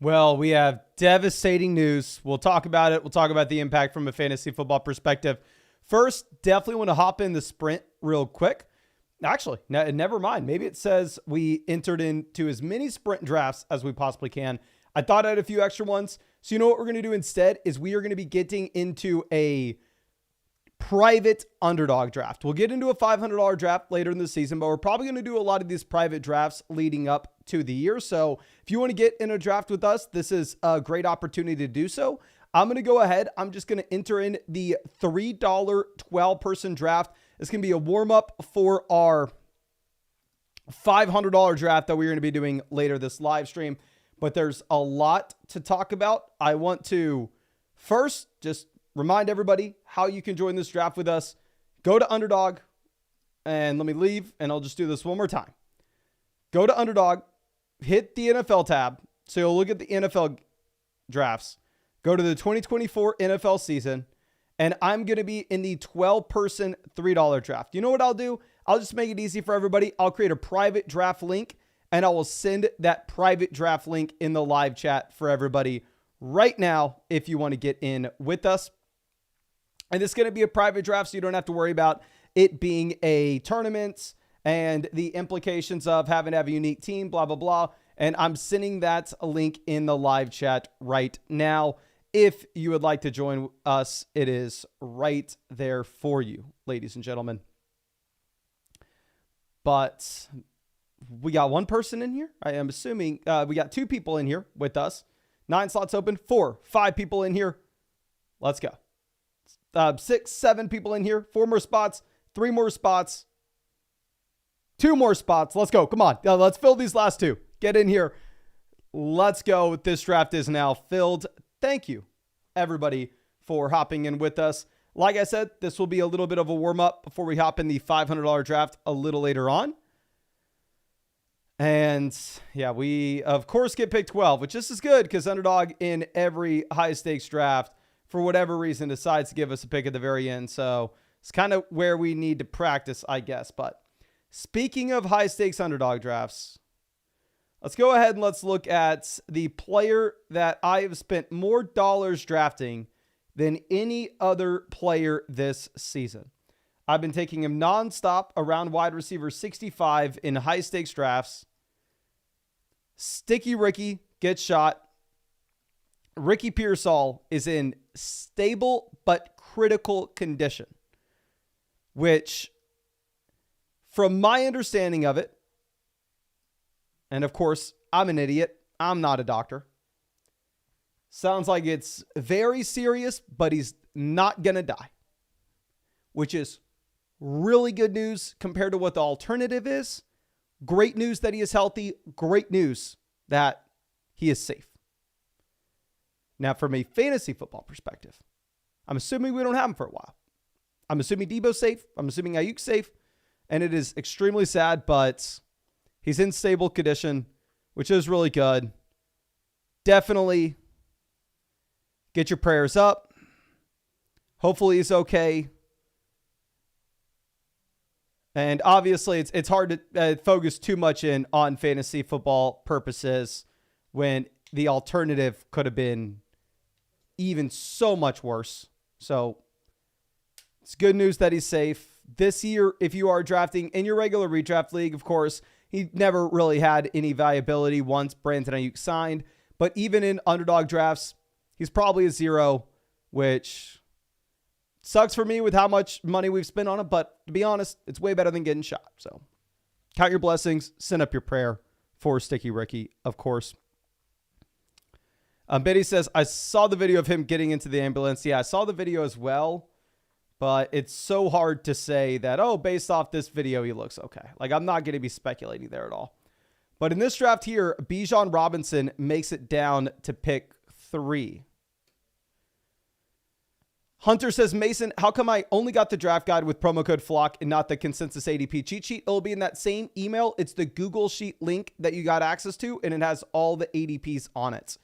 Well, we have devastating news. We'll talk about it. We'll talk about the impact from a fantasy football perspective. First, definitely want to hop in the sprint real quick. Actually, never mind. Maybe it says we entered into as many sprint drafts as we possibly can. I thought I had a few extra ones. So you know what we're going to do instead is we are going to be getting into a private underdog draft. We'll get into a $500 draft later in the season, but we're probably going to do a lot of these private drafts leading up to the year. So if you want to get in a draft with us, this is a great opportunity to do so. I'm going to go ahead. I'm just going to enter in the $3 12-person draft. It's going to be a warm-up for our $500 draft that we're going to be doing later this live stream. But there's a lot to talk about. I want to first just remind everybody how you can join this draft with us. Go to Underdog, and let me leave, and I'll just do this one more time. Go to Underdog, hit the NFL tab, so you'll look at the NFL drafts. Go to the 2024 NFL season, and I'm going to be in the 12-person $3 draft. You know what I'll do? I'll just make it easy for everybody. I'll create a private draft link, and I will send that private draft link in the live chat for everybody right now if you want to get in with us. And it's going to be a private draft, so you don't have to worry about it being a tournament and the implications of having to have a unique team, blah, blah, blah. And I'm sending that link in the live chat right now. If you would like to join us, it is right there for you, ladies and gentlemen. But we got one person in here. I am assuming we got 2 people in here with us. 9 slots open, 5 people in here. Let's go. 6, 7 people in here, 4 more spots, 3 more spots, 2 more spots. Let's go. Come on. Let's fill these last 2. Get in here. Let's go. This draft is now filled. Thank you, everybody, for hopping in with us. Like I said, this will be a little bit of a warm-up before we hop in the $500 draft a little later on. And yeah, we, of course, get pick 12, which is good because Underdog in every high-stakes draft, for whatever reason, decides to give us a pick at the very end. So it's kind of where we need to practice, I guess. But speaking of high-stakes Underdog drafts, let's go ahead and let's look at the player that I have spent more dollars drafting than any other player this season. I've been taking him nonstop around wide receiver 65 in high-stakes drafts. Sticky Ricky gets shot. Ricky Pearsall is in stable but critical condition, which, from my understanding of it, and of course, I'm an idiot. I'm not a doctor. Sounds like it's very serious, but he's not going to die, which is really good news compared to what the alternative is. Great news that he is healthy. Great news that he is safe. Now, from a fantasy football perspective, I'm assuming we don't have him for a while. I'm assuming Debo's safe. I'm assuming Ayuk's safe. And it is extremely sad, but he's in stable condition, which is really good. Definitely get your prayers up. Hopefully he's okay. And obviously it's hard to focus too much in on fantasy football purposes when the alternative could have been even so much worse. So it's good news that he's safe. This year, if you are drafting in your regular redraft league, of course, he never really had any viability once Brandon Ayuk signed. But even in underdog drafts, he's probably a 0, which sucks for me with how much money we've spent on him. But to be honest, it's way better than getting shot. So count your blessings. Send up your prayer for Sticky Ricky, of course. Betty says, I saw the video of him getting into the ambulance. Yeah, I saw the video as well. But it's so hard to say that, oh, based off this video, he looks okay. Like, I'm not going to be speculating there at all. But in this draft here, Bijan Robinson makes it down to pick 3. Hunter says, Mason, how come I only got the draft guide with promo code FLOCK and not the consensus ADP cheat sheet? It'll be in that same email. It's the Google Sheet link that you got access to, and it has all the ADPs on it.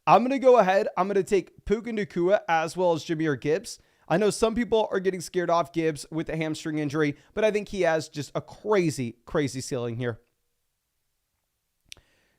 I'm going to go ahead. I'm going to take Puka Nacua as well as Jahmyr Gibbs. I know some people are getting scared off Gibbs with a hamstring injury, but I think he has just a crazy, crazy ceiling here.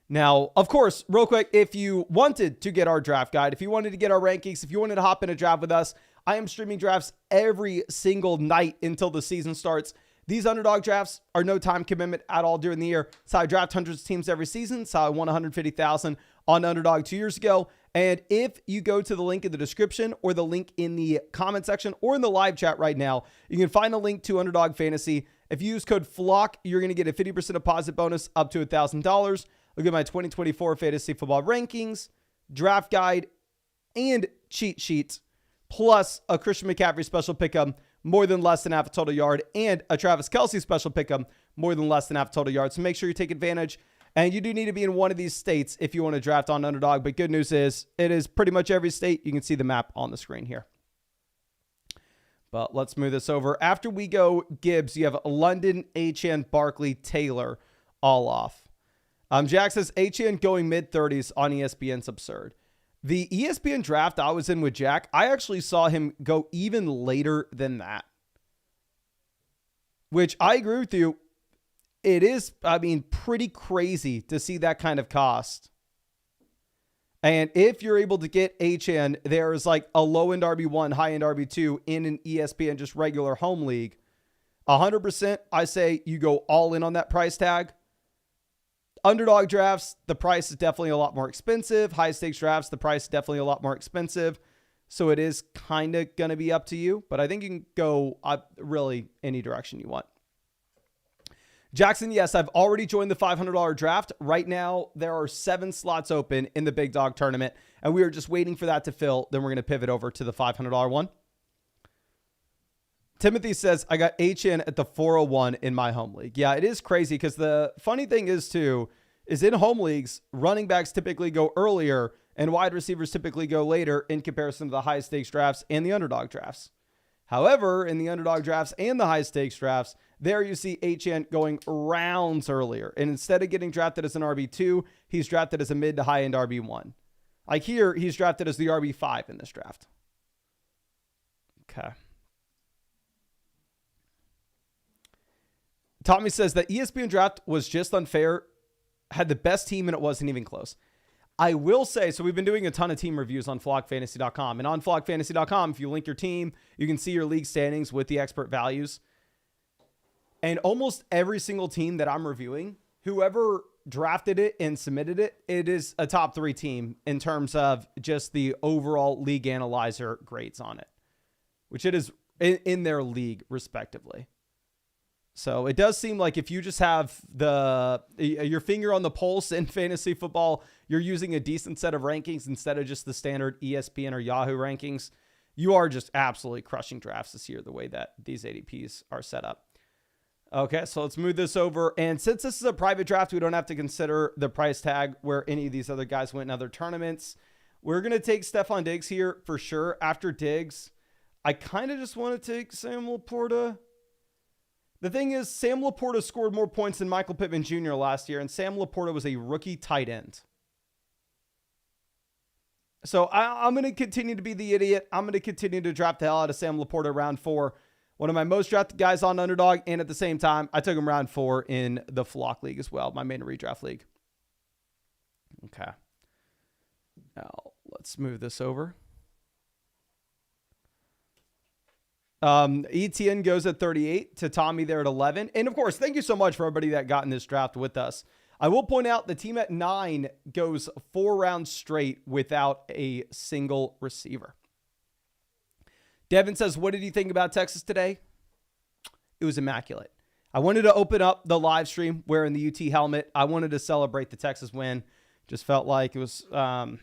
Now, of course, real quick, if you wanted to get our draft guide, if you wanted to get our rankings, if you wanted to hop in a draft with us, I am streaming drafts every single night until the season starts. These underdog drafts are no time commitment at all during the year. So I draft hundreds of teams every season. So I won 150,000 on Underdog 2 years ago. And if you go to the link in the description or the link in the comment section or in the live chat right now, you can find a link to Underdog Fantasy. If you use code FLOCK, you're going to get a 50% deposit bonus up to $1,000. Look at my 2024 fantasy football rankings, draft guide, and cheat sheets, plus a Christian McCaffrey special pick'em, more than less than half a total yard, and a Travis Kelce special pick'em, more than less than half a total yard. So make sure you take advantage. And you do need to be in one of these states if you want to draft on Underdog. But good news is it is pretty much every state. You can see the map on the screen here. But let's move this over. After we go Gibbs, you have London, Achane, Barkley, Taylor all off. Jack says Achane going mid-30s on ESPN's absurd. The ESPN draft I was in with Jack, I actually saw him go even later than that. Which I agree with you. It is, pretty crazy to see that kind of cost. And if you're able to get Achane, there's like a low-end RB1, high-end RB2 in an ESPN just regular home league. 100%, I say you go all in on that price tag. Underdog drafts, the price is definitely a lot more expensive. High stakes drafts, the price is definitely a lot more expensive. So it is kind of going to be up to you, but I think you can go really any direction you want. Jackson, yes, I've already joined the $500 draft. Right now, there are 7 slots open in the Big Dog tournament, and we are just waiting for that to fill. Then we're going to pivot over to the $500 one. Timothy says, I got Achane at the 401 in my home league. Yeah, it is crazy because the funny thing is in home leagues, running backs typically go earlier and wide receivers typically go later in comparison to the high stakes drafts and the underdog drafts. However, in the underdog drafts and the high stakes drafts, there you see Achane going rounds earlier. And instead of getting drafted as an RB2, he's drafted as a mid to high end RB1. Like here, he's drafted as the RB5 in this draft. Okay. Tommy says that ESPN draft was just unfair, had the best team, and it wasn't even close. I will say, so we've been doing a ton of team reviews on flockfantasy.com. And on flockfantasy.com, if you link your team, you can see your league standings with the expert values. And almost every single team that I'm reviewing, whoever drafted it and submitted it, it is a top 3 team in terms of just the overall league analyzer grades on it, which it is in their league respectively. So it does seem like if you just have your finger on the pulse in fantasy football, you're using a decent set of rankings instead of just the standard ESPN or Yahoo rankings, you are just absolutely crushing drafts this year the way that these ADPs are set up. Okay, so let's move this over. And since this is a private draft, we don't have to consider the price tag where any of these other guys went in other tournaments. We're going to take Stephon Diggs here for sure. After Diggs, I kind of just want to take Sam Laporta. The thing is, Sam Laporta scored more points than Michael Pittman Jr. last year, and Sam Laporta was a rookie tight end. So I'm going to continue to be the idiot. I'm going to continue to draft the hell out of Sam Laporta round 4. One of my most drafted guys on Underdog, and at the same time, I took him round 4 in the Flock League as well, my main redraft league. Okay. Now, let's move this over. ETN goes at 38 to Tommy there at 11. And of course, thank you so much for everybody that got in this draft with us. I will point out the team at 9 goes 4 rounds straight without a single receiver. Devin says, what did you think about Texas today? It was immaculate. I wanted to open up the live stream wearing the UT helmet. I wanted to celebrate the Texas win. Just felt like it was the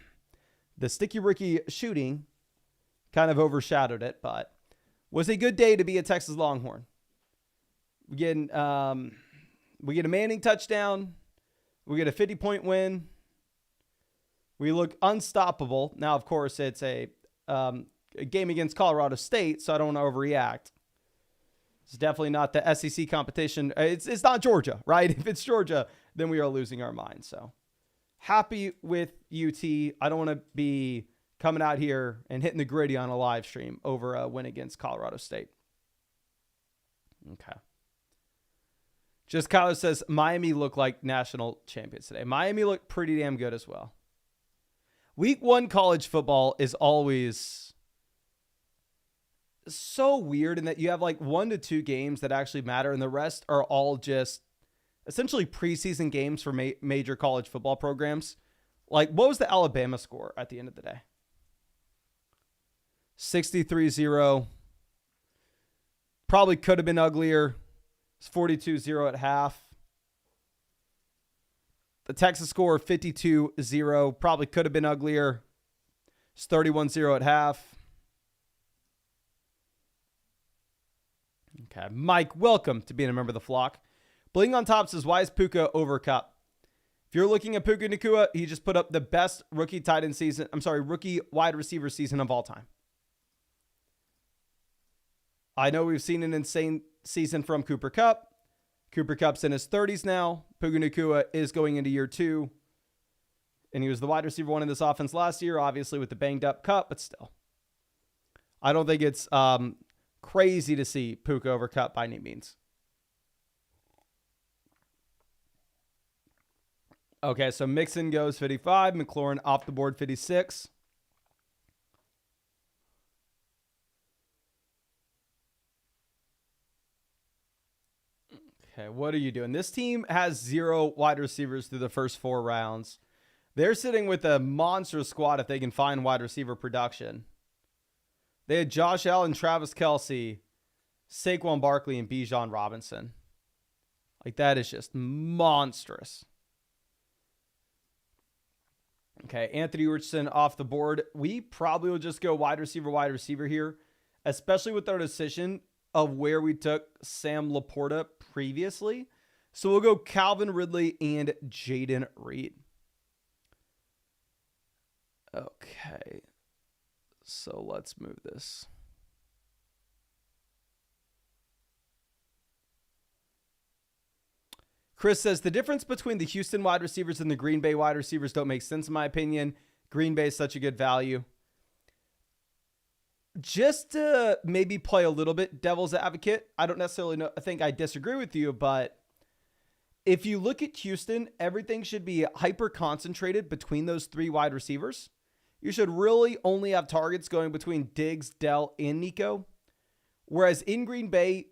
Sticky Ricky shooting kind of overshadowed it, but was a good day to be a Texas Longhorn. We get a Manning touchdown. We get a 50-point win. We look unstoppable. Now, of course, it's a game against Colorado State, so I don't want to overreact. It's definitely not the SEC competition. It's not Georgia, right? If it's Georgia, then we are losing our mind. So happy with UT. I don't want to be coming out here and hitting the gritty on a live stream over a win against Colorado State. Okay. Just Kyler says Miami looked like national champions today. Miami looked pretty damn good as well. Week 1 college football is always so weird in that you have like 1 to 2 games that actually matter, and the rest are all just essentially preseason games for major college football programs. Like, what was the Alabama score at the end of the day? 63-0. Probably could have been uglier. It's 42-0 at half. The Texas score, 52-0. Probably could have been uglier. It's 31-0 at half. Okay. Mike, welcome to being a member of the flock. Bling on top says, why is Puka over Cup? If you're looking at Puka Nacua, he just put up the best rookie wide receiver season of all time. I know we've seen an insane season from Cooper Kupp. Cooper Kupp's in his 30s now. Puka Nacua is going into year 2. And he was the wide receiver 1 in this offense last year, obviously with the banged up Kupp, but still. I don't think it's crazy to see Puka over Kupp by any means. Okay, so Mixon goes 55. McLaurin off the board 56. Okay, what are you doing? This team has 0 wide receivers through the first 4 rounds. They're sitting with a monster squad if they can find wide receiver production. They had Josh Allen, Travis Kelce, Saquon Barkley, and Bijan Robinson. Like, that is just monstrous. Okay, Anthony Richardson off the board. We probably will just go wide receiver here, especially with our decision of where we took Sam Laporta previously. So we'll go Calvin Ridley and Jaden Reed. Okay, so let's move this. Chris says, the difference between the Houston wide receivers and the Green Bay wide receivers don't make sense in my opinion. Green Bay is such a good value. Just to maybe play a little bit devil's advocate, I don't necessarily know. I think I disagree with you, but if you look at Houston, everything should be hyper concentrated between those 3 wide receivers. You should really only have targets going between Diggs, Dell, and Nico. Whereas in Green Bay,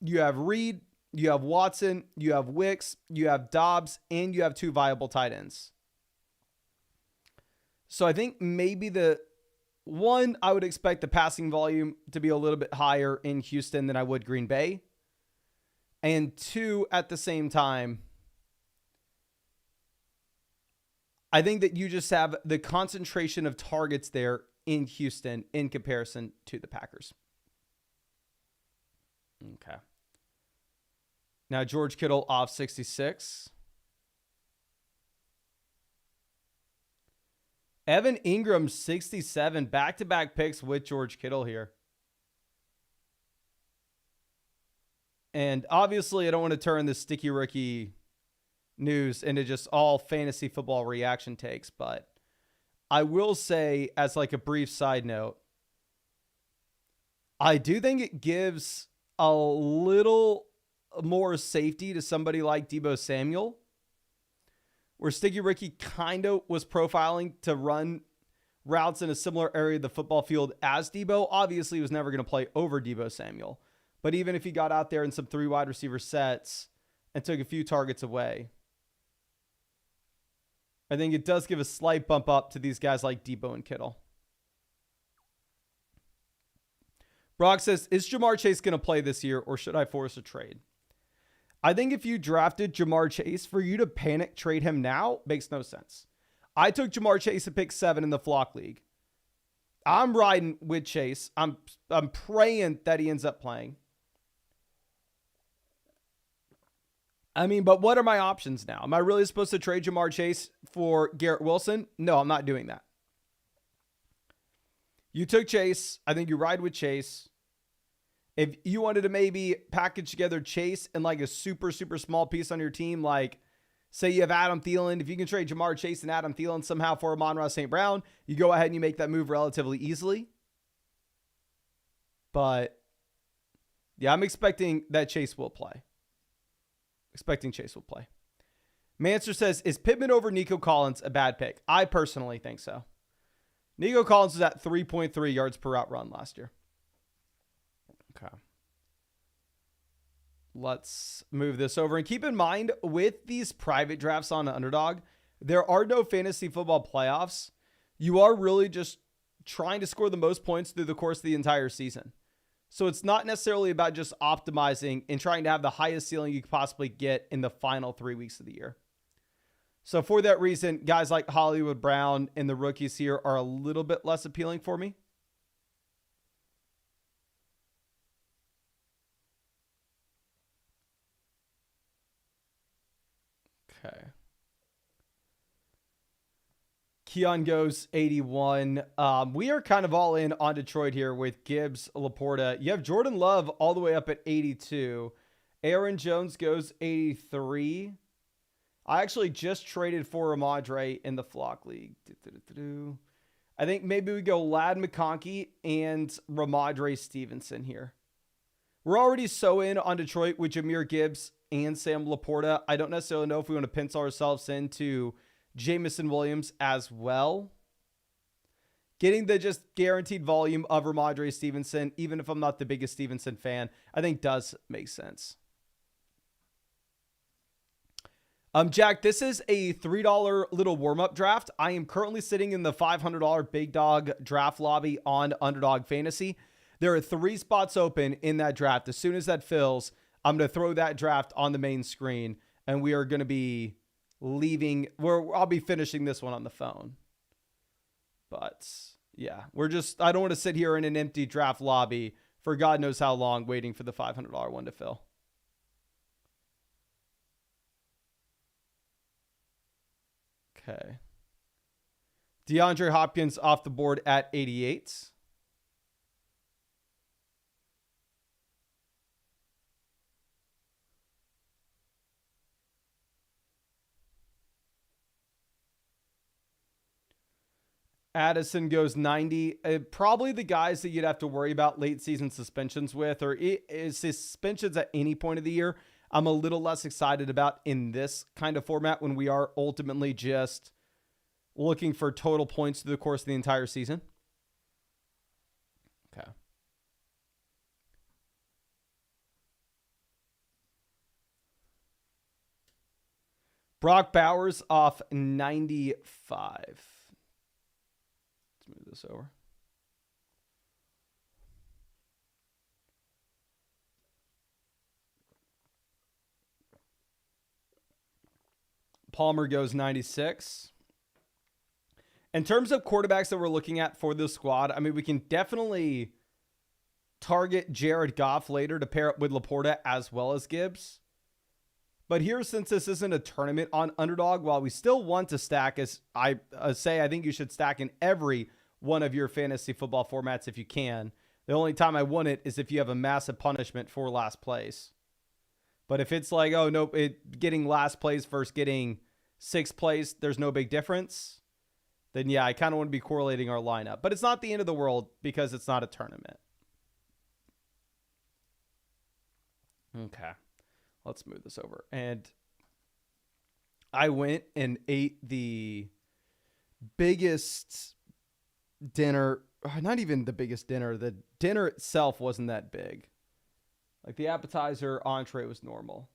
you have Reed, you have Watson, you have Wicks, you have Dobbs, and you have 2 viable tight ends. So I think maybe I would expect the passing volume to be a little bit higher in Houston than I would Green Bay. And 2, at the same time, I think that you just have the concentration of targets there in Houston in comparison to the Packers. Okay. Now, George Kittle off 66. Evan Ingram, 67. Back-to-back picks with George Kittle here. And obviously, I don't want to turn the sticky rookie news into just all fantasy football reaction takes, but I will say, as like a brief side note, I do think it gives a little more safety to somebody like Deebo Samuel, where Sticky Ricky kind of was profiling to run routes in a similar area of the football field as Deebo. Obviously, he was never going to play over Deebo Samuel. But even if he got out there in some 3 wide receiver sets and took a few targets away, I think it does give a slight bump up to these guys like Deebo and Kittle. Brock says, is Jamar Chase going to play this year, or should I force a trade? I think if you drafted Jamar Chase, for you to panic trade him now makes no sense. I took Jamar Chase at pick 7 in the Flock League. I'm riding with Chase. I'm praying that he ends up playing. I mean, but what are my options now? Am I really supposed to trade Jamar Chase for Garrett Wilson? No, I'm not doing that. You took Chase. I think you ride with Chase. If you wanted to maybe package together Chase and like a super, super small piece on your team, like say you have Adam Thielen, if you can trade Jamar Chase and Adam Thielen somehow for Amon-Ra St. Brown, you go ahead and you make that move relatively easily. But yeah, I'm expecting that Chase will play. Expecting Chase will play. Manser says, is Pittman over Nico Collins a bad pick? I personally think so. Nico Collins was at 3.3 yards per route run last year. Okay. Let's move this over. And keep in mind, with these private drafts on Underdog, there are no fantasy football playoffs. You are really just trying to score the most points through the course of the entire season. So it's not necessarily about just optimizing and trying to have the highest ceiling you could possibly get in the final 3 weeks of the year. So for that reason, guys like Hollywood Brown and the rookies here are a little bit less appealing for me. Okay. Keon goes 81. We are kind of all in on Detroit here with Gibbs, Laporta. You have Jordan Love all the way up at 82. Aaron Jones goes 83. I actually just traded for Ramadre in the Flock League. I think maybe we go Lad McConkey and Ramadre Stevenson here. We're already so in on Detroit with Jahmyr Gibbs and Sam Laporta. I don't necessarily know if we want to pencil ourselves into Jamison Williams as well. Getting the just guaranteed volume of Ramadre Stevenson, even if I'm not the biggest Stevenson fan, I think does make sense. Jack, this is a $3 little warm-up draft. I am currently sitting in the $500 big dog draft lobby on Underdog Fantasy. There are 3 spots open in that draft. As soon as that fills, I'm going to throw that draft on the main screen, and we are going to be leaving. I'll be finishing this one on the phone. But yeah, I don't want to sit here in an empty draft lobby for God knows how long waiting for the $500 one to fill. Okay. DeAndre Hopkins off the board at 88. Addison goes 90. Probably the guys that you'd have to worry about late season suspensions with, or is suspensions at any point of the year, I'm a little less excited about in this kind of format when we are ultimately just looking for total points through the course of the entire season. Okay. Brock Bowers off 95. Let's move this over. Palmer goes 96. In terms of quarterbacks that we're looking at for this squad, I mean, we can definitely target Jared Goff later to pair up with Laporta as well as Gibbs. But here, since this isn't a tournament on Underdog, while we still want to stack, as I say, I think you should stack in every one of your fantasy football formats if you can. The only time I want it is if you have a massive punishment for last place. But if it's like, oh, no, getting last place versus getting 6th place, there's no big difference, then yeah, I kind of want to be correlating our lineup. But it's not the end of the world because it's not a tournament. Okay. Let's move this over. And I went and ate the biggest dinner. Not even the biggest dinner. The dinner itself wasn't that big. Like the appetizer entree was normal.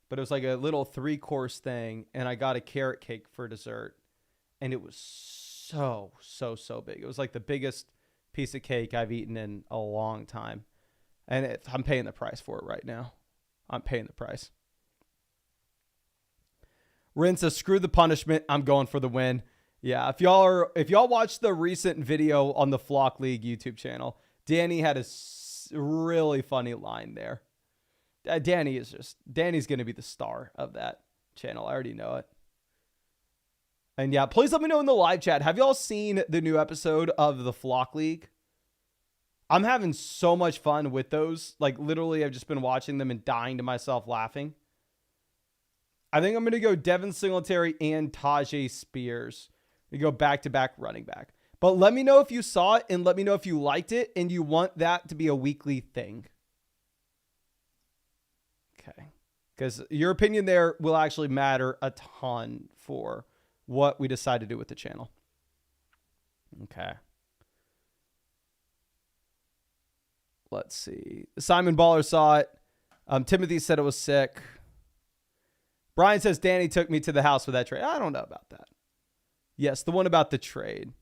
But it was like a little 3-course thing. And I got a carrot cake for dessert. And it was so big. It was like the biggest piece of cake I've eaten in a long time. And I'm paying the price for it right now. I'm paying the price. Rin says, screw the punishment. I'm going for the win. Yeah, if y'all watched the recent video on the Flock League YouTube channel, Danny had a really funny line there. Danny's going to be the star of that channel. I already know it. And yeah, please let me know in the live chat. Have y'all seen the new episode of the Flock League? I'm having so much fun with those. Like, literally, I've just been watching them and dying to myself laughing. I think I'm going to go Devin Singletary and Tajay Spears. We go back-to-back running back. But let me know if you saw it, and let me know if you liked it, and you want that to be a weekly thing. Okay. because your opinion there will actually matter a ton for what we decide to do with the channel. Okay. Let's see. Simon Baller saw it. Timothy said it was sick. Brian says Danny took me to the house with that trade. I don't know about that. Yes, the one about the trade.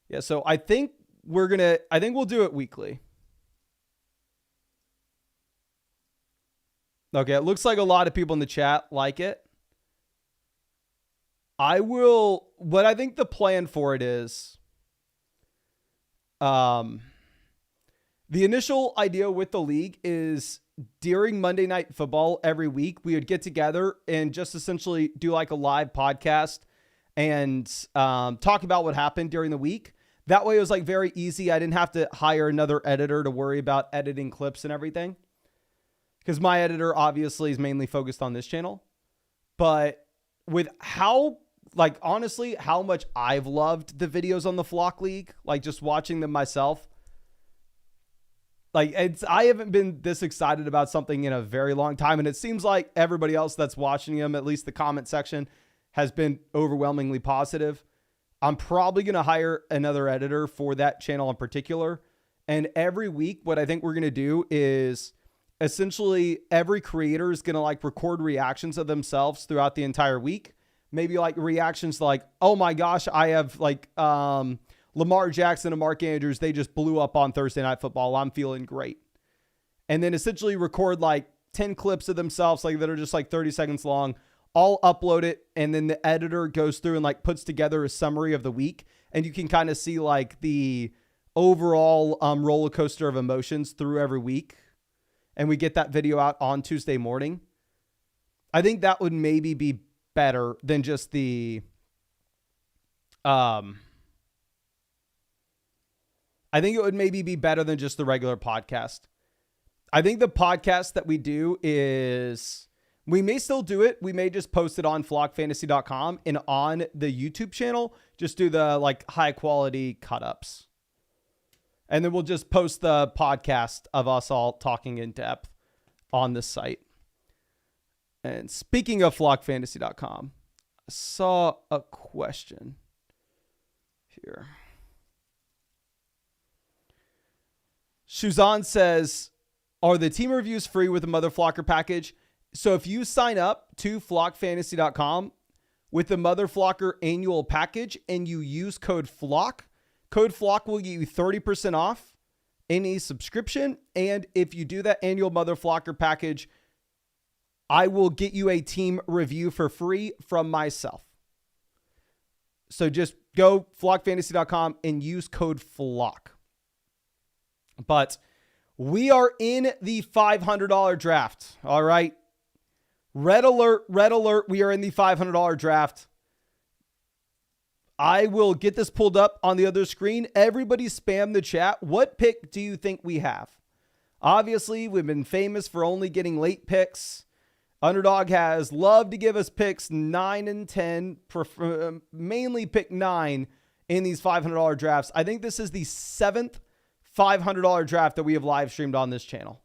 Yeah, so I think we'll do it weekly. Okay, it looks like a lot of people in the chat like it. What I think the plan for it is, the initial idea with the league is during Monday Night Football every week, we would get together and just essentially do like a live podcast and talk about what happened during the week. That way it was like very easy. I didn't have to hire another editor to worry about editing clips and everything, because my editor obviously is mainly focused on this channel. But with honestly, how much I've loved the videos on the Flock League, like just watching them myself, I haven't been this excited about something in a very long time. And it seems like everybody else that's watching them, at least the comment section, has been overwhelmingly positive. I'm probably going to hire another editor for that channel in particular. And every week, what I think we're going to do is essentially every creator is going to like record reactions of themselves throughout the entire week. Maybe like reactions to like, oh my gosh, I have like, Lamar Jackson and Mark Andrews, they just blew up on Thursday Night Football. I'm feeling great. And then essentially record like 10 clips of themselves like that are just like 30 seconds long. I'll upload it, and then the editor goes through and like puts together a summary of the week, and you can kind of see like the overall roller coaster of emotions through every week. And we get that video out on Tuesday morning. I think that would maybe be better than just the I think it would maybe be better than just the regular podcast. I think the podcast that we do is, we may still do it. We may just post it on flockfantasy.com and on the YouTube channel, just do the like high quality cut ups. And then we'll just post the podcast of us all talking in depth on the site. And speaking of flockfantasy.com, I saw a question here. Shuzan says, are the team reviews free with the Mother Flocker package? So if you sign up to flockfantasy.com with the Mother Flocker annual package and you use code FLOCK will get you 30% off any subscription. And if you do that annual Mother Flocker package, I will get you a team review for free from myself. So just go flockfantasy.com and use code FLOCK. But we are in the $500 draft. All right. Red alert, red alert. We are in the $500 draft. I will get this pulled up on the other screen. Everybody spam the chat. What pick do you think we have? Obviously, we've been famous for only getting late picks. Underdog has loved to give us picks 9 and 10, mainly pick 9 in these $500 drafts. I think this is the 7th $500 draft that we have live streamed on this channel.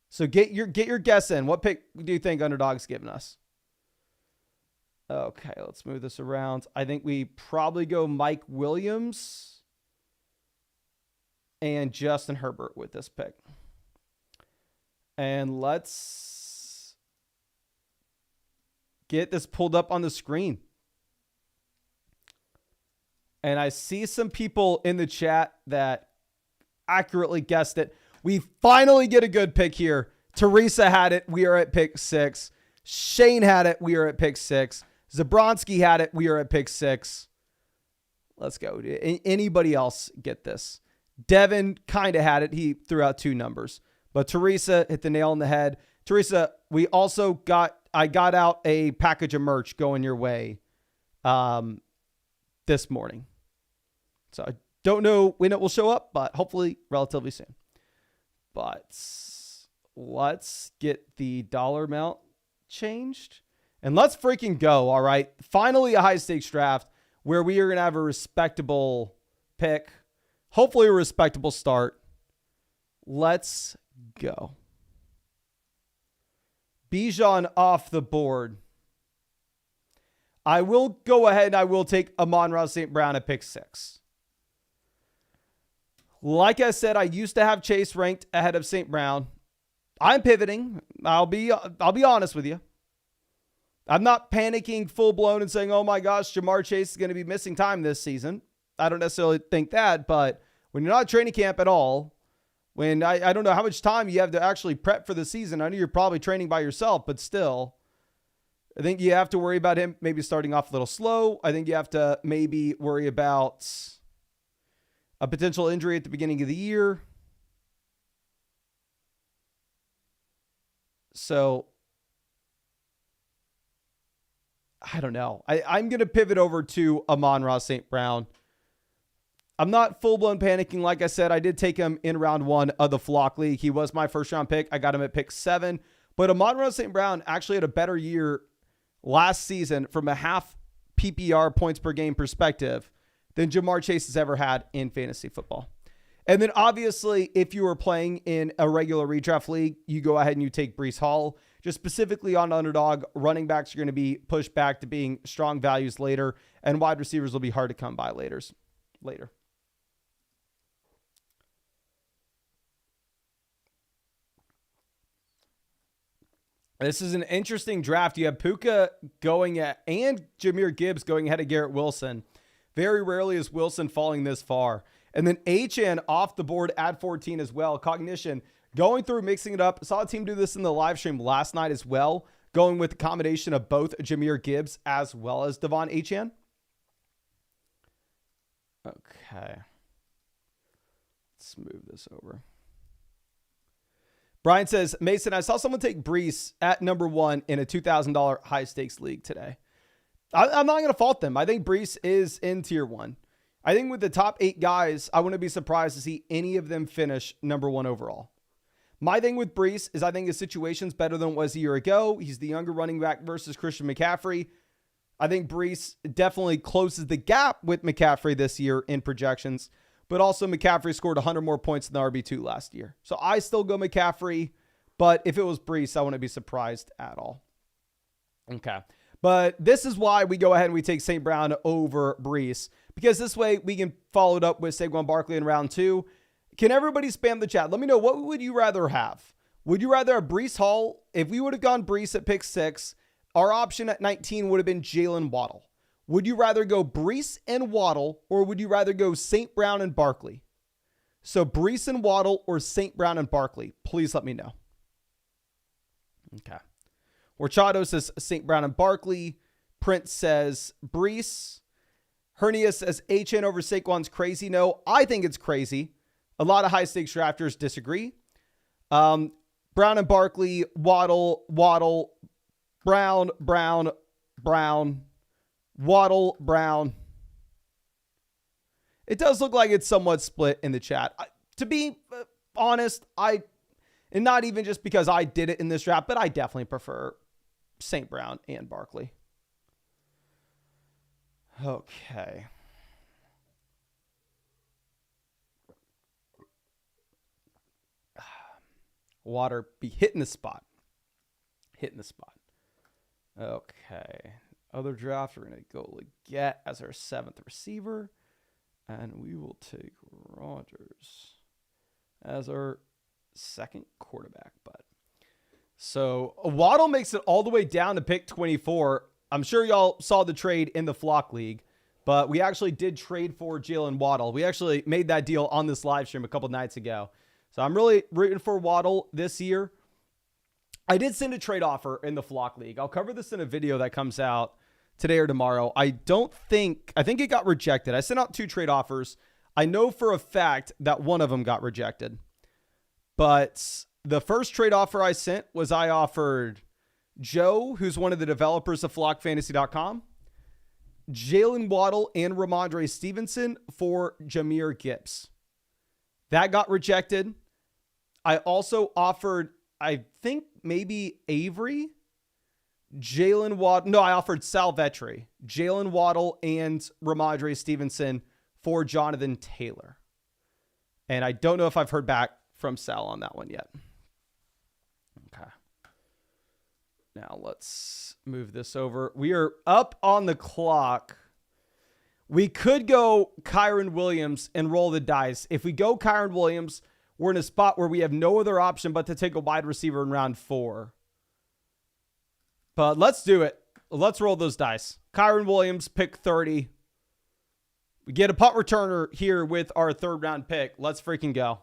So get your guess in. What pick do you think Underdog's giving us? Okay, let's move this around. I think we probably go Mike Williams and Justin Herbert with this pick. And let's get this pulled up on the screen. And I see some people in the chat that accurately guessed it. We finally get a good pick here. Teresa had it. We are at pick 6. Shane had it. We are at pick 6. Zabronsky had it. We are at pick 6. Let's go. Anybody else get this? Devin kind of had it. He threw out 2 numbers. But Teresa hit the nail on the head. Teresa, I got out a package of merch going your way this morning. So I don't know when it will show up, but hopefully relatively soon. But let's get the dollar amount changed. And let's freaking go, all right? Finally a high-stakes draft where we are going to have a respectable pick. Hopefully a respectable start. Let's go. Bijan off the board. I will go ahead and I will take Amon-Ra St. Brown at pick 6. Like I said, I used to have Chase ranked ahead of St. Brown. I'm pivoting. I'll be honest with you. I'm not panicking full blown and saying, oh my gosh, Jamar Chase is going to be missing time this season. I don't necessarily think that, but when you're not at training camp at all, when I don't know how much time you have to actually prep for the season. I know you're probably training by yourself, but still, I think you have to worry about him maybe starting off a little slow. I think you have to maybe worry about a potential injury at the beginning of the year. So, I don't know. I'm going to pivot over to Amon-Ra St. Brown. I'm not full-blown panicking. Like I said, I did take him in round 1 of the Flock League. He was my first-round pick. I got him at pick 7. But Amon-Ra St. Brown actually had a better year last season from a half PPR points per game perspective than Jamar Chase has ever had in fantasy football. And then obviously, if you were playing in a regular redraft league, you go ahead and you take Breece Hall. Just specifically on Underdog, running backs are going to be pushed back to being strong values later, and wide receivers will be hard to come by later. This is an interesting draft. You have Puka going at, and Jahmyr Gibbs going ahead of Garrett Wilson. Very rarely is Wilson falling this far. And then HN off the board at 14 as well. Cognition going through, mixing it up. Saw a team do this in the live stream last night as well, going with the combination of both Jahmyr Gibbs as well as Devon HN. Okay. Let's move this over. Brian says, Mason, I saw someone take Breece at number 1 in a $2,000 high stakes league today. I'm not going to fault them. I think Breece is in tier 1. I think with the top 8 guys, I wouldn't be surprised to see any of them finish number 1 overall. My thing with Breece is I think his situation's better than it was a year ago. He's the younger running back versus Christian McCaffrey. I think Breece definitely closes the gap with McCaffrey this year in projections. But also McCaffrey scored 100 more points than the RB2 last year. So I still go McCaffrey. But if it was Breece, I wouldn't be surprised at all. Okay. But this is why we go ahead and we take St. Brown over Breece. Because this way we can follow it up with Saquon Barkley in round 2. Can everybody spam the chat? Let me know, what would you rather have? Would you rather have Breece Hall? If we would have gone Breece at pick 6, our option at 19 would have been Jalen Waddle. Would you rather go Breece and Waddle, or would you rather go St. Brown and Barkley? So Breece and Waddle or St. Brown and Barkley? Please let me know. Okay. Horchado says St. Brown and Barkley. Prince says Breece. Hernia says HN over Saquon's crazy. No, I think it's crazy. A lot of high stakes drafters disagree. Brown and Barkley, Waddle, Brown, Waddle, Brown. It does look like it's somewhat split in the chat. To be honest, and not even just because I did it in this draft, but I definitely prefer St. Brown and Barkley. Okay. Water be hitting the spot. Okay. Other draft, we're going to go Leggett as our 7th receiver. And we will take Rodgers as our 2nd quarterback. But so Waddle makes it all the way down to pick 24. I'm sure y'all saw the trade in the Flock League, but we actually did trade for Jalen Waddle. We actually made that deal on this live stream a couple nights ago. So I'm really rooting for Waddle this year. I did send a trade offer in the Flock League. I'll cover this in a video that comes out today or tomorrow. I think it got rejected. I sent out 2 trade offers. I know for a fact that one of them got rejected. But the first trade offer I sent was I offered Joe, who's one of the developers of flockfantasy.com, Jalen Waddle and Ramondre Stevenson for Jahmyr Gibbs. That got rejected. I also offered, I think maybe Avery, Jalen Waddle. No, I offered Sal Vetri, Jalen Waddle and Ramondre Stevenson for Jonathan Taylor. And I don't know if I've heard back from Sal on that one yet. Okay. Now let's move this over. We are up on the clock. We could go Kyren Williams and roll the dice. If we go Kyren Williams, we're in a spot where we have no other option but to take a wide receiver in round 4. But let's do it. Let's roll those dice. Kyren Williams, pick 30. We get a punt returner here with our 3rd round pick. Let's freaking go.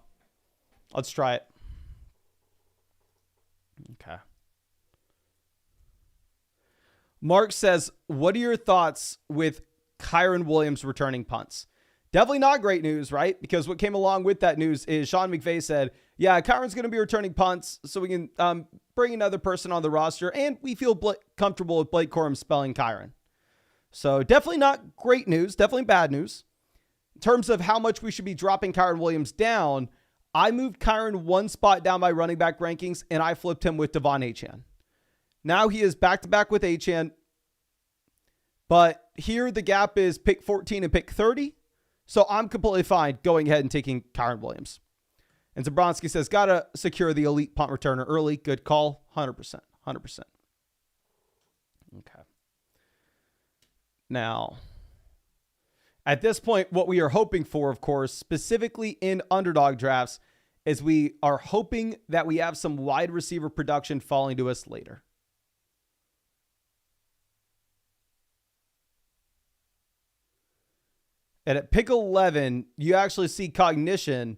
Let's try it. Okay. Mark says, what are your thoughts with Kyren Williams returning punts? Definitely not great news, right? Because what came along with that news is Sean McVay said, yeah, Kyren's going to be returning punts so we can bring another person on the roster, and we feel comfortable with Blake Corum spelling Kyren. So definitely not great news, definitely bad news. In terms of how much we should be dropping Kyren Williams down, I moved Kyren 1 spot down my running back rankings, and I flipped him with Devon Achane. Now he is back-to-back with Achane, but here the gap is pick 14 and pick 30. So I'm completely fine going ahead and taking Kyren Williams. And Zabronsky says, got to secure the elite punt returner early. Good call. 100%. 100%. Okay. Now, at this point, what we are hoping for, of course, specifically in underdog drafts, is we are hoping that we have some wide receiver production falling to us later. And at pick 11, you actually see Cognition.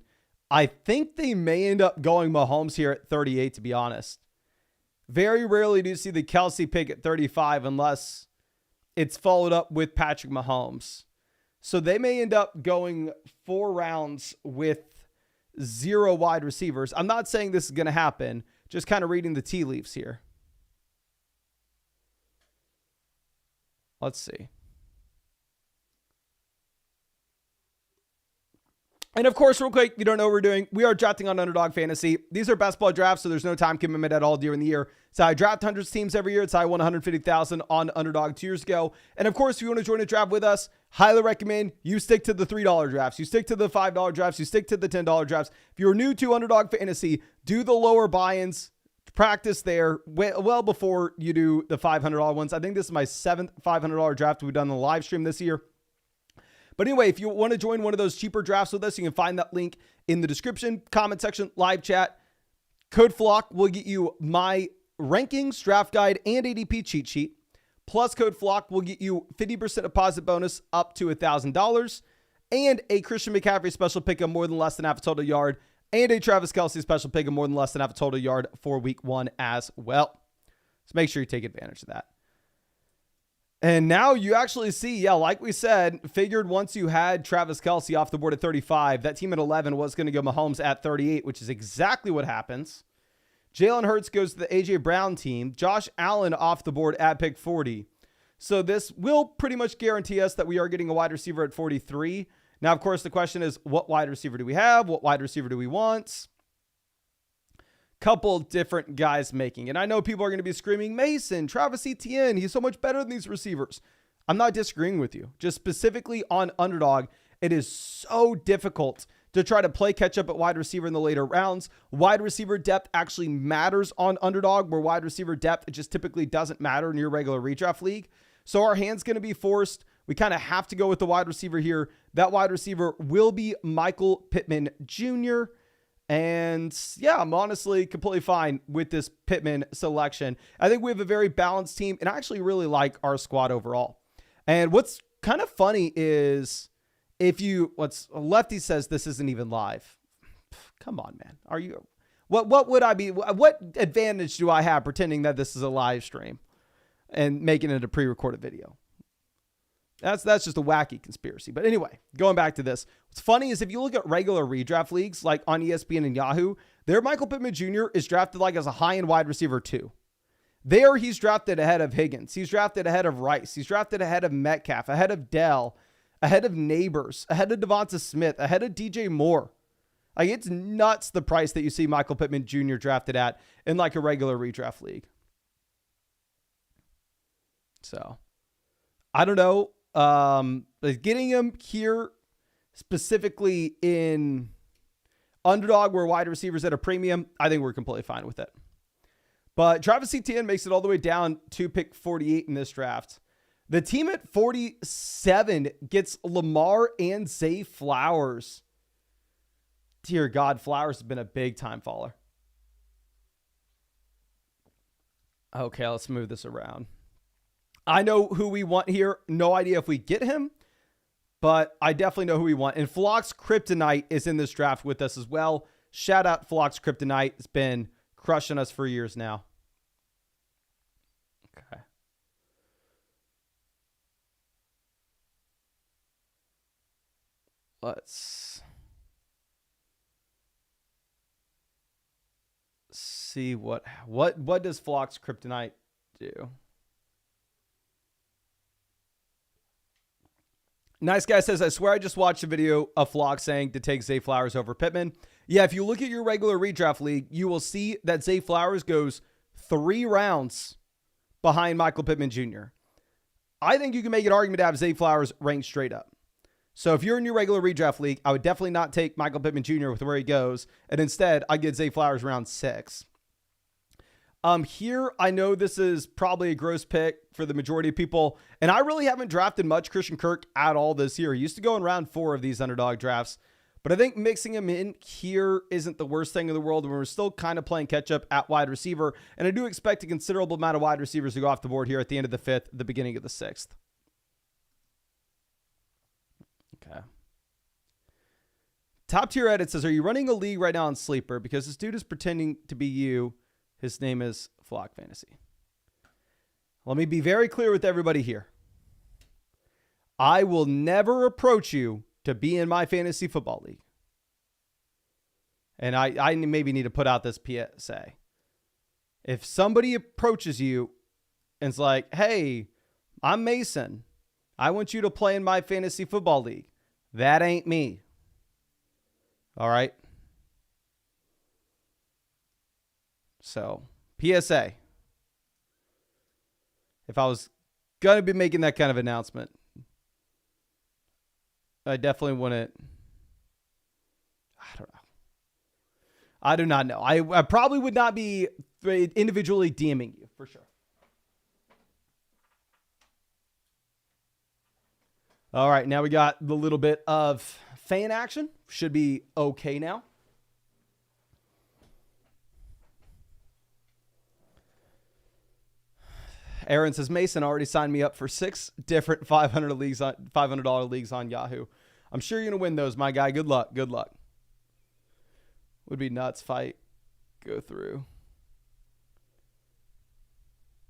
I think they may end up going Mahomes here at 38, to be honest. Very rarely do you see the Kelsey pick at 35 unless it's followed up with Patrick Mahomes. So they may end up going 4 rounds with 0 wide receivers. I'm not saying this is going to happen, just kind of reading the tea leaves here. Let's see. And of course, real quick, you don't know what we're doing. We are drafting on Underdog Fantasy. These are best ball drafts, so there's no time commitment at all during the year. So I draft hundreds of teams every year. It's how I won $150,000 on Underdog 2 years ago. And of course, if you want to join a draft with us, highly recommend you stick to the $3 drafts. You stick to the $5 drafts. You stick to the $10 drafts. If you're new to Underdog Fantasy, do the lower buy-ins. Practice there well before you do the $500 ones. I think this is my 7th $500 draft we've done on the live stream this year. But anyway, if you want to join one of those cheaper drafts with us, you can find that link in the description, comment section, live chat. Code FLOCK will get you my rankings, draft guide, and ADP cheat sheet. Plus code FLOCK will get you 50% deposit bonus up to $1,000 and a Christian McCaffrey special pick of more than less than half a total yard and a Travis Kelce special pick of more than less than half a total yard for week 1 as well. So make sure you take advantage of that. And now you actually see, yeah, like we said, figured once you had Travis Kelce off the board at 35, that team at 11 was going to go Mahomes at 38, which is exactly what happens. Jalen Hurts goes to the A.J. Brown team. Josh Allen off the board at pick 40. So this will pretty much guarantee us that we are getting a wide receiver at 43. Now, of course, the question is, what wide receiver do we have? What wide receiver do we want? Couple different guys making. And I know people are going to be screaming, Mason, Travis Etienne, he's so much better than these receivers. I'm not disagreeing with you. Just specifically on Underdog, it is so difficult to try to play catch up at wide receiver in the later rounds. Wide receiver depth actually matters on Underdog, where wide receiver depth, it just typically doesn't matter in your regular redraft league. So our hand's going to be forced. We kind of have to go with the wide receiver here. That wide receiver will be Michael Pittman Jr., and yeah, I'm honestly completely fine with this Pittman selection. I think we have a very balanced team, and I actually really like our squad overall. And what's kind of funny is Lefty says this isn't even live. Come on, man. Are you, what would I be, what advantage do I have pretending that this is a live stream and making it a pre-recorded video? That's just a wacky conspiracy. But anyway, going back to this, what's funny is if you look at regular redraft leagues like on ESPN and Yahoo, their Michael Pittman Jr. is drafted like as a high-end wide receiver too. There, he's drafted ahead of Higgins. He's drafted ahead of Rice. He's drafted ahead of Metcalf, ahead of Dell, ahead of Neighbors, ahead of Devonta Smith, ahead of DJ Moore. Like, it's nuts the price that you see Michael Pittman Jr. drafted at in like a regular redraft league. So, I don't know. Getting him here specifically in Underdog where wide receivers at a premium, I think we're completely fine with it. But Travis Etienne makes it all the way down to pick 48 in this draft. The team at 47 gets Lamar and Zay Flowers. Dear God, Flowers has been a big time faller. Okay, let's move this around. I know who we want here. No idea if we get him, but I definitely know who we want. And Flock's Kryptonite is in this draft with us as well. Shout out Flock's Kryptonite. It's been crushing us for years now. Okay. Let's see what does Flock's Kryptonite do? Nice guy says, I swear I just watched a video of Flock saying to take Zay Flowers over Pittman. Yeah, if you look at your regular redraft league, you will see that Zay Flowers goes 3 rounds behind Michael Pittman Jr. I think you can make an argument to have Zay Flowers ranked straight up. So if you're in your regular redraft league, I would definitely not take Michael Pittman Jr. with where he goes. And instead, I'd get Zay Flowers round 6. Here, I know this is probably a gross pick for the majority of people, and I really haven't drafted much Christian Kirk at all this year. He used to go in round 4 of these underdog drafts, but I think mixing him in here isn't the worst thing in the world, and we're still kind of playing catch up at wide receiver, and I do expect a considerable amount of wide receivers to go off the board here at the end of the 5th, the beginning of the 6th. Okay. Top tier edit says, are you running a league right now on Sleeper? Because this dude is pretending to be you. His name is Flock Fantasy. Let me be very clear with everybody here. I will never approach you to be in my fantasy football league. And I maybe need to put out this PSA. If somebody approaches you and it's like, hey, I'm Mason. I want you to play in my fantasy football league. That ain't me. All right. So, PSA. If I was going to be making that kind of announcement, I definitely wouldn't. I don't know. I do not know. I probably would not be individually DMing you, for sure. All right, now we got the little bit of fan action. Should be okay now. Aaron says, Mason already signed me up for 6 different $500 leagues on Yahoo. I'm sure you're going to win those, my guy. Good luck. Good luck. Would be nuts fight. Go through.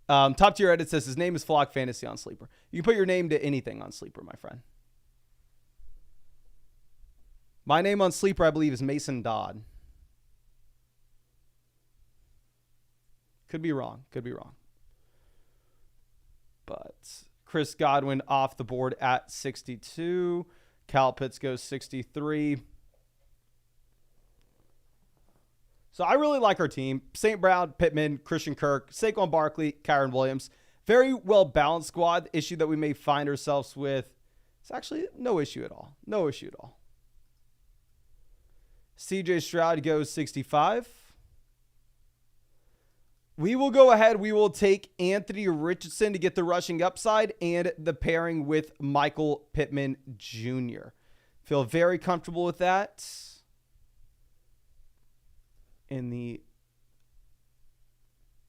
Top tier edit says his name is Flock Fantasy on Sleeper. You can put your name to anything on Sleeper, my friend. My name on Sleeper, I believe, is Mason Dodd. Could be wrong. Could be wrong. But Chris Godwin off the board at 62. Cal Pitts goes 63. So I really like our team. St. Brown, Pittman, Christian Kirk, Saquon Barkley, Kyron Williams. Very well-balanced squad. The issue that we may find ourselves with is actually no issue at all. No issue at all. CJ Stroud goes 65. We will go ahead. We will take Anthony Richardson to get the rushing upside and the pairing with Michael Pittman Jr. Feel very comfortable with that. In the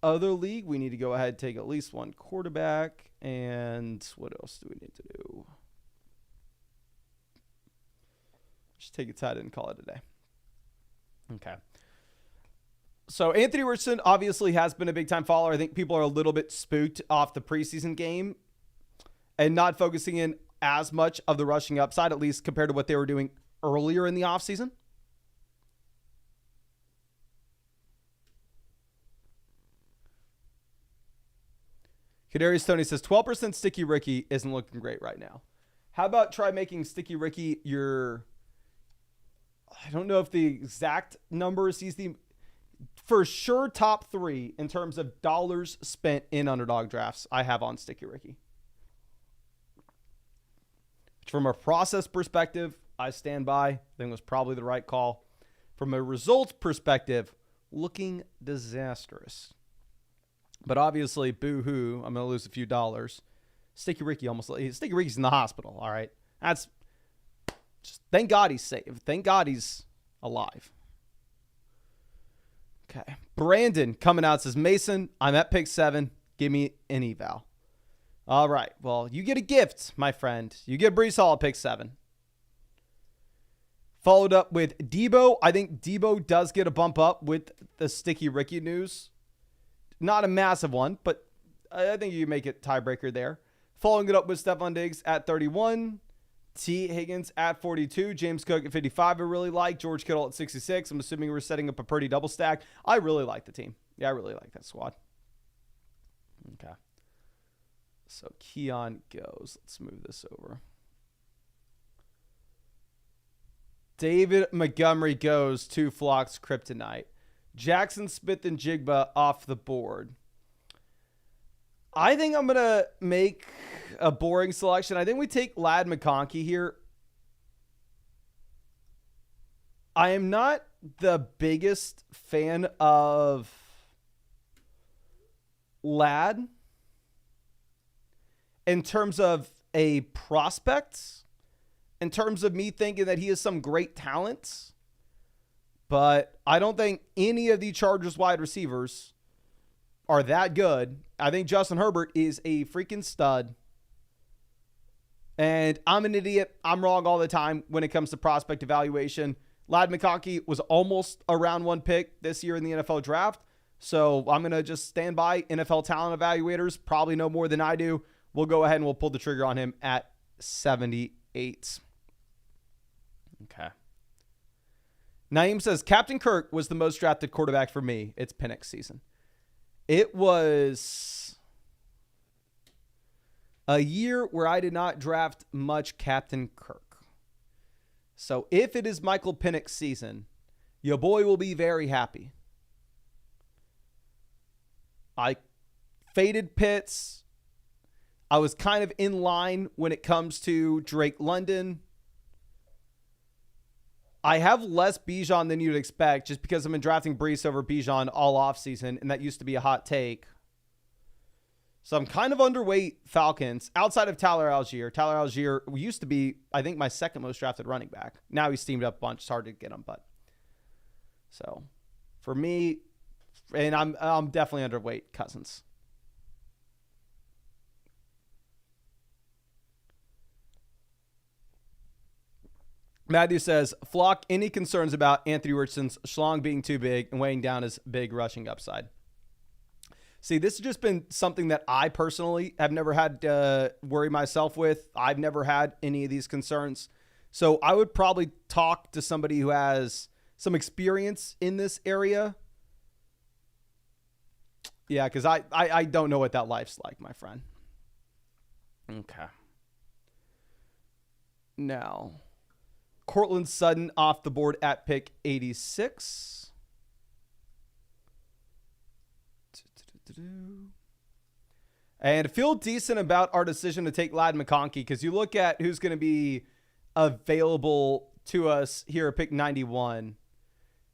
other league, we need to go ahead and take at least one quarterback. And what else do we need to do? Just take a tight end and call it a day. Okay. So Anthony Richardson obviously has been a big-time follower. I think people are a little bit spooked off the preseason game and not focusing in as much of the rushing upside, at least compared to what they were doing earlier in the offseason. Kadarius Tony says 12% Sticky Ricky isn't looking great right now. How about try making Sticky Ricky your... I don't know if the exact numbers he's the... For sure, top 3 in terms of dollars spent in underdog drafts I have on Sticky Ricky. From a process perspective, I stand by. I think it was probably the right call. From a results perspective, looking disastrous. But obviously, boo-hoo, I'm going to lose a few dollars. Sticky Ricky's in the hospital, all right? That's just, thank God he's safe. Thank God he's alive. Okay. Brandon coming out says, Mason, I'm at pick 7. Give me an eval. All right. Well, you get a gift, my friend. You get Breece Hall at pick 7. Followed up with Debo. I think Debo does get a bump up with the Sticky Ricky news. Not a massive one, but I think you can make it tiebreaker there. Following it up with Stephon Diggs at 31. T. Higgins at 42. James Cook at 55 I really like. George Kittle at 66. I'm assuming we're setting up a pretty double stack. I really like the team. Yeah, I really like that squad. Okay. So Keon goes. Let's move this over. David Montgomery goes to Flock's Kryptonite. Jackson Smith and Jigba off the board. I think I'm going to make a boring selection. I think we take Ladd McConkey here. I am not the biggest fan of Ladd in terms of a prospect, in terms of me thinking that he has some great talent, but I don't think any of the Chargers wide receivers are that good. I think Justin Herbert is a freaking stud. And I'm an idiot. I'm wrong all the time when it comes to prospect evaluation. Ladd McConkey was almost a round 1 pick this year in the NFL draft. So I'm going to just stand by. NFL talent evaluators probably know more than I do. We'll go ahead and we'll pull the trigger on him at 78. Okay. Naeem says, Captain Kirk was the most drafted quarterback for me. It's Penix season. It was a year where I did not draft much Captain Kirk. So if it is Michael Penix season, your boy will be very happy. I faded Pitts. I was kind of in line when it comes to Drake London. I have less Bijan than you'd expect just because I've been drafting Breece over Bijan all offseason, and that used to be a hot take. So I'm kind of underweight Falcons outside of Tyler Algier. Tyler Algier used to be, I think, my second most drafted running back. Now he's steamed up a bunch. It's hard to get him, but so for me, and I'm definitely underweight Cousins. Matthew says, Flock, any concerns about Anthony Richardson's schlong being too big and weighing down his big rushing upside? See, this has just been something that I personally have never had to worry myself with. I've never had any of these concerns. So I would probably talk to somebody who has some experience in this area. Yeah, because I don't know what that life's like, my friend. Okay. Now, Cortland Sutton off the board at pick 86. And feel decent about our decision to take Ladd McConkey because you look at who's going to be available to us here at pick 91.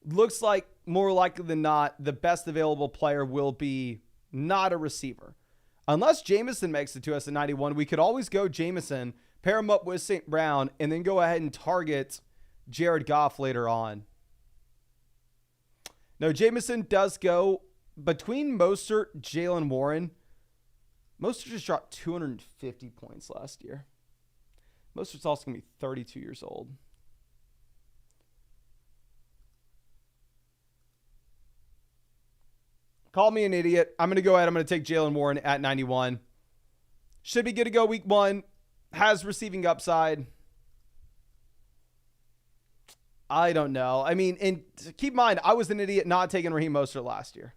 Looks like more likely than not, the best available player will be not a receiver. Unless Jameson makes it to us at 91, we could always go Jameson, pair him up with St. Brown, and then go ahead and target Jared Goff later on. No, Jameson does go between Mostert, Jalen Warren. Mostert just dropped 250 points last year. Mostert's also going to be 32 years old. Call me an idiot. I'm going to go ahead. I'm going to take Jalen Warren at 91. Should be good to go week 1. Has receiving upside. I don't know. I mean, and keep in mind, I was an idiot not taking Raheem Mostert last year.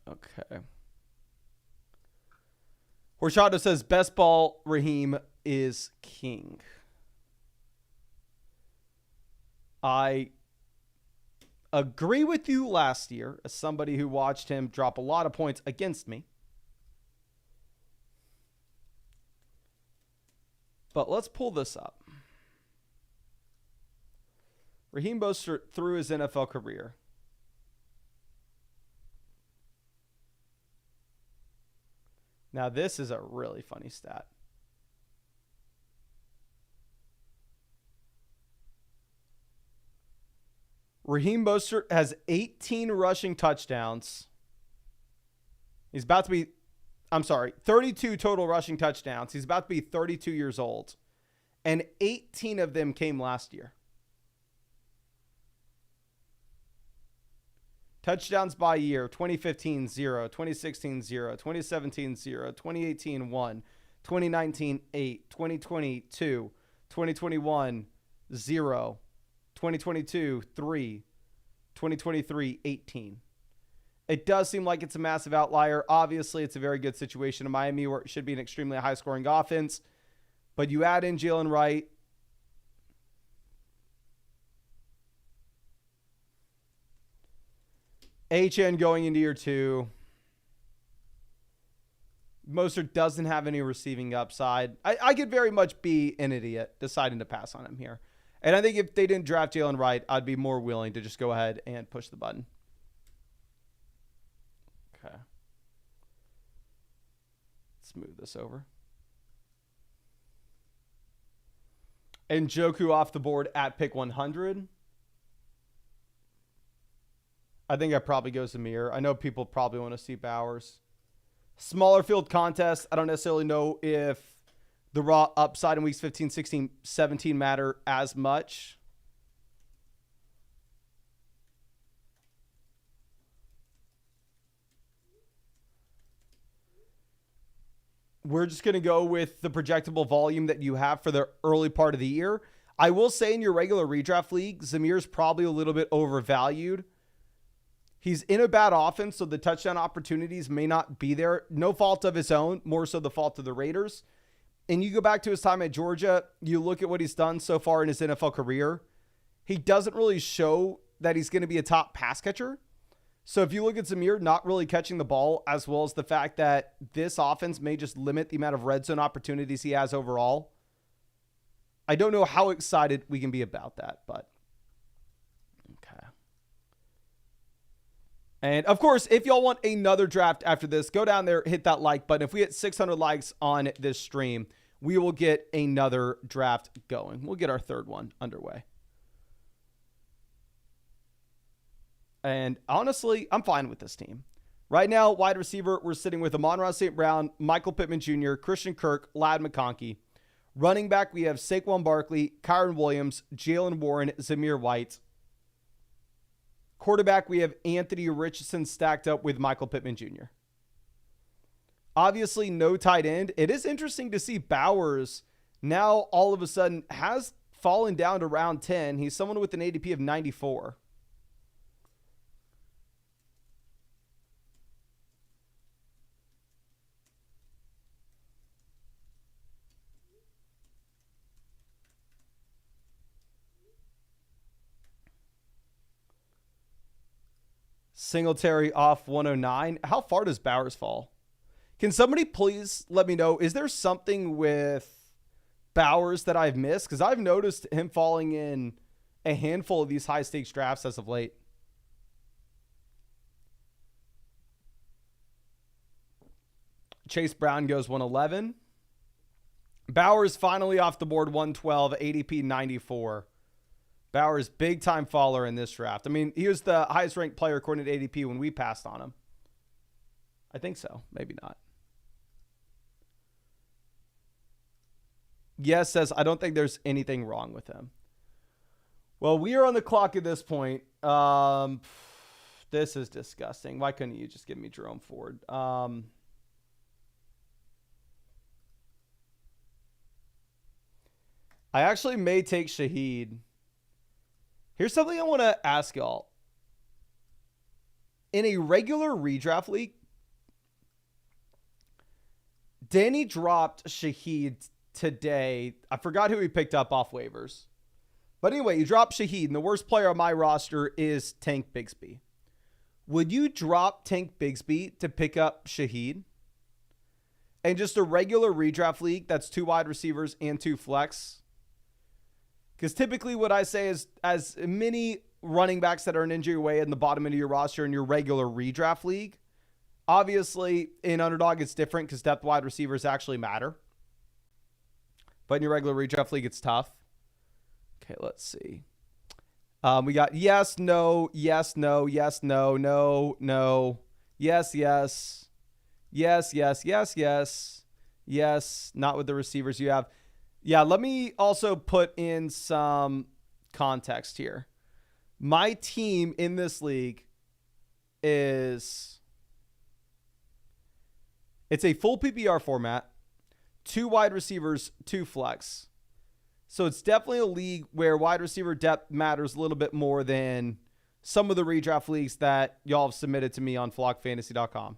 Okay. Horchado says, best ball, Raheem is king. I agree with you last year as somebody who watched him drop a lot of points against me. But let's pull this up. Raheem Mostert through his NFL career. Now, this is a really funny stat. Raheem Mostert has 18 rushing touchdowns. He's about to be, 32 total rushing touchdowns. He's about to be 32 years old. And 18 of them came last year. Touchdowns by year, 2015, 0. 2016, 0. 2017, 0. 2018, 1. 2019, 8. 2020, 2. 2021, 0. 2022, 3. 2023, 18. It does seem like it's a massive outlier. Obviously, it's a very good situation in Miami where it should be an extremely high-scoring offense. But you add in Jalen Wright. HN going into year 2. Mostert doesn't have any receiving upside. I could very much be an idiot deciding to pass on him here. And I think if they didn't draft Jalen Wright, I'd be more willing to just go ahead and push the button. Okay. Let's move this over. And Njoku off the board at pick 100. I think I probably go Zamir. I know people probably want to see Bowers. Smaller field contest. I don't necessarily know if the raw upside in weeks 15, 16, 17 matter as much. We're just going to go with the projectable volume that you have for the early part of the year. I will say in your regular redraft league, Zamir's probably a little bit overvalued. He's in a bad offense, so the touchdown opportunities may not be there. No fault of his own, more so the fault of the Raiders. And you go back to his time at Georgia, you look at what he's done so far in his NFL career. He doesn't really show that he's going to be a top pass catcher. So if you look at Zamir not really catching the ball, as well as the fact that this offense may just limit the amount of red zone opportunities he has overall, I don't know how excited we can be about that, but okay. And of course, if y'all want another draft after this, go down there, hit that like button. If we hit 600 likes on this stream, we will get another draft going. We'll get our third one underway. And honestly, I'm fine with this team. Right now, wide receiver, we're sitting with Amon-Ra St. Brown, Michael Pittman Jr., Christian Kirk, Ladd McConkey. Running back, we have Saquon Barkley, Kyron Williams, Jalen Warren, Zamir White. Quarterback, we have Anthony Richardson stacked up with Michael Pittman Jr. Obviously, no tight end. It is interesting to see Bowers now all of a sudden has fallen down to round 10. He's someone with an ADP of 94. Singletary off 109. How far does Bowers fall? Can somebody please let me know? Is there something with Bowers that I've missed? Because I've noticed him falling in a handful of these high stakes drafts as of late. Chase Brown goes 111. Bowers finally off the board 112, ADP 94. Bowers, big time faller in this draft. I mean, he was the highest ranked player according to ADP when we passed on him. I think so. Maybe not. Yes says, I don't think there's anything wrong with him. Well, we are on the clock at this point. This is disgusting. Why couldn't you just give me Jerome Ford? I actually may take Shaheed. Here's something I want to ask y'all. In a regular redraft league, Danny dropped Shaheed today. I forgot who he picked up off waivers. But anyway, he dropped Shaheed, and the worst player on my roster is Tank Bigsby. Would you drop Tank Bigsby to pick up Shaheed? and just a regular redraft league that's 2 wide receivers and 2 flex. Because typically what I say is as many running backs that are an injury away in the bottom end of your roster in your regular redraft league. Obviously, in Underdog, it's different because depth wide receivers actually matter. But in your regular redraft league, it's tough. Okay, let's see. We got yes, no, yes, no, yes, no, no, no, yes, yes, yes, yes, yes, yes, yes, not with the receivers you have. Yeah, let me also put in some context here. My team in this league it's a full PPR format, 2 wide receivers, 2 flex. So it's definitely a league where wide receiver depth matters a little bit more than some of the redraft leagues that y'all have submitted to me on flockfantasy.com.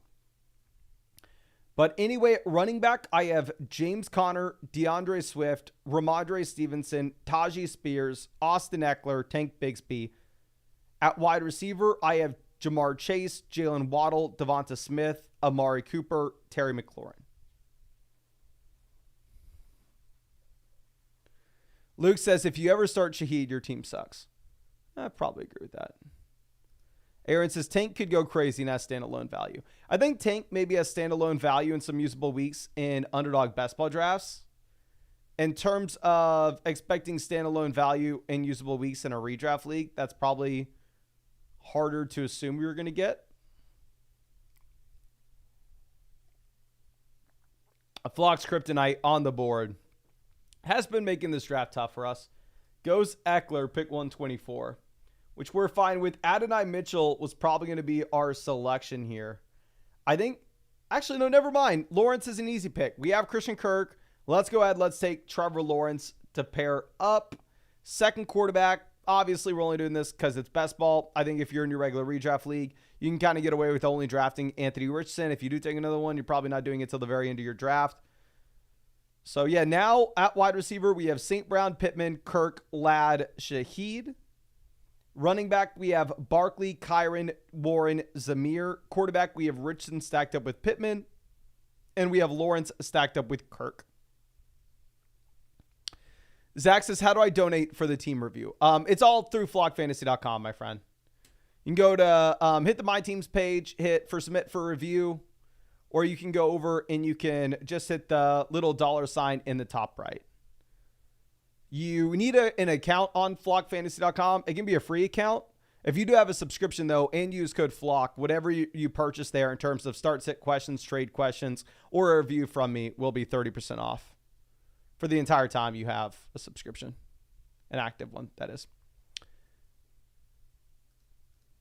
But anyway, running back, I have James Conner, DeAndre Swift, Ramondre Stevenson, Tajee Spears, Austin Eckler, Tank Bigsby. At wide receiver, I have Jamar Chase, Jalen Waddle, Devonta Smith, Amari Cooper, Terry McLaurin. Luke says, if you ever start Shaheed, your team sucks. I probably agree with that. Aaron says, Tank could go crazy and has standalone value. I think Tank maybe has standalone value in some usable weeks in Underdog best ball drafts. In terms of expecting standalone value in usable weeks in a redraft league, that's probably harder to assume we were going to get. A Flock's Kryptonite on the board has been making this draft tough for us. Goes Eckler, pick 124, which we're fine with. Adonai Mitchell was probably going to be our selection here. I think, actually, no, never mind. Lawrence is an easy pick. We have Christian Kirk. Let's go ahead. Let's take Trevor Lawrence to pair up. Second quarterback. Obviously, we're only doing this because it's best ball. I think if you're in your regular redraft league, you can kind of get away with only drafting Anthony Richardson. If you do take another one, you're probably not doing it till the very end of your draft. So, yeah, now at wide receiver, we have St. Brown, Pittman, Kirk, Ladd, Shaheed. Running back, we have Barkley, Kyron, Warren, Zamir. Quarterback, we have Richardson stacked up with Pittman. And we have Lawrence stacked up with Kirk. Zach says, how do I donate for the team review? It's all through flockfantasy.com, my friend. You can go to hit the My Teams page, hit for submit for review, or you can go over and you can just hit the little $ in the top right. You need an account on flockfantasy.com. It can be a free account. If you do have a subscription, though, and use code FLOCK, whatever you purchase there in terms of start sit questions, trade questions, or a review from me will be 30% off for the entire time you have a subscription. An active one, that is.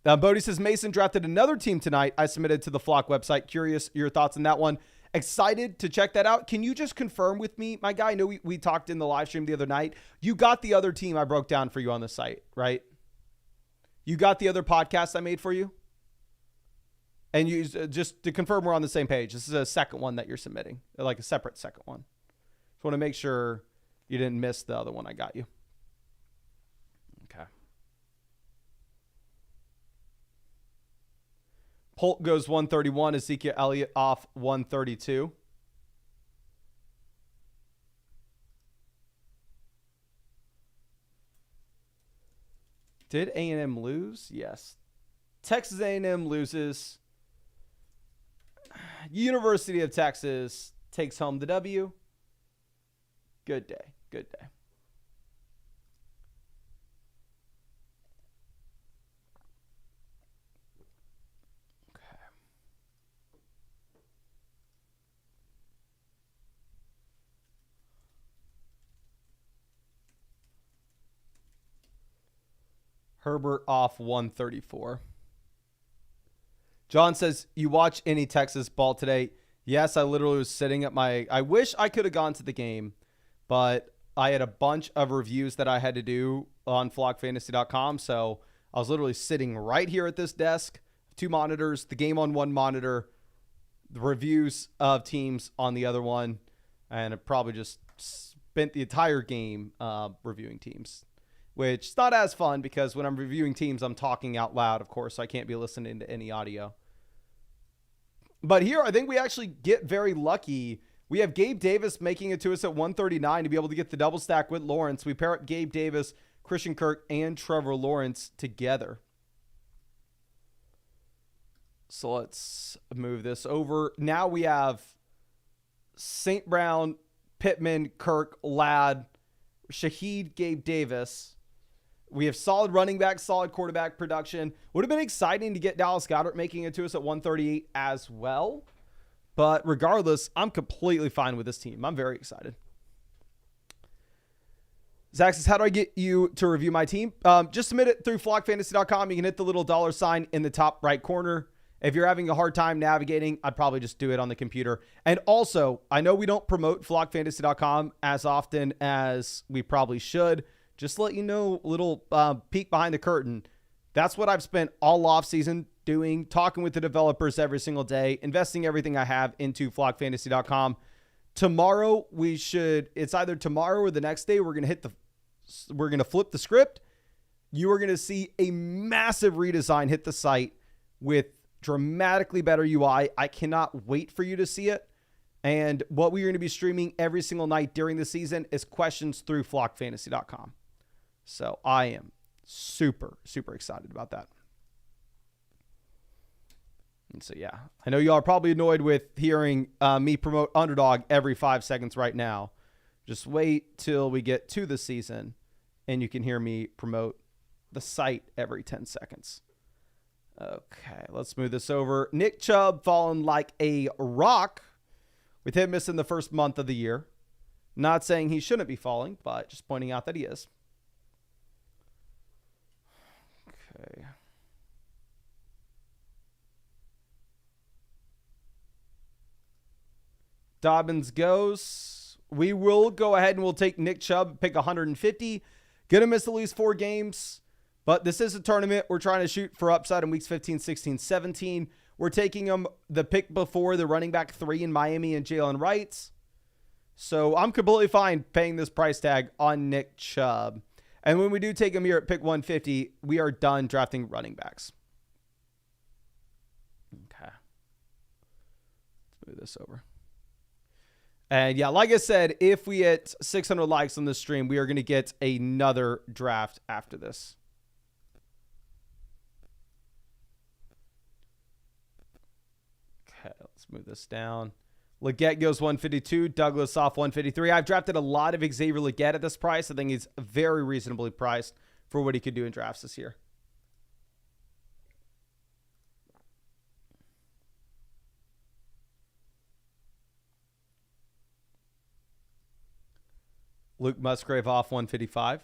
Bodie says, Mason drafted another team tonight. I submitted to the Flock website. Curious your thoughts on that one. Excited to check that out. Can you just confirm with me, my guy? I know we talked in the live stream the other night. You got the other team I broke down for you on the site, right? You got the other podcast I made for you? And you just to confirm we're on the same page. This is a second one that you're submitting, like a separate second one. Just want to make sure you didn't miss the other one I got you. Okay. Polk goes 131. Ezekiel Elliott off 132. Did A&M lose? Yes. Texas A&M loses. University of Texas takes home the W. Good day. Good day. Herbert off 134. John says, you watch any Texas ball today? Yes, I literally was sitting at I wish I could have gone to the game, but I had a bunch of reviews that I had to do on flockfantasy.com. So I was literally sitting right here at this desk, 2 monitors, the game on one monitor, the reviews of teams on the other one. And I probably just spent the entire game reviewing teams, which is not as fun because when I'm reviewing teams, I'm talking out loud, of course, so I can't be listening to any audio. But here, I think we actually get very lucky. We have Gabe Davis making it to us at 139 to be able to get the double stack with Lawrence. We pair up Gabe Davis, Christian Kirk, and Trevor Lawrence together. So let's move this over. Now we have St. Brown, Pittman, Kirk, Ladd, Shaheed, Gabe Davis. We have solid running back, solid quarterback production. Would have been exciting to get Dallas Goedert making it to us at 138 as well. But regardless, I'm completely fine with this team. I'm very excited. Zach says, how do I get you to review my team? Just submit it through flockfantasy.com. You can hit the little $ in the top right corner. If you're having a hard time navigating, I'd probably just do it on the computer. And also, I know we don't promote flockfantasy.com as often as we probably should. Just to let you know, a little peek behind the curtain. That's what I've spent all offseason doing, talking with the developers every single day, investing everything I have into flockfantasy.com. Tomorrow, it's either tomorrow or the next day, we're going to flip the script. You are going to see a massive redesign hit the site with dramatically better UI. I cannot wait for you to see it. And what we're going to be streaming every single night during the season is questions through flockfantasy.com. So I am super, super excited about that. And so, yeah, I know y'all are probably annoyed with hearing me promote Underdog every 5 seconds right now. Just wait till we get to the season and you can hear me promote the site every 10 seconds. Okay, let's move this over. Nick Chubb falling like a rock with him missing the first month of the year. Not saying he shouldn't be falling, but just pointing out that he is. Okay. Dobbins goes. We will go ahead and we'll take Nick Chubb, pick 150. Gonna miss at least 4 games. But this is a tournament. We're trying to shoot for upside in weeks 15, 16, 17. We're taking him the pick before the running back 3 in Miami and Jalen Wright. So I'm completely fine paying this price tag on Nick Chubb. And when we do take him here at pick 150, we are done drafting running backs. Okay. Let's move this over. And yeah, like I said, if we hit 600 likes on this stream, we are going to get another draft after this. Okay, let's move this down. Leggett goes 152. Douglas off 153. I've drafted a lot of Xavier Leggett at this price. I think he's very reasonably priced for what he could do in drafts this year. Luke Musgrave off 155.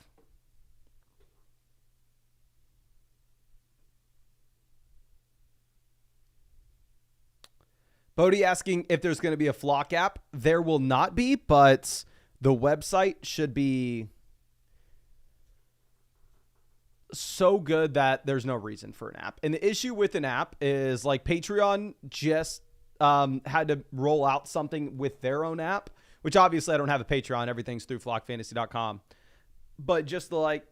Bodie asking if there's going to be a Flock app. There will not be, but the website should be so good that there's no reason for an app. And the issue with an app is like Patreon just had to roll out something with their own app, which obviously I don't have a Patreon. Everything's through flockfantasy.com. But just to like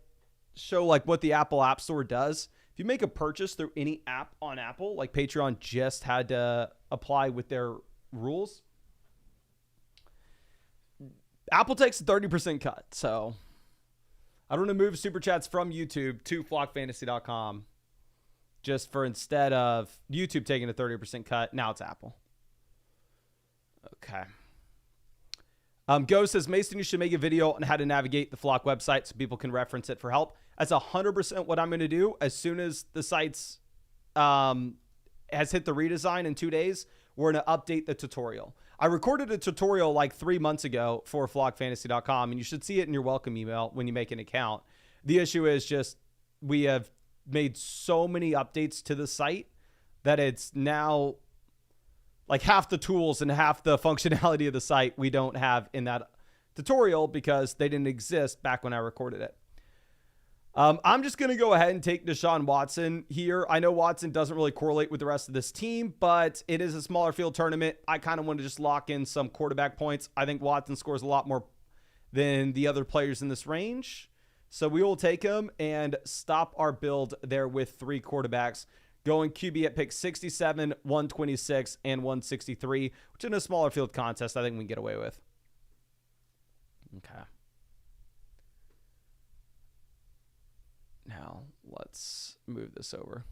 show like what the Apple App Store does. If you make a purchase through any app on Apple, like Patreon just had to apply with their rules. Apple takes a 30% cut. So I don't want to move super chats from YouTube to flockfantasy.com just for instead of YouTube taking a 30% cut. Now it's Apple. Okay. Go says, Mason, you should make a video on how to navigate the Flock website so people can reference it for help. That's 100% what I'm going to do. As soon as the site's has hit the redesign in 2 days, we're going to update the tutorial. I recorded a tutorial like 3 months ago for flockfantasy.com, and you should see it in your welcome email when you make an account. The issue is just we have made so many updates to the site that it's now like half the tools and half the functionality of the site we don't have in that tutorial because they didn't exist back when I recorded it. I'm just going to go ahead and take Deshaun Watson here. I know Watson doesn't really correlate with the rest of this team, but it is a smaller field tournament. I kind of want to just lock in some quarterback points. I think Watson scores a lot more than the other players in this range. So we will take him and stop our build there with 3 quarterbacks. going QB at pick 67, 126, and 163, which in a smaller field contest, I think we can get away with. Okay. Now, let's move this over.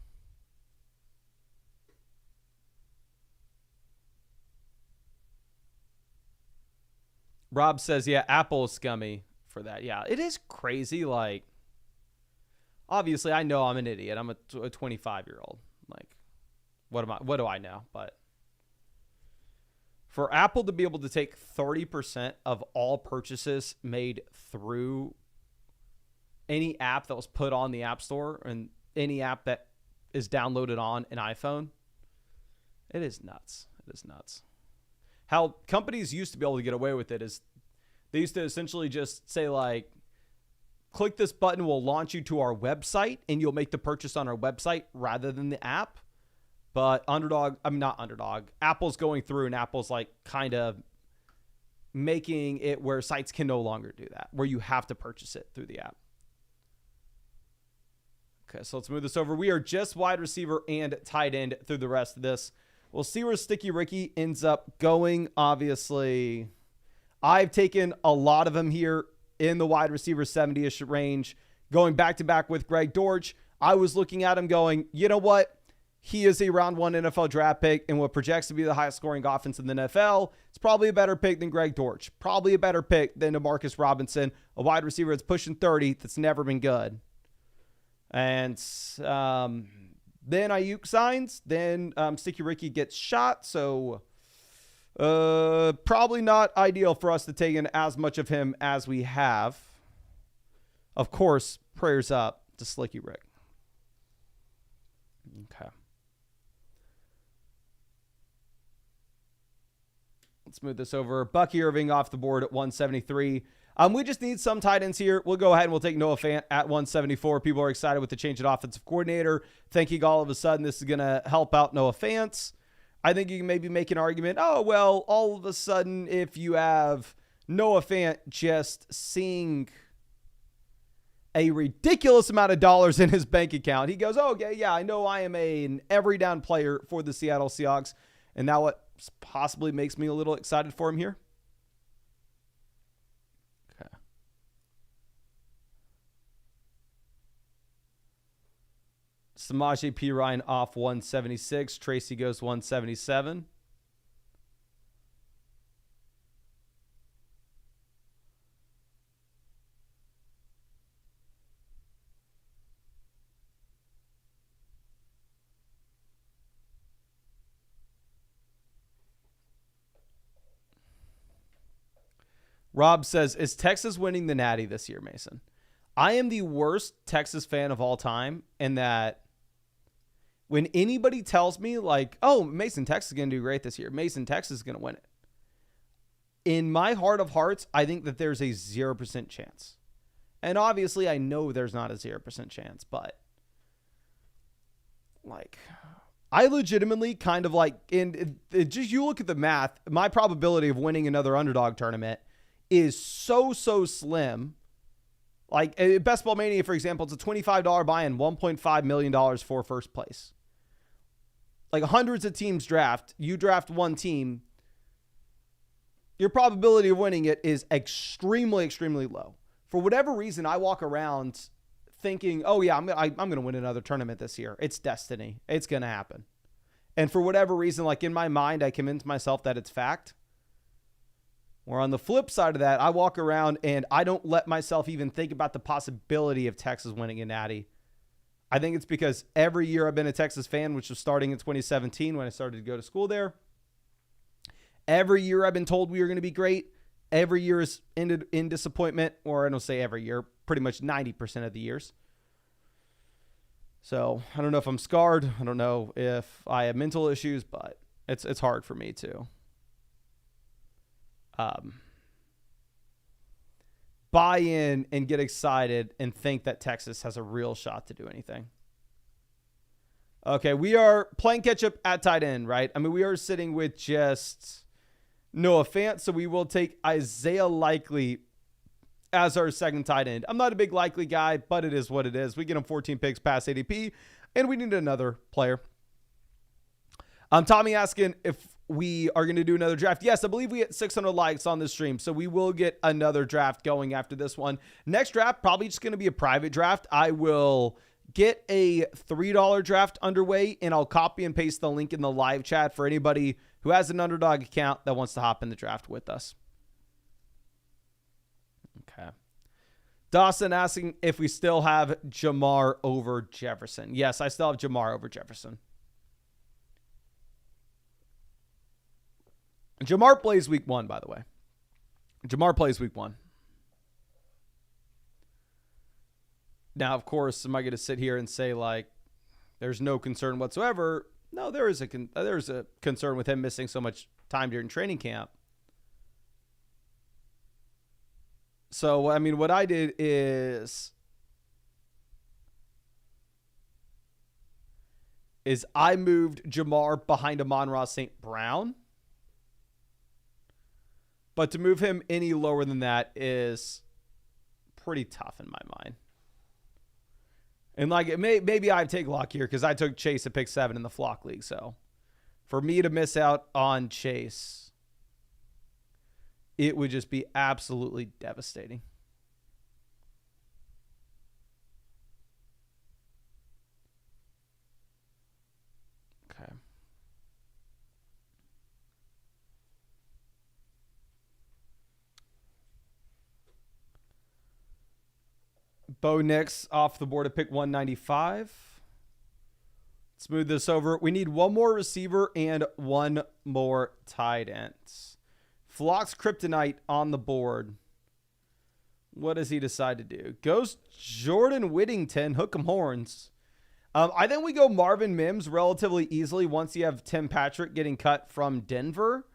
Rob says, yeah, Apple is scummy for that. Yeah, it is crazy. Like, obviously, I know I'm an idiot. I'm a 25-year-old. Like, what do I know? But for Apple to be able to take 30% of all purchases made through any app that was put on the App Store and any app that is downloaded on an iPhone, it is nuts. It is nuts. How companies used to be able to get away with it is they used to essentially just say, like, click this button, we'll launch you to our website, and you'll make the purchase on our website rather than the app. But Apple's going through, and Apple's like kind of making it where sites can no longer do that, where you have to purchase it through the app. Okay, so let's move this over. We are just wide receiver and tight end through the rest of this. We'll see where Sticky Ricky ends up going. Obviously, I've taken a lot of them here in the wide receiver 70-ish range, going back-to-back with Greg Dortch. I was looking at him going, you know what? He is a round one NFL draft pick and what projects to be the highest scoring offense in the NFL. It's probably a better pick than Greg Dortch. Probably a better pick than DeMarcus Robinson, a wide receiver that's pushing 30 that's never been good. And then Ayuk signs. Then Sticky Ricky gets shot. So probably not ideal for us to take in as much of him as we have. Of course, prayers up to Slicky Rick. Okay. Let's move this over. Bucky Irving off the board at 173. We just need some tight ends here. We'll go ahead and we'll take Noah Fant at 174. People are excited with the change at offensive coordinator, thinking all of a sudden this is going to help out Noah Fant. I think you can maybe make an argument, oh, well, all of a sudden if you have Noah Fant just seeing a ridiculous amount of dollars in his bank account, he goes, oh, okay, yeah, I know I am an every down player for the Seattle Seahawks. And now what possibly makes me a little excited for him here? Samaje Perine off 176. Tracy goes 177. Rob says, is Texas winning the Natty this year, Mason? I am the worst Texas fan of all time in that when anybody tells me like, oh, Mason, Texas is going to do great this year, Mason, Texas is going to win it, in my heart of hearts, I think that there's a 0% chance. And obviously I know there's not a 0% chance, but like I legitimately kind of like, just you look at the math, my probability of winning another underdog tournament is so slim. Like Best Ball Mania, for example, it's a $25 buy-in, $1.5 million for first place. Like hundreds of teams draft. You draft one team. Your probability of winning it is extremely, extremely low. For whatever reason, I walk around thinking, oh yeah, I'm going to win another tournament this year. It's destiny. It's going to happen. And for whatever reason, like in my mind, I convince myself that it's fact. Or on the flip side of that, I walk around and I don't let myself even think about the possibility of Texas winning a Natty. I think it's because every year I've been a Texas fan, which was starting in 2017 when I started to go to school there. Every year I've been told we are going to be great. Every year has ended in disappointment, or I don't say every year, pretty much 90% of the years. So I don't know if I'm scarred. I don't know if I have mental issues, but it's hard for me to buy in and get excited and think that Texas has a real shot to do anything. Okay, we are playing catch up at tight end, right? I mean, we are sitting with just Noah Fant, so we will take Isaiah Likely as our second tight end. I'm not a big likely guy, but it is what it is. We get him 14 picks past ADP, and we need another player. Tommy asking if we are going to do another draft. Yes, I believe we hit 600 likes on this stream, so we will get another draft going after this one. Next draft, probably just going to be a private draft. I will get a $3 draft underway, and I'll copy and paste the link in the live chat for anybody who has an Underdog account that wants to hop in the draft with us. Okay. Dawson asking if we still have Jamar over Jefferson. Yes, I still have Jamar over Jefferson. Jamar plays week 1, by the way. Jamar plays week 1. Now, of course, am I going to sit here and say, like, there's no concern whatsoever? No, there is a concern with him missing so much time during training camp. So, I mean, what I did is I moved Jamar behind Amon-Ra St. Brown. But to move him any lower than that is pretty tough in my mind. And like maybe I take luck here because I took Chase at pick 7 in the Flock League. So for me to miss out on Chase, it would just be absolutely devastating. Okay. Bo Nix off the board at pick 195. Let's move this over. We need one more receiver and one more tight end. Flock's Kryptonite on the board. What does he decide to do? Goes Jordan Whittington, hook 'em horns. I think we go Marvin Mims relatively easily once you have Tim Patrick getting cut from Denver.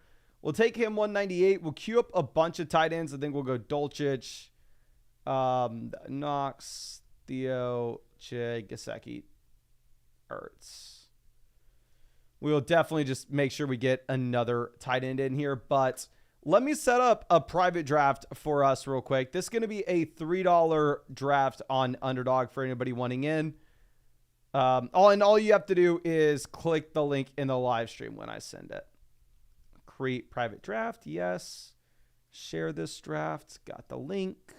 We'll take him 198. We'll queue up a bunch of tight ends. I think we'll go Dulcich, Knox, Theo, Che, Gesicki, Ertz. We'll definitely just make sure we get another tight end in here, but let me set up a private draft for us real quick. This is going to be a $3 draft on Underdog for anybody wanting in. All you have to do is click the link in the live stream when I send it. Create private draft. Yes. Share this draft. Got the link.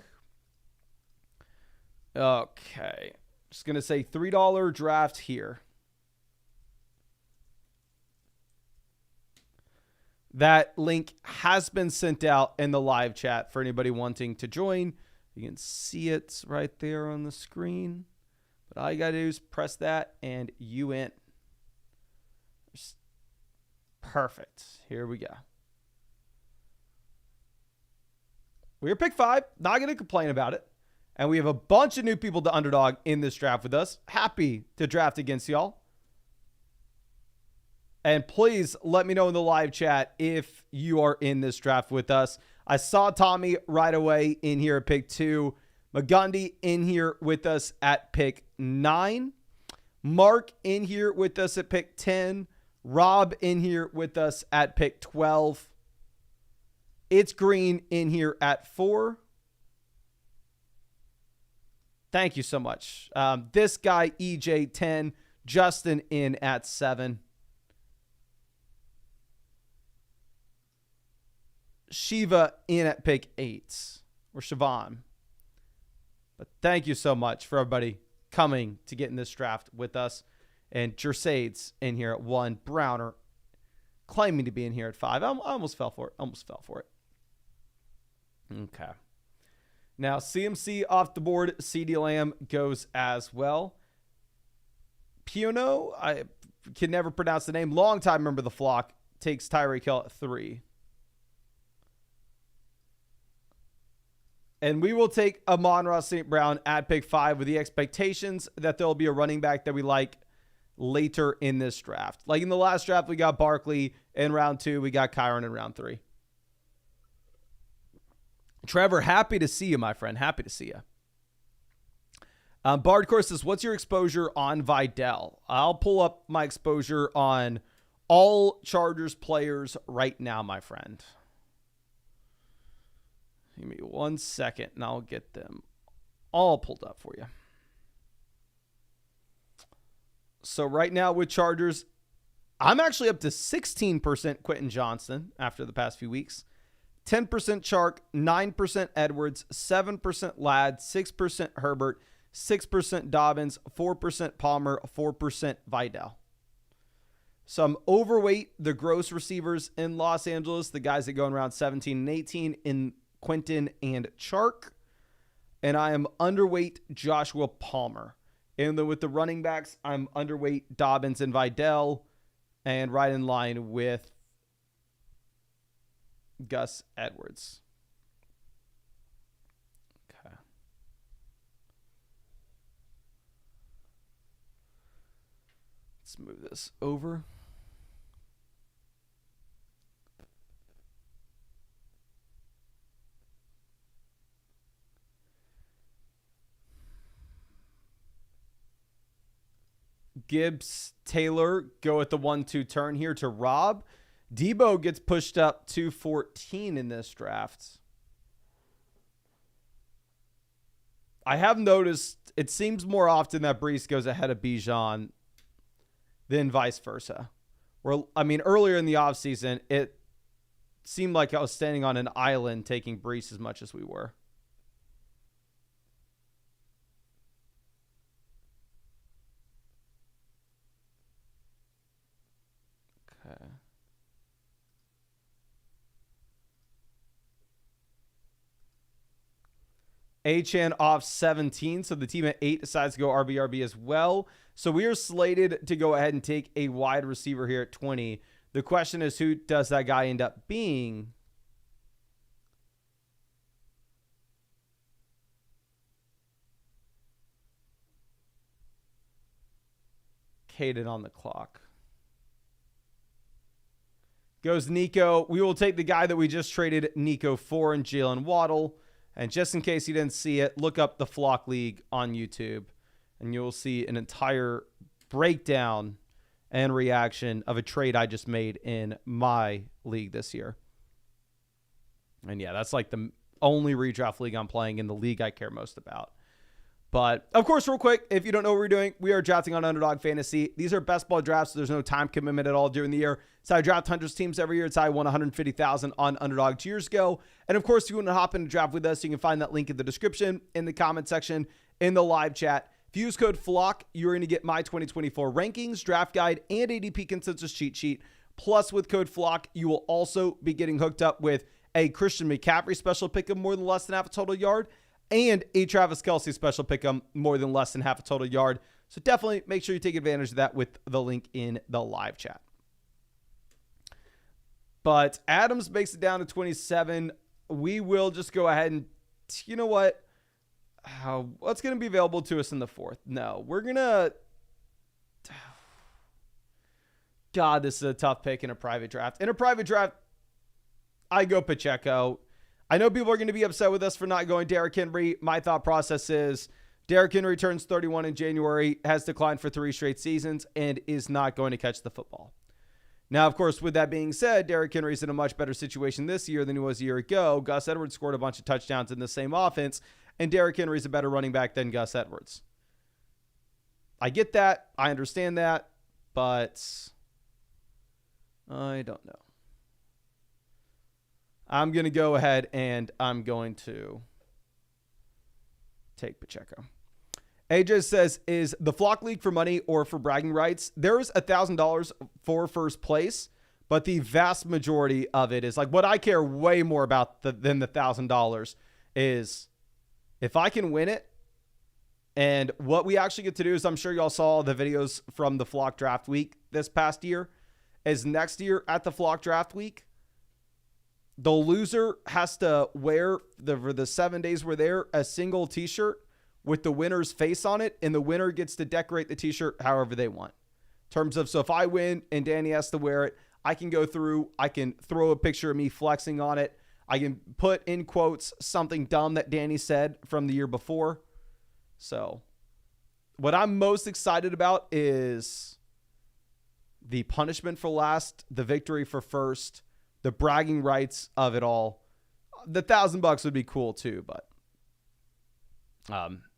Okay. Just going to say $3 draft here. That link has been sent out in the live chat for anybody wanting to join. You can see it right there on the screen. But all you got to do is press that and you in. Perfect. Here we go. We're pick 5. Not going to complain about it. And we have a bunch of new people to Underdog in this draft with us. Happy to draft against y'all. And please let me know in the live chat if you are in this draft with us. I saw Tommy right away in here at pick 2. McGundy in here with us at pick 9. Mark in here with us at pick 10. Rob in here with us at pick 12. It's Green in here at 4. Thank you so much. This guy, EJ, 10. Justin in at 7. Shiva in at pick 8. Or Siobhan. But thank you so much for everybody coming to get in this draft with us. And Jersades in here at 1. Browner claiming to be in here at 5. I almost fell for it. Okay. Now, CMC off the board. CeeDee Lamb goes as well. Puno, I can never pronounce the name. Long-time member of the flock. Takes Tyreek Hill at 3. And we will take Amon-Ra St. Brown at pick 5 with the expectations that there'll be a running back that we like later in this draft. Like in the last draft, we got Barkley. In round 2, we got Kyron in round 3. Trevor, happy to see you, my friend. Happy to see you. Bardcore says, what's your exposure on Vidal? I'll pull up my exposure on all Chargers players right now, my friend. Give me 1 second and I'll get them all pulled up for you. So right now with Chargers, I'm actually up to 16% Quentin Johnston after the past few weeks. 10% Chark, 9% Edwards, 7% Ladd, 6% Herbert, 6% Dobbins, 4% Palmer, 4% Vidal. So I'm overweight the gross receivers in Los Angeles, the guys that go around 17 and 18 in Quentin and Chark. And I am underweight Joshua Palmer. And then with the running backs, I'm underweight Dobbins and Vidal, and right in line with Gus Edwards. Okay. Let's move this over. Gibbs, Taylor go at the 1-2 turn here to Rob. Debo gets pushed up to 14 in this draft. I have noticed it seems more often that Breece goes ahead of Bijan than vice versa. Earlier in the offseason, it seemed like I was standing on an island taking Breece as much as we were. Okay. Achane off 17, so the team at 8 decides to go RB as well. So we are slated to go ahead and take a wide receiver here at 20. The question is, who does that guy end up being? Caden on the clock. Goes Nico. We will take the guy that we just traded Nico for, and Jalen Waddle. And just in case you didn't see it, look up the Flock League on YouTube, and you'll see an entire breakdown and reaction of a trade I just made in my league this year. And yeah, that's like the only redraft league I'm playing in, the league I care most about. But, of course, real quick, if you don't know what we're doing, we are drafting on Underdog Fantasy. These are best ball drafts, so there's no time commitment at all during the year. It's how I draft hundreds of teams every year. It's how I won $150,000 on Underdog 2 years ago. And, of course, if you want to hop in and draft with us, you can find that link in the description, in the comment section, in the live chat. If you use code FLOCK, you're going to get my 2024 rankings, draft guide, and ADP consensus cheat sheet. Plus, with code FLOCK, you will also be getting hooked up with a Christian McCaffrey special pick of more than less than half a total yard, and a Travis Kelce special pick'em more than less than half a total yard. So definitely make sure you take advantage of that with the link in the live chat. But Adams makes it down to 27. We will just go ahead and, you know what? What's going to be available to us in the 4th? No, we're going to... God, this is a tough pick in a private draft. In a private draft, I go Pacheco. I know people are going to be upset with us for not going Derrick Henry. My thought process is Derrick Henry turns 31 in January, has declined for 3 straight seasons, and is not going to catch the football. Now, of course, with that being said, Derrick Henry's in a much better situation this year than he was a year ago. Gus Edwards scored a bunch of touchdowns in the same offense, and Derrick Henry's a better running back than Gus Edwards. I get that. I understand that, but I don't know. I'm going to go ahead and I'm going to take Pacheco. AJ says, is the Flock League for money or for bragging rights? There's $1,000 for first place, but the vast majority of it is like what I care way more about than the $1,000 is if I can win it. And what we actually get to do is, I'm sure y'all saw the videos from the Flock Draft Week this past year, is next year at the Flock Draft Week, the loser has to wear, for the 7 days we're there, a single t-shirt with the winner's face on it, and the winner gets to decorate the t-shirt however they want. In terms of, so if I win and Danny has to wear it, I can go through, I can throw a picture of me flexing on it. I can put in quotes something dumb that Danny said from the year before. So what I'm most excited about is the punishment for last, the victory for first, the bragging rights of it all. the $1,000 would be cool too, but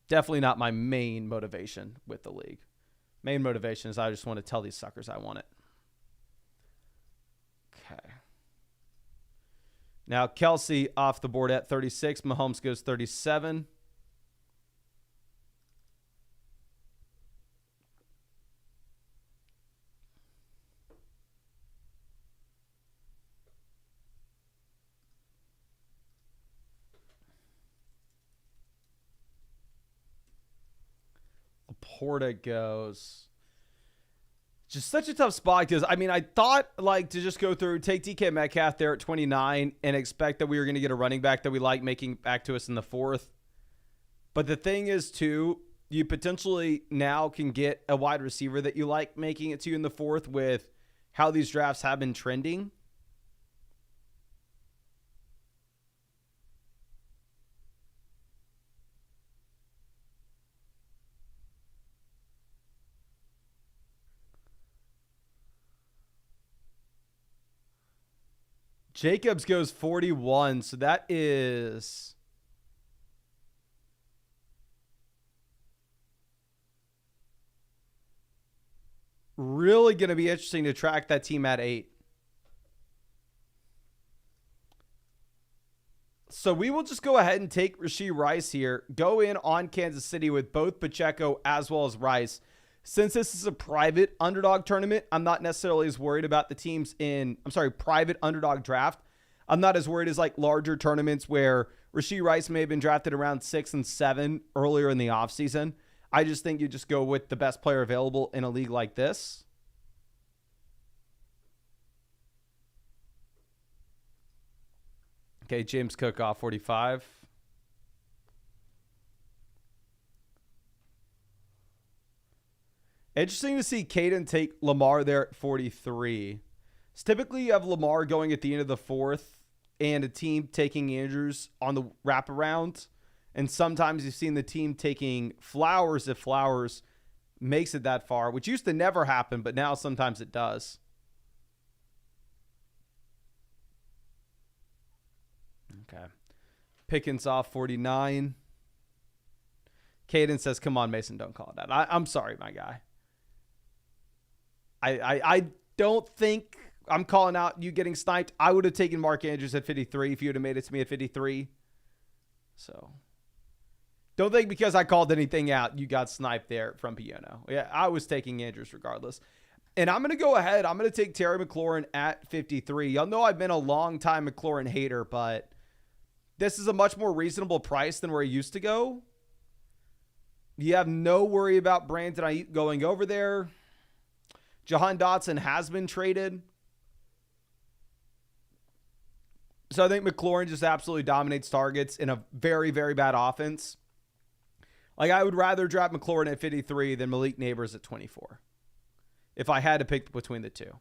definitely not my main motivation with the league. Main motivation is I just want to tell these suckers I want it. Okay. Now, Kelsey off the board at 36. Mahomes goes 37. Laporta goes. Just such a tough spot because, I mean, I thought like to just go through, take DK Metcalf there at 29 and expect that we were going to get a running back that we like making back to us in the 4th. But the thing is, too, you potentially now can get a wide receiver that you like making it to you in the 4th with how these drafts have been trending. Jacobs goes 41, so that is really going to be interesting to track that team at 8. So we will just go ahead and take Rashee Rice here, go in on Kansas City with both Pacheco as well as Rice. Since this is a private underdog tournament, I'm not necessarily as worried about the teams private underdog draft. I'm not as worried as like larger tournaments where Rashee Rice may have been drafted around 6 and 7 earlier in the offseason. I just think you just go with the best player available in a league like this. Okay, James Cook off 45. Interesting to see Caden take Lamar there at 43. So typically you have Lamar going at the end of the 4th and a team taking Andrews on the wraparound. And sometimes you've seen the team taking Flowers if Flowers makes it that far, which used to never happen, but now sometimes it does. Okay. Pickens off 49. Caden says, come on, Mason, don't call it that. I'm sorry, my guy. I don't think I'm calling out you getting sniped. I would have taken Mark Andrews at 53 if you would have made it to me at 53. So don't think because I called anything out, you got sniped there from Piano. Yeah, I was taking Andrews regardless. And I'm going to go ahead. I'm going to take Terry McLaurin at 53. Y'all know I've been a long time McLaurin hater, but this is a much more reasonable price than where he used to go. You have no worry about Brandon Ayuk going over there. Jahan Dotson has been traded. So I think McLaurin just absolutely dominates targets in a very, very bad offense. Like, I would rather draft McLaurin at 53 than Malik Neighbors at 24 if I had to pick between the two.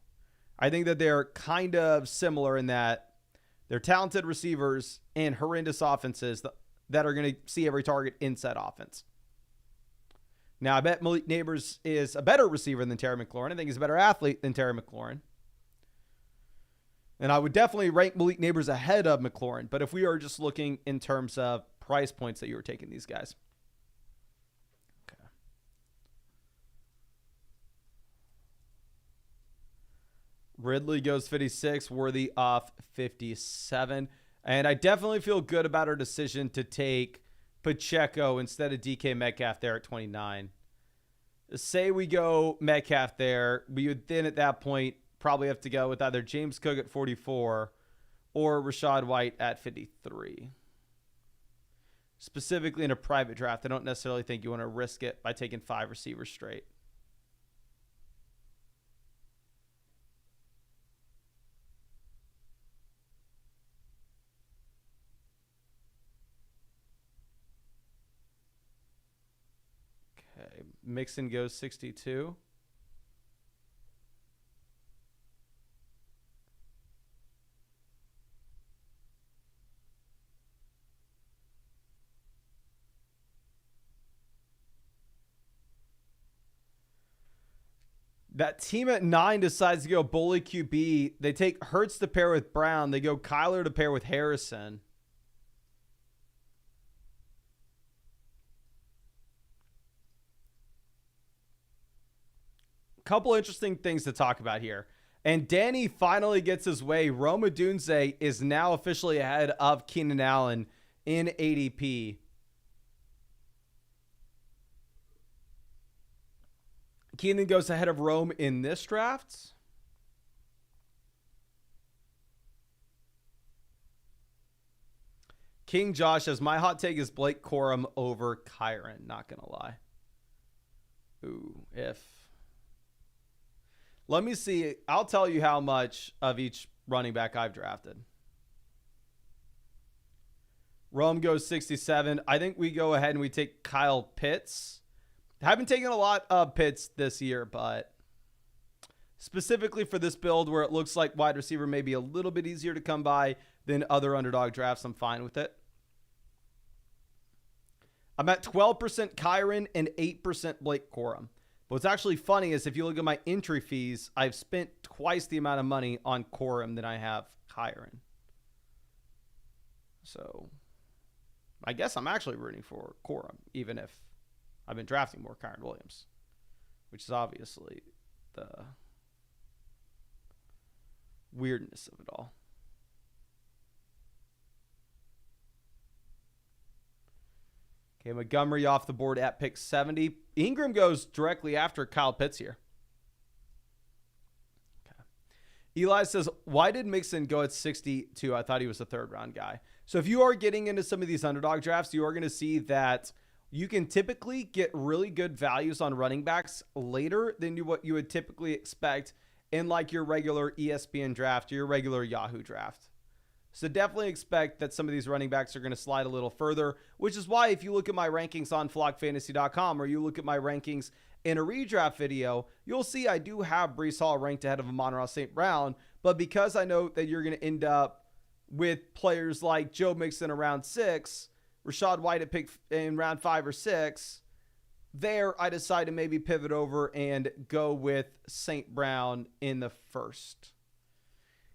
I think that they're kind of similar in that they're talented receivers and horrendous offenses that are going to see every target in said offense. Now, I bet Malik Neighbors is a better receiver than Terry McLaurin. I think he's a better athlete than Terry McLaurin. And I would definitely rank Malik Neighbors ahead of McLaurin. But if we are just looking in terms of price points that you were taking these guys. Okay. Ridley goes 56. Worthy off 57. And I definitely feel good about our decision to take Pacheco instead of DK Metcalf there at 29. Say we go Metcalf there, we would then at that point probably have to go with either James Cook at 44 or Rachaad White at 53. Specifically in a private draft, I don't necessarily think you want to risk it by taking 5 receivers straight. Mixon goes 62. That team at 9 decides to go bully QB. They take Hurts to pair with Brown. They go Kyler to pair with Harrison. couple interesting things to talk about here. And Danny finally gets his way. Rome Odunze is now officially ahead of Keenan Allen in ADP. Keenan goes ahead of Rome in this draft. King Josh says, my hot take is Blake Corum over Kyron. Not going to lie. Ooh, if. Let me see. I'll tell you how much of each running back I've drafted. Rome goes 67. I think we go ahead and we take Kyle Pitts. Haven't taken a lot of Pitts this year, but specifically for this build where it looks like wide receiver may be a little bit easier to come by than other underdog drafts, I'm fine with it. I'm at 12% Kyron and 8% Blake Corum. But what's actually funny is if you look at my entry fees, I've spent twice the amount of money on Corum than I have Kyron. So I guess I'm actually rooting for Corum, even if I've been drafting more Kyron Williams, which is obviously the weirdness of it all. Okay, Montgomery off the board at pick 70. Ingram goes directly after Kyle Pitts here. Okay. Eli says, why did Mixon go at 62? I thought he was a third round guy. So if you are getting into some of these underdog drafts, you are going to see that you can typically get really good values on running backs later than what you would typically expect in like your regular ESPN draft or your regular Yahoo draft. So definitely expect that some of these running backs are going to slide a little further, which is why if you look at my rankings on flockfantasy.com or you look at my rankings in a redraft video, you'll see I do have Breece Hall ranked ahead of Amon-Ra St. Brown, but because I know that you're going to end up with players like Joe Mixon around 6, Rashad White at pick in round 5 or 6, there I decide to maybe pivot over and go with St. Brown in the first.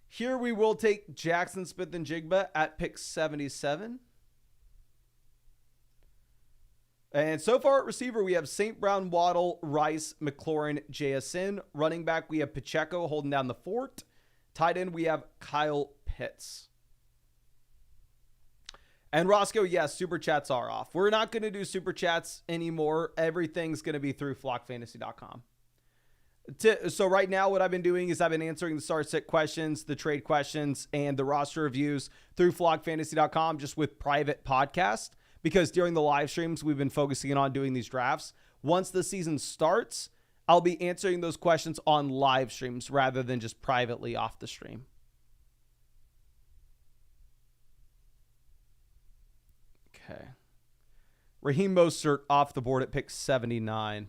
Here we will take Jackson Smith-Njigba at pick 77. And so far at receiver, we have St. Brown, Waddle, Rice, McLaurin, JSN. Running back, we have Pacheco holding down the fort. Tight end, we have Kyle Pitts. And Roscoe, yes, super chats are off. We're not going to do super chats anymore. Everything's going to be through flockfantasy.com. So right now what I've been doing is I've been answering the start sit questions, the trade questions, and the roster reviews through flockfantasy.com just with private podcast, because during the live streams we've been focusing on doing these drafts. Once the season starts, I'll be answering those questions on live streams rather than just privately off the stream. Okay. Raheem Mostert off the board at pick 79.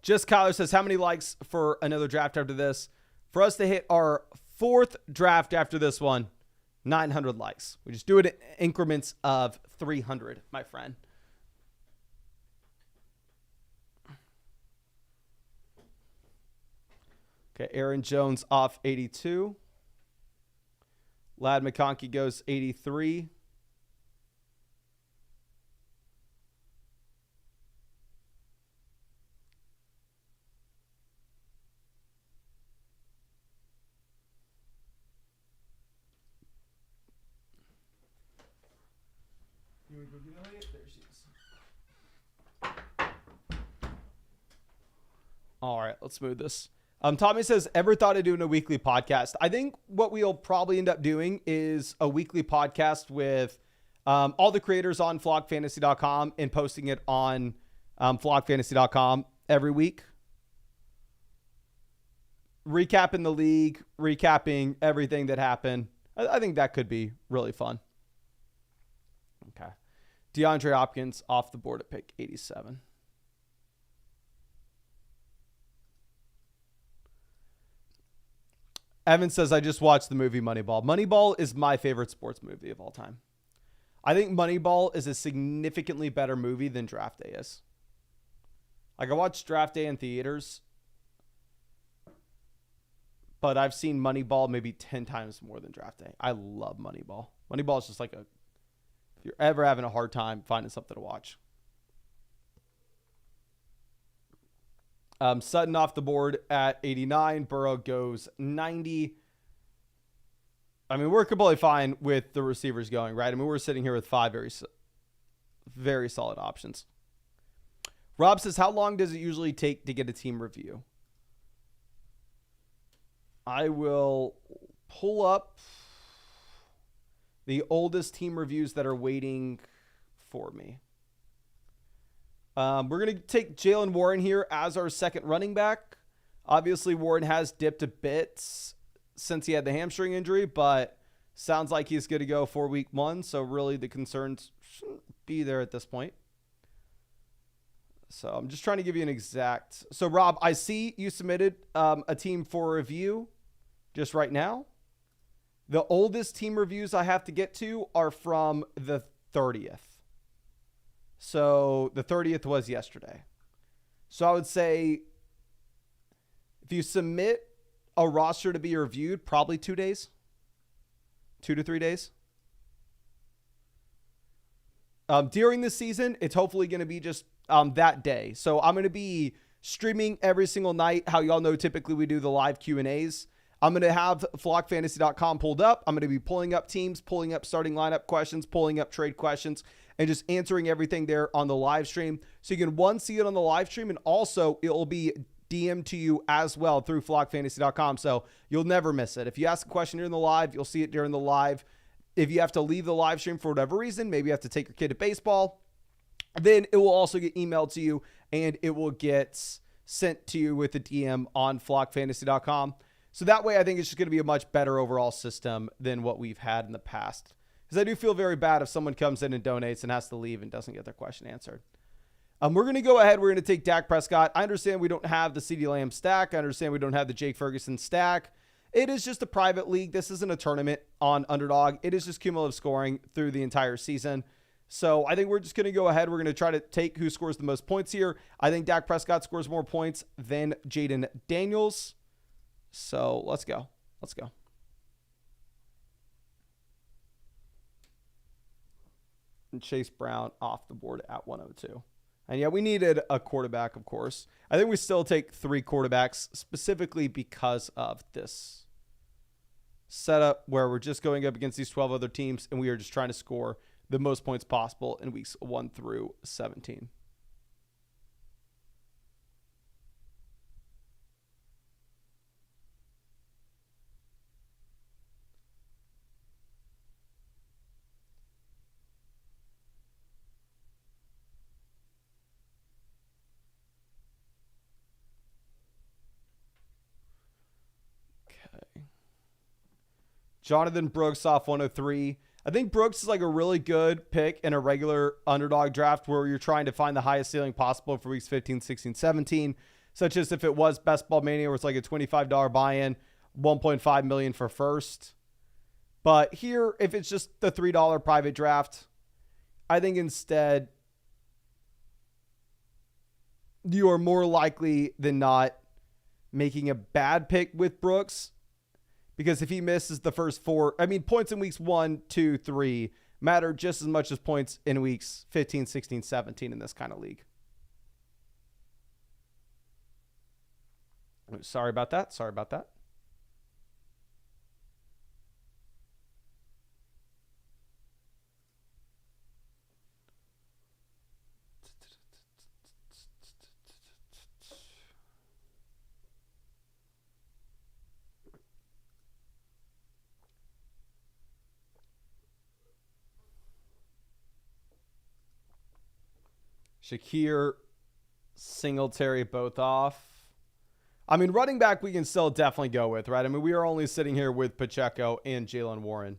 Just Kyler says, how many likes for another draft after this? For us to hit our 4th draft after this one, 900 likes. We just do it in increments of 300, my friend. Okay, Aaron Jones off 82. Ladd McConkey goes 83. There she is. All right, let's move this. Tommy says, ever thought of doing a weekly podcast? I think what we'll probably end up doing is a weekly podcast with all the creators on flockfantasy.com and posting it on flockfantasy.com every week. Recapping the league, recapping everything that happened. I think that could be really fun. Okay. DeAndre Hopkins off the board at pick 87. Evan says, I just watched the movie Moneyball. Moneyball is my favorite sports movie of all time. I think Moneyball is a significantly better movie than Draft Day is. Like, I watched Draft Day in theaters, but I've seen Moneyball maybe 10 times more than Draft Day. I love Moneyball. Moneyball is just like if you're ever having a hard time finding something to watch. Sutton off the board at 89. Burrow goes 90. I mean, we're completely fine with the receivers going, right? I mean, we're sitting here with 5 very solid options. Rob says, how long does it usually take to get a team review? I will pull up the oldest team reviews that are waiting for me. We're going to take Jaylen Warren here as our second running back. Obviously, Warren has dipped a bit since he had the hamstring injury, but sounds like he's good to go for week 1. So really the concerns shouldn't be there at this point. So I'm just trying to give you an exact. So Rob, I see you submitted a team for review just right now. The oldest team reviews I have to get to are from the 30th. So the 30th was yesterday. So I would say if you submit a roster to be reviewed, probably 2 days, 2 to 3 days. During the season, it's hopefully going to be just that day. So I'm going to be streaming every single night. How y'all know, typically we do the live Q&As. I'm going to have flockfantasy.com pulled up. I'm going to be pulling up teams, pulling up starting lineup questions, pulling up trade questions, and just answering everything there on the live stream. So you can, one, see it on the live stream, and also it will be DM'd to you as well through flockfantasy.com. So you'll never miss it. If you ask a question during the live, you'll see it during the live. If you have to leave the live stream for whatever reason, maybe you have to take your kid to baseball, then it will also get emailed to you and it will get sent to you with a DM on flockfantasy.com. So that way, I think it's just going to be a much better overall system than what we've had in the past. Because I do feel very bad if someone comes in and donates and has to leave and doesn't get their question answered. We're going to go ahead. We're going to take Dak Prescott. I understand we don't have the CeeDee Lamb stack. I understand we don't have the Jake Ferguson stack. It is just a private league. This isn't a tournament on Underdog. It is just cumulative scoring through the entire season. So I think we're just going to go ahead. We're going to try to take who scores the most points here. I think Dak Prescott scores more points than Jaden Daniels. So let's go. Let's go. And Chase Brown off the board at 102. And yeah, we needed a quarterback, of course. I think we still take 3 quarterbacks specifically because of this setup where we're just going up against these 12 other teams and we are just trying to score the most points possible in weeks 1 through 17. Jonathan Brooks off 103. I think Brooks is like a really good pick in a regular Underdog draft where you're trying to find the highest ceiling possible for weeks 15, 16, 17, such as if it was Best Ball Mania where it's like a $25 buy-in, $1.5 million for first. But here, if it's just the $3 private draft, I think instead you are more likely than not making a bad pick with Brooks. Because if he misses the first 4, I mean, points in weeks 1, 2, 3 matter just as much as points in weeks 15, 16, 17 in this kind of league. Sorry about that. Sorry about that. Shakir, Singletary, both off. I mean, running back we can still definitely go with, right? I mean, we are only sitting here with Pacheco and Jaylen Warren.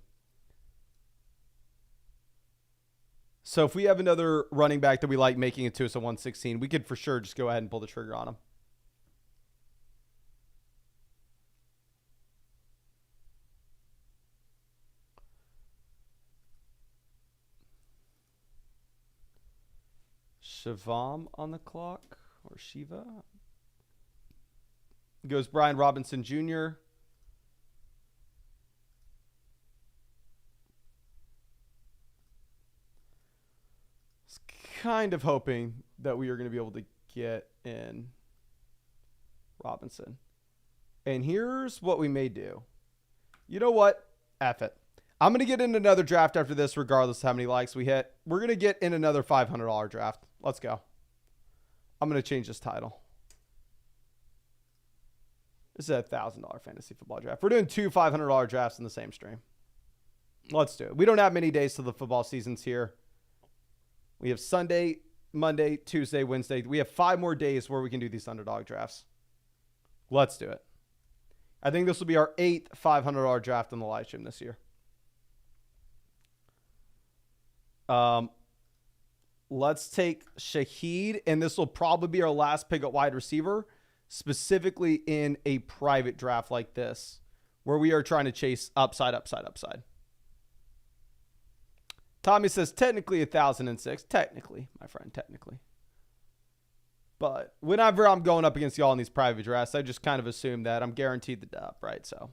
So if we have another running back that we like making it to us at 116, we could for sure just go ahead and pull the trigger on him. Shivam on the clock, or Shiva. Goes Brian Robinson Jr. Kind of hoping that we are going to be able to get in Robinson. And here's what we may do. You know what? F it. I'm going to get in another draft after this, regardless of how many likes we hit. We're going to get in another $500 draft. Let's go. I'm going to change this title. This is a $1,000 fantasy football draft. We're doing 2 $500 drafts in the same stream. Let's do it. We don't have many days till the football season's here. We have Sunday, Monday, Tuesday, Wednesday. We have 5 more days where we can do these underdog drafts. Let's do it. I think this will be our 8th $500 draft on the live stream this year. Let's take Shaheed, and this will probably be our last pick at wide receiver, specifically in a private draft like this, where we are trying to chase upside, upside, upside. Tommy says, technically 1,006. Technically, my friend, technically. But whenever I'm going up against y'all in these private drafts, I just kind of assume that I'm guaranteed the dub, right? So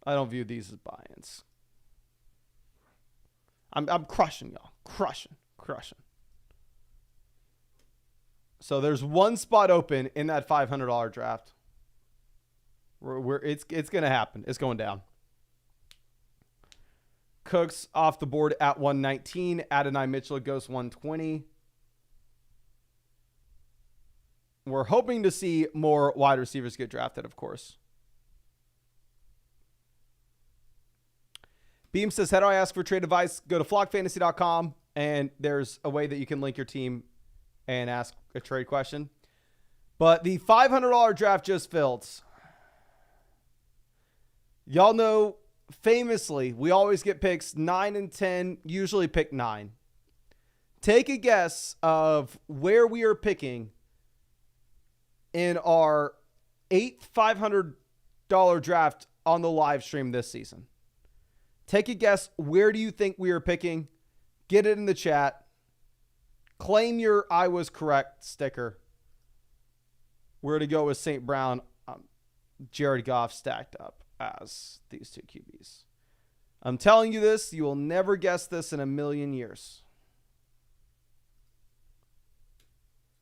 I don't view these as buy-ins. I'm crushing y'all. Crushing. So there's one spot open in that $500 draft. It's going to happen. It's going down. Cooks off the board at 119. Adonai Mitchell goes 120. We're hoping to see more wide receivers get drafted, of course. Beam says, how do I ask for trade advice? Go to flockfantasy.com, and there's a way that you can link your team and ask a trade question. But the $500 draft just filled. Y'all know, famously, we always get picks 9 and 10, usually pick 9. Take a guess of where we are picking in our 8th $500 draft on the live stream this season. Take a guess. Where do you think we are picking? Get it in the chat. Claim your I was correct sticker. We're to go with St. Brown, Jared Goff stacked up as these 2 QBs. I'm telling you this, you will never guess this in a million years.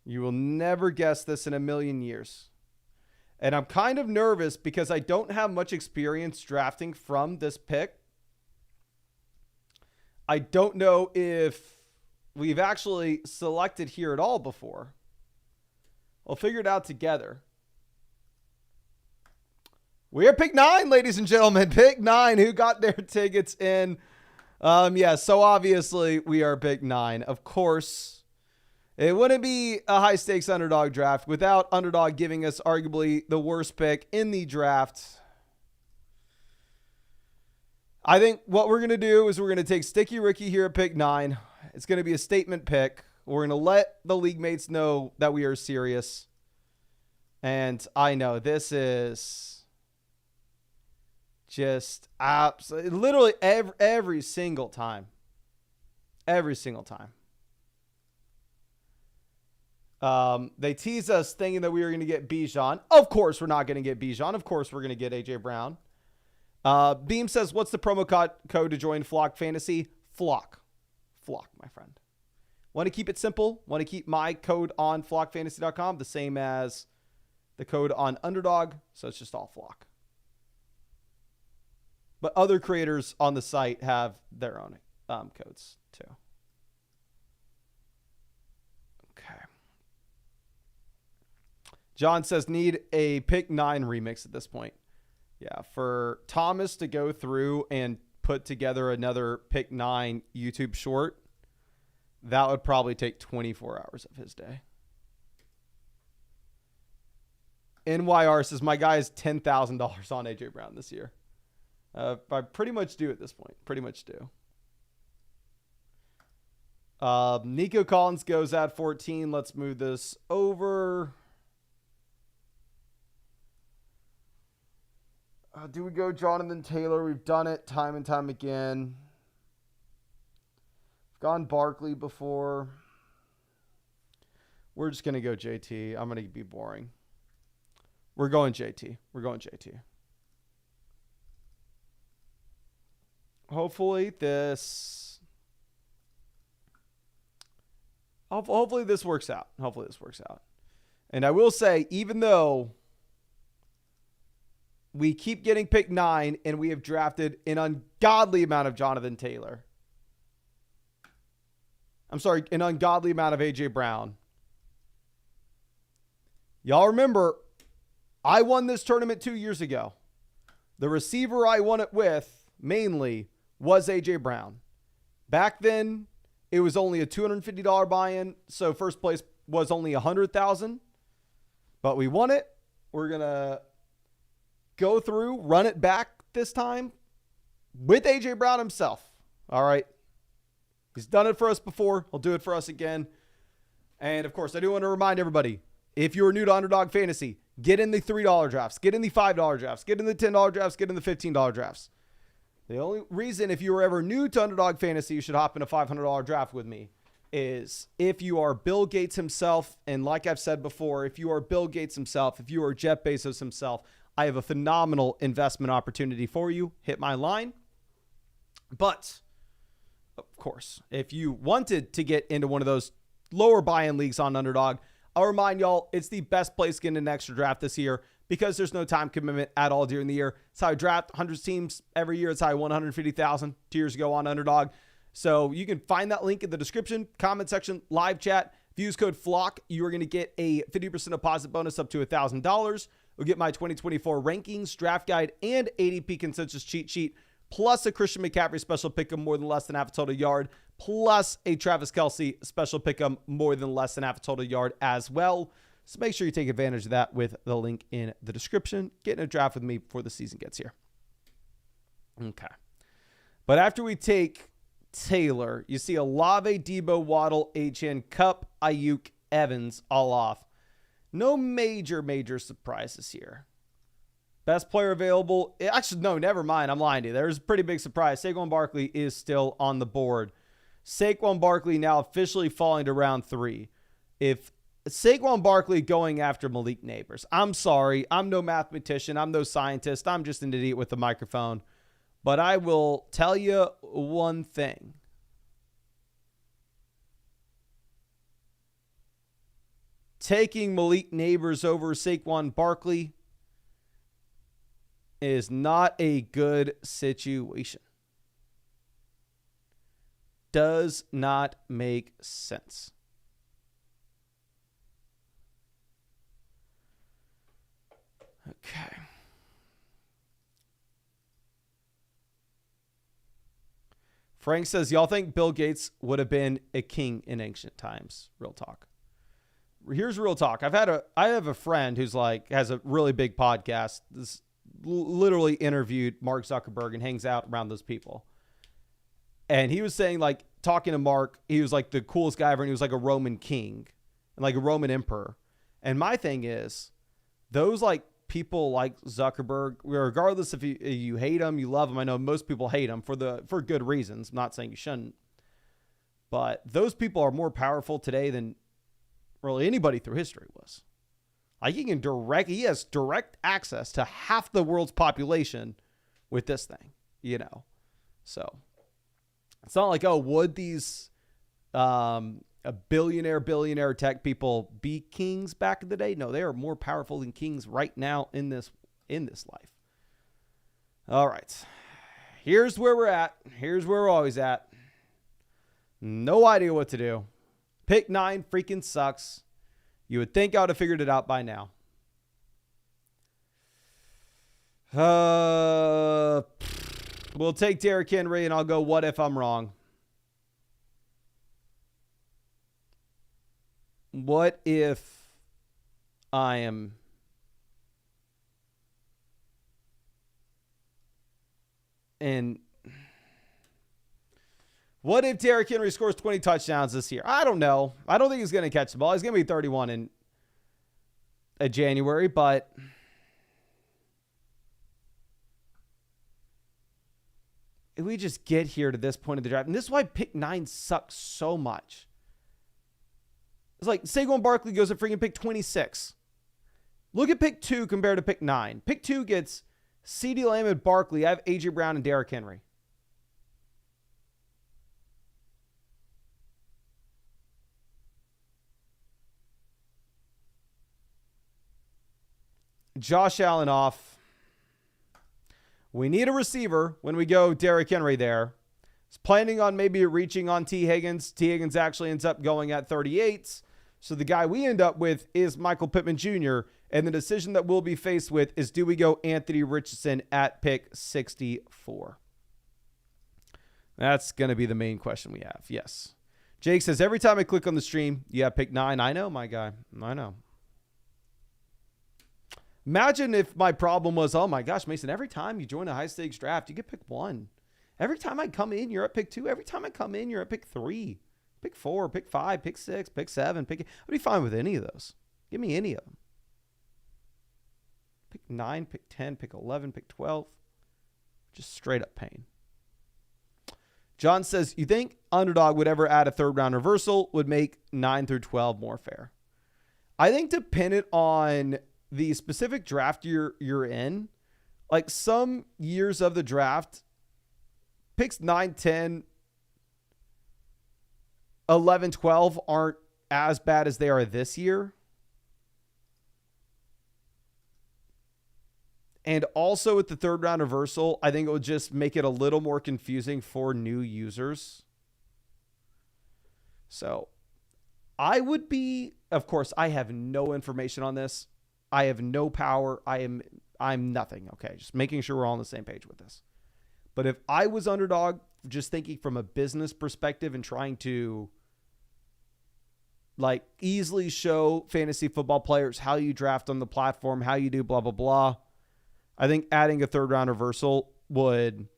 You will never guess this in a million years. And I'm kind of nervous because I don't have much experience drafting from this pick. I don't know if we've actually selected here at all before. We'll figure it out together. We are pick 9, ladies and gentlemen. Pick 9. Who got their tickets in? Yeah, so obviously we are pick 9. Of course, it wouldn't be a high-stakes underdog draft without Underdog giving us arguably the worst pick in the draft. I think what we're going to do is we're going to take Sticky Ricky here at pick 9. It's going to be a statement pick. We're going to let the league mates know that we are serious. And I know this is just absolutely, literally every single time. Every single time. They tease us thinking that we were going to get Bijan. Of course, we're not going to get Bijan. Of course, we're going to get AJ Brown. Beam says, what's the promo code to join Flock Fantasy? Flock, my friend. Want to keep it simple? Want to keep my code on flockfantasy.com the same as the code on Underdog? So it's just all Flock. But other creators on the site have their own codes too. Okay. John says, need a pick 9 remix at this point. Yeah, for Thomas to go through and put together another pick 9 YouTube short, that would probably take 24 hours of his day. NYR says, my guy is $10,000 on AJ Brown this year. I pretty much do at this point. Pretty much do. Nico Collins goes at 14. Let's move this over. Do we go Jonathan Taylor? We've done it time and time again. We've gone Barkley before. We're just going to go JT. I'm going to be boring. We're going JT. Hopefully this works out. And I will say, even though we keep getting pick 9 and we have drafted an ungodly amount of Jonathan Taylor. I'm sorry, an ungodly amount of A.J. Brown. Y'all remember, I won this tournament 2 years ago. The receiver I won it with, mainly, was A.J. Brown. Back then, it was only a $250 buy-in, so first place was only $100,000. But we won it. We're going to go through, run it back this time with A.J. Brown himself. All right. He's done it for us before. He'll do it for us again. And, of course, I do want to remind everybody, if you're new to Underdog Fantasy, get in the $3 drafts. Get in the $5 drafts. Get in the $10 drafts. Get in the $15 drafts. The only reason, if you were ever new to Underdog Fantasy, you should hop in a $500 draft with me is if you are Bill Gates himself, and like I've said before, if you are Bill Gates himself, if you are Jeff Bezos himself, I have a phenomenal investment opportunity for you. Hit my line. But, of course, if you wanted to get into one of those lower buy-in leagues on Underdog, I'll remind y'all, it's the best place to get an extra draft this year because there's no time commitment at all during the year. It's how I draft 100 teams every year. It's how I won 150,000 2 years ago on Underdog. So you can find that link in the description, comment section, live chat. If you use code FLOCK, you are going to get a 50% deposit bonus up to $1,000. You'll get my 2024 rankings, draft guide, and ADP consensus cheat sheet, plus a Christian McCaffrey special pick'em more than less than half a total yard, plus a Travis Kelce special pick'em more than less than half a total yard as well. So make sure you take advantage of that with the link in the description. Get in a draft with me before the season gets here. Okay. But after we take Taylor, you see Olave, Debo, Waddle, Achane, Kupp, Ayuk, Evans all off. No major surprises here. Best player available. Actually, no, never mind. I'm lying to you. There's a pretty big surprise. Saquon Barkley is still on the board. Saquon Barkley now officially falling to round 3. If Saquon Barkley going after Malik Neighbors, I'm sorry. I'm no mathematician. I'm no scientist. I'm just an idiot with a microphone. But I will tell you one thing. Taking Malik Neighbors over Saquon Barkley is not a good situation. Does not make sense. Okay. Frank says, y'all think Bill Gates would have been a king in ancient times? Real talk. Here's real talk. I have a friend who's has a really big podcast. This literally interviewed Mark Zuckerberg and hangs out around those people. And he was saying, talking to Mark, he was the coolest guy ever, and he was like a Roman king and a Roman emperor. And my thing is, those people like Zuckerberg, regardless if you hate him, you love him. I know most people hate him for good reasons. I'm not saying you shouldn't. But those people are more powerful today than really anybody through history was. He has direct access to half the world's population with this thing, So it's not would these billionaire tech people be kings back in the day? No, they are more powerful than kings right now in this life. All right. Here's where we're at. Here's where we're always at. No idea what to do. Pick 9 freaking sucks. You would think I would have figured it out by now. We'll take Derrick Henry, and I'll go, what if I'm wrong? What if I am... And what if Derrick Henry scores 20 touchdowns this year? I don't know. I don't think he's going to catch the ball. He's going to be 31 in January, but if we just get here to this point of the draft, and this is why pick 9 sucks so much. It's Saquon Barkley goes at freaking pick 26. Look at pick 2 compared to pick 9. Pick 2 gets CeeDee Lamb and Barkley. I have A.J. Brown and Derrick Henry. Josh Allen off. We need a receiver when we go Derrick Henry there. He's planning on maybe reaching on T. Higgins. T. Higgins actually ends up going at 38. So the guy we end up with is Michael Pittman Jr. And the decision that we'll be faced with is, do we go Anthony Richardson at pick 64? That's going to be the main question we have. Yes. Jake says, every time I click on the stream, you have pick 9. I know, my guy. I know. Imagine if my problem was, oh my gosh, Mason, every time you join a high stakes draft, you get pick 1. Every time I come in, you're at pick 2. Every time I come in, you're at pick 3, pick 4, pick 5, pick 6, pick 7, pick 8. I'd be fine with any of those. Give me any of them. Pick 9, pick 10, pick 11, pick 12. Just straight up pain. John says, you think Underdog would ever add a third round reversal, would make 9 through 12 more fair? I think dependent on the specific draft you're in, like some years of the draft, picks 9, 10, 11, 12 aren't as bad as they are this year. And also with the third round reversal, I think it would just make it a little more confusing for new users. So I would be, of course, I have no information on this. I have no power. I'm nothing. Okay. Just making sure we're all on the same page with this. But if I was Underdog, just thinking from a business perspective and trying to like easily show fantasy football players how you draft on the platform, how you do blah, blah, blah. I think adding a third round reversal would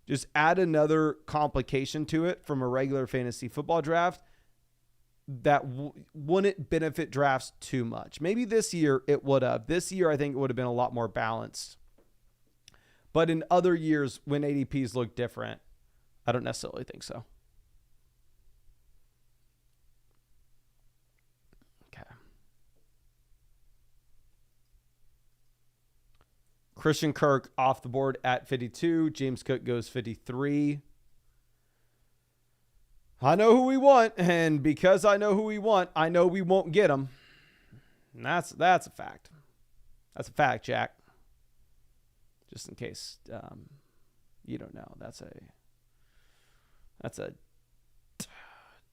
just add another complication to it from a regular fantasy football draft that wouldn't benefit drafts too much. Maybe this year it would have. This year I think it would have been a lot more balanced. But in other years when ADPs look different, I don't necessarily think so. Okay. Christian Kirk off the board at 52. James Cook goes 53. I know who we want, and because I know who we want, I know we won't get him. And that's a fact. That's a fact, Jack. Just in case you don't know, that's a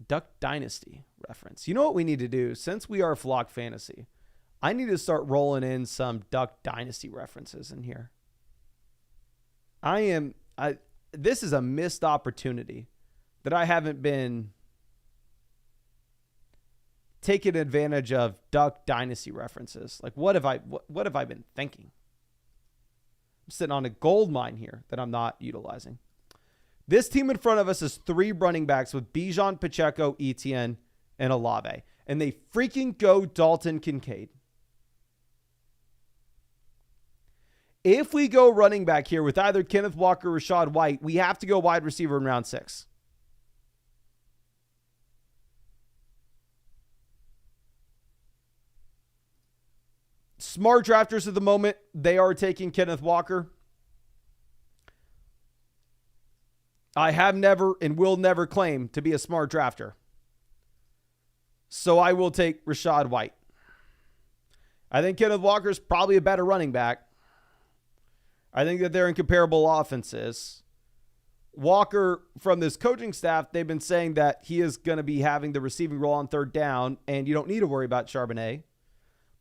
Duck Dynasty reference. You know what we need to do? Since we are Flock Fantasy, I need to start rolling in some Duck Dynasty references in here. This is a missed opportunity that I haven't been taking advantage of. Duck Dynasty references. Like, what have I been thinking? I'm sitting on a gold mine here that I'm not utilizing. This team in front of us is 3 running backs with Bijan, Pacheco, Etienne, and Olave. And they freaking go Dalton Kincaid. If we go running back here with either Kenneth Walker or Rachaad White, we have to go wide receiver in round 6. Smart drafters at the moment, they are taking Kenneth Walker. I have never and will never claim to be a smart drafter. So I will take Rachaad White. I think Kenneth Walker is probably a better running back. I think that they're in comparable offenses. Walker, from this coaching staff, they've been saying that he is going to be having the receiving role on third down, and you don't need to worry about Charbonnet.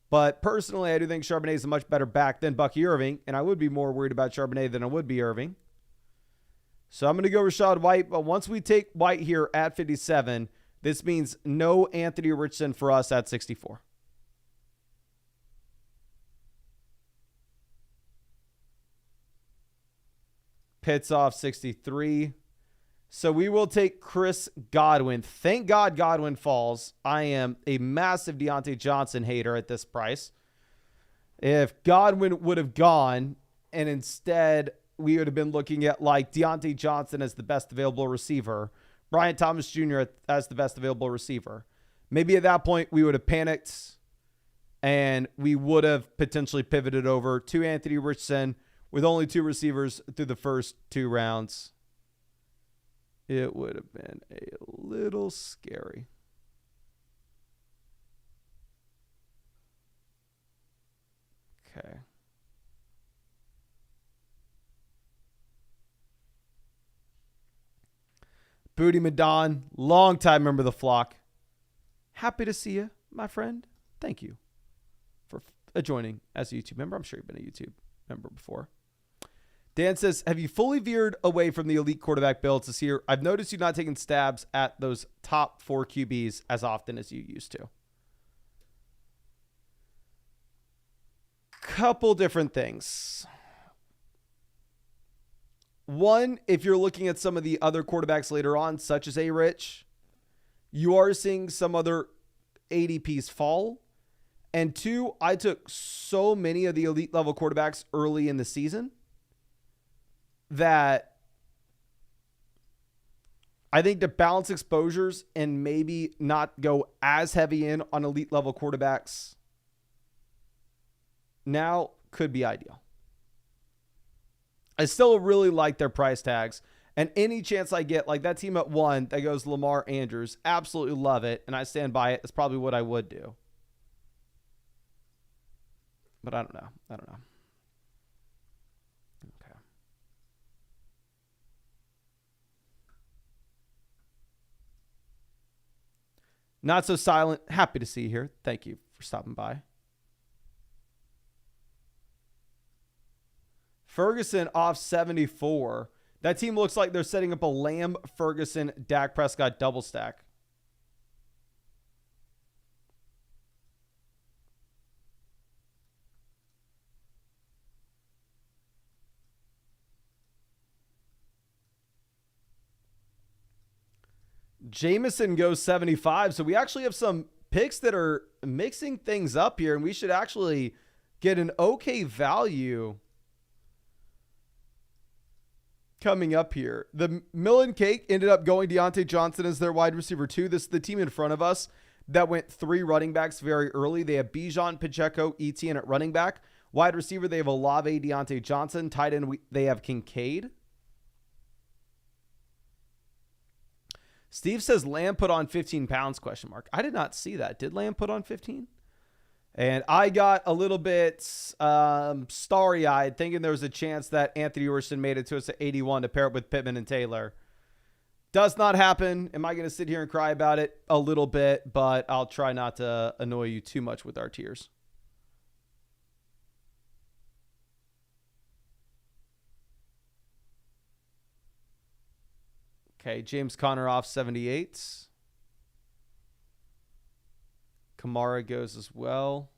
But personally, I do think Charbonnet is a much better back than Bucky Irving, and I would be more worried about Charbonnet than I would be Irving. So I'm going to go Rachaad White, but once we take White here at 57, this means no Anthony Richardson for us at 64. Pitts off 63. So we will take Chris Godwin. Thank God Godwin falls. I am a massive Deontay Johnson hater at this price. If Godwin would have gone and instead we would have been looking at like Deontay Johnson as the best available receiver, Brian Thomas Jr. as the best available receiver, maybe at that point we would have panicked and we would have potentially pivoted over to Anthony Richardson with only 2 receivers through the first 2 rounds. It would have been a little scary. Okay. Booty Madon, longtime member of the flock. Happy to see you, my friend. Thank you for joining as a YouTube member. I'm sure you've been a YouTube member before. Dan says, have you fully veered away from the elite quarterback builds this year? I've noticed you not taking stabs at those top 4 QBs as often as you used to. Couple different things. One, if you're looking at some of the other quarterbacks later on, such as A-Rich, you are seeing some other ADPs fall. And 2, I took so many of the elite level quarterbacks early in the season that I think to balance exposures and maybe not go as heavy in on elite level quarterbacks now could be ideal. I still really like their price tags, and any chance I get, like that team at 1 that goes Lamar Andrews, absolutely love it, and I stand by it. It's probably what I would do. But I don't know. Okay. Not so silent. Happy to see you here. Thank you for stopping by. Ferguson off 74. That team looks like they're setting up a Lamb, Ferguson, Dak Prescott double stack. Jameson goes 75. So we actually have some picks that are mixing things up here, and we should actually get an okay value coming up here. The Millen Cake ended up going Deontay Johnson as their wide receiver 2. This is the team in front of us that went 3 running backs very early. They have Bijan, Pacheco, Etienne at running back. Wide receiver, they have Olave, Deontay Johnson. Tight end, they have Kincaid. Steve says Lamb put on 15 pounds, ? I did not see that. Did Lamb put on 15? And I got a little bit starry-eyed thinking there was a chance that Anthony Orson made it to us at 81 to pair up with Pittman and Taylor. Does not happen. Am I going to sit here and cry about it? A little bit, but I'll try not to annoy you too much with our tears. Okay, James Conner off 78. Kamara goes as well.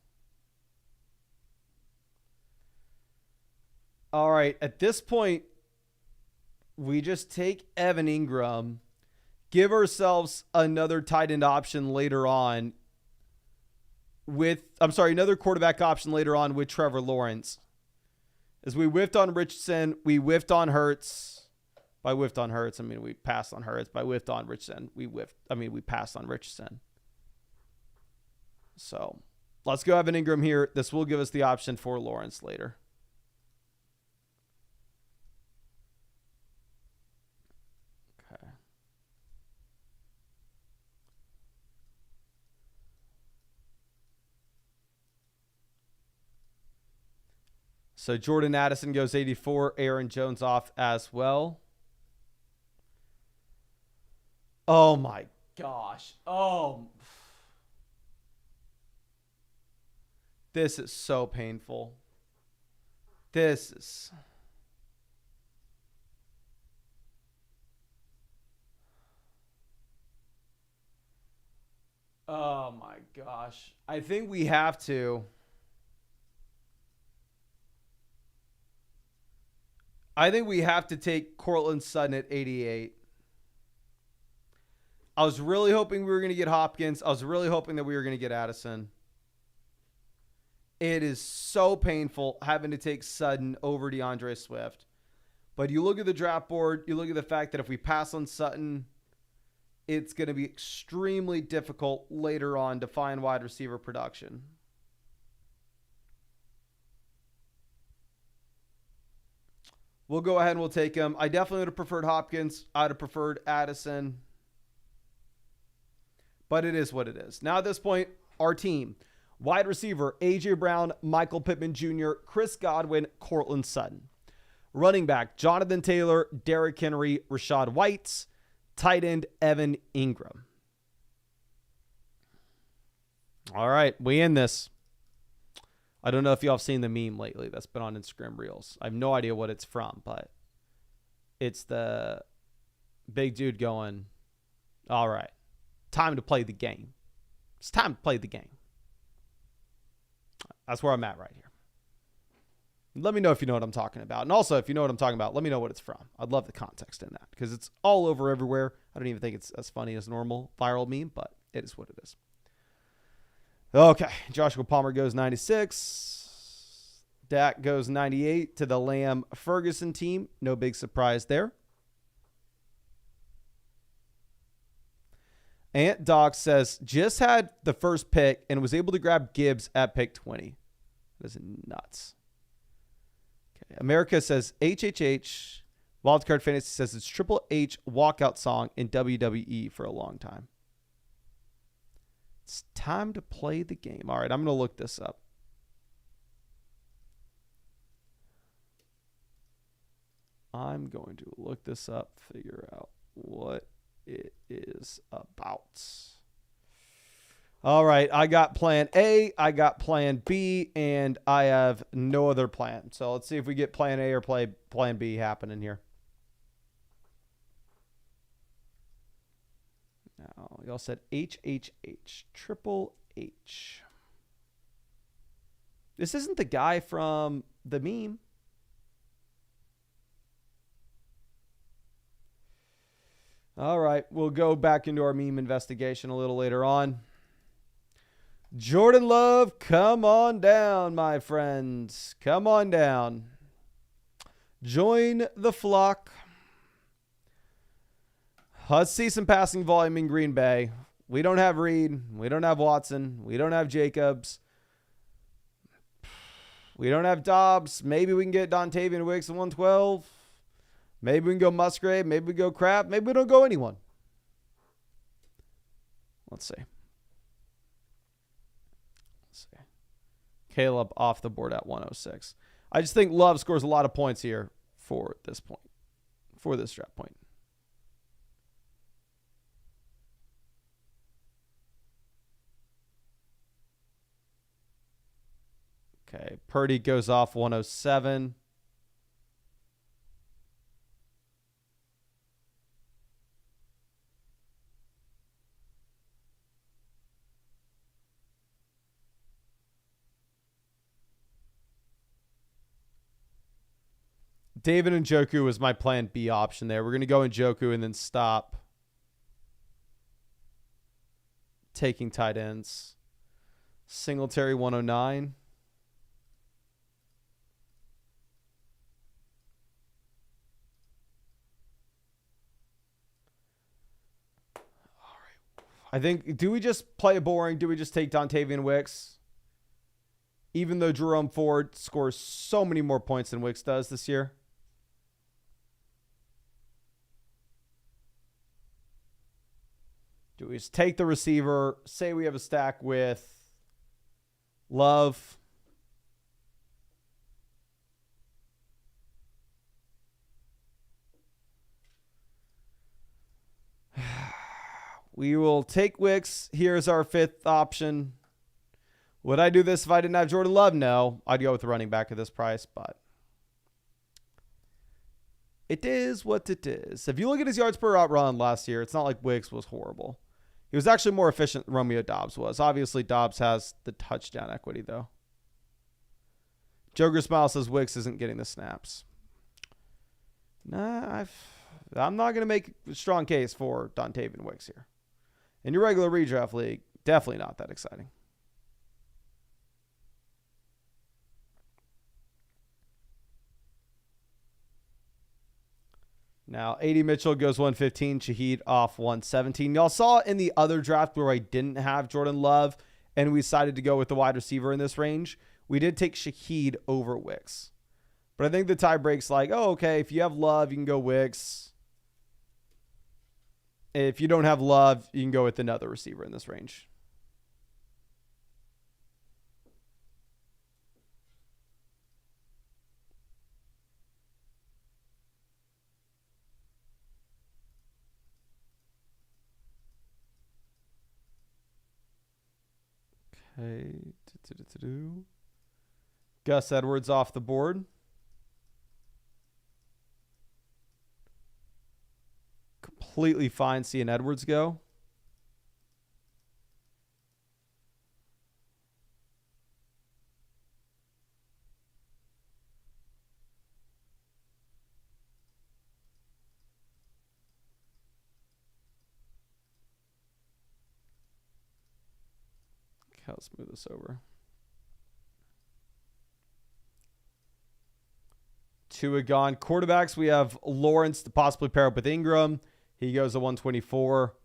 All right, at this point, we just take Evan Ingram, give ourselves another tight end option later on another quarterback option later on with Trevor Lawrence. As we whiffed on Richardson, we whiffed on Hurts. By whiffed on Hurts, I mean we passed on Hurts. By whiffed on Richardson, we passed on Richardson. So let's go Evan Ingram here. This will give us the option for Lawrence later. Okay. So Jordan Addison goes 84. Aaron Jones off as well. Oh my gosh. Oh. This is so painful. This is. Oh my gosh. I think we have to. I think we have to take Cortland Sutton at 88. I was really hoping we were going to get Hopkins. I was really hoping that we were going to get Addison. It is so painful having to take Sutton over DeAndre Swift. But you look at the draft board, you look at the fact that if we pass on Sutton, it's going to be extremely difficult later on to find wide receiver production. We'll go ahead and we'll take him. I definitely would have preferred Hopkins. I'd have preferred Addison. But it is what it is. Now at this point, our team. Wide receiver, A.J. Brown, Michael Pittman Jr., Chris Godwin, Cortland Sutton. Running back, Jonathan Taylor, Derrick Henry, Rashad White. tight end Evan Ingram. All right, we in this. I don't know if y'all have seen the meme lately that's been on Instagram Reels. I have no idea what it's from, but it's the big dude going, all right, time to play the game. It's time to play the game. That's where I'm at right here. Let me know if you know what I'm talking about. And also, if you know what I'm talking about, let me know what it's from. I'd love the context in that because it's all over everywhere. I don't even think it's as funny as normal viral meme, but it is what it is. Okay. Joshua Palmer goes 96. Dak goes 98 to the Lamb Ferguson team. No big surprise there. Ant Doc says, just had the first pick and was able to grab Gibbs at pick 20. That is nuts. Okay. America says, HHH. Wildcard Fantasy says it's Triple H walkout song in WWE for a long time. It's time to play the game. All right, I'm going to look this up. I'm going to look this up, figure out what it is about. All right, I got plan A, I got plan B, and I have no other plan. So let's see if we get plan A or plan B happening here. Now, y'all said HHH, Triple H. This isn't the guy from the meme. All right, we'll go back into our meme investigation a little later on. Jordan Love, come on down, my friends. Come on down. Join the flock. Let's see some passing volume in Green Bay. We don't have Reed. We don't have Watson. We don't have Jacobs. We don't have Dobbs. Maybe we can get Dontavian Wicks at 112. Maybe we can go Musgrave. Maybe we go Crab. Maybe we don't go anyone. Let's see. Caleb off the board at 106. I just think Love scores a lot of points here for this point, for this draft point. Okay, Purdy goes off 107. David Njoku was my plan B option there. We're going to go Njoku and then stop taking tight ends. Singletary 109. All right. I think, do we just play it boring? Do we just take Dontavian Wicks? Even though Jerome Ford scores so many more points than Wicks does this year. Do we just take the receiver, say we have a stack with Love? We will take Wicks. Here's our fifth option. Would I do this if I didn't have Jordan Love? No. I'd go with the running back at this price, but it is what it is. If you look at his yards per route run last year, it's not like Wicks was horrible. He was actually more efficient than Romeo Dobbs was. Obviously, Dobbs has the touchdown equity, though. Joker Smile says Wicks isn't getting the snaps. Nah, I'm not going to make a strong case for Dontavian Wicks here. In your regular redraft league, definitely not that exciting. Now, A.D. Mitchell goes 115, Shaheed off 117. Y'all saw in the other draft where I didn't have Jordan Love and we decided to go with the wide receiver in this range. We did take Shaheed over Wicks. But I think the tie breaks like, oh, okay, if you have Love, you can go Wicks. If you don't have Love, you can go with another receiver in this range. Okay. Gus Edwards off the board. Completely fine seeing Edwards go. Okay, let's move this over. Tua gone. Quarterbacks, we have Lawrence to possibly pair up with Ingram. He goes to 124.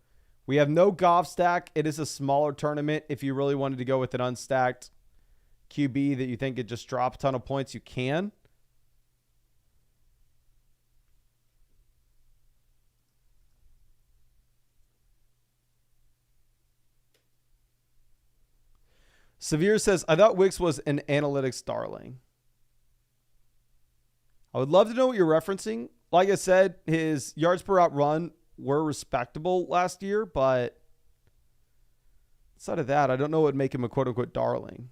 We have no Goff stack. It is a smaller tournament. If you really wanted to go with an unstacked QB that you think could just drop a ton of points, you can. Severe says, I thought Wicks was an analytics darling. I would love to know what you're referencing. Like I said, his yards per route run were respectable last year, but outside of that, I don't know what would make him a quote-unquote darling.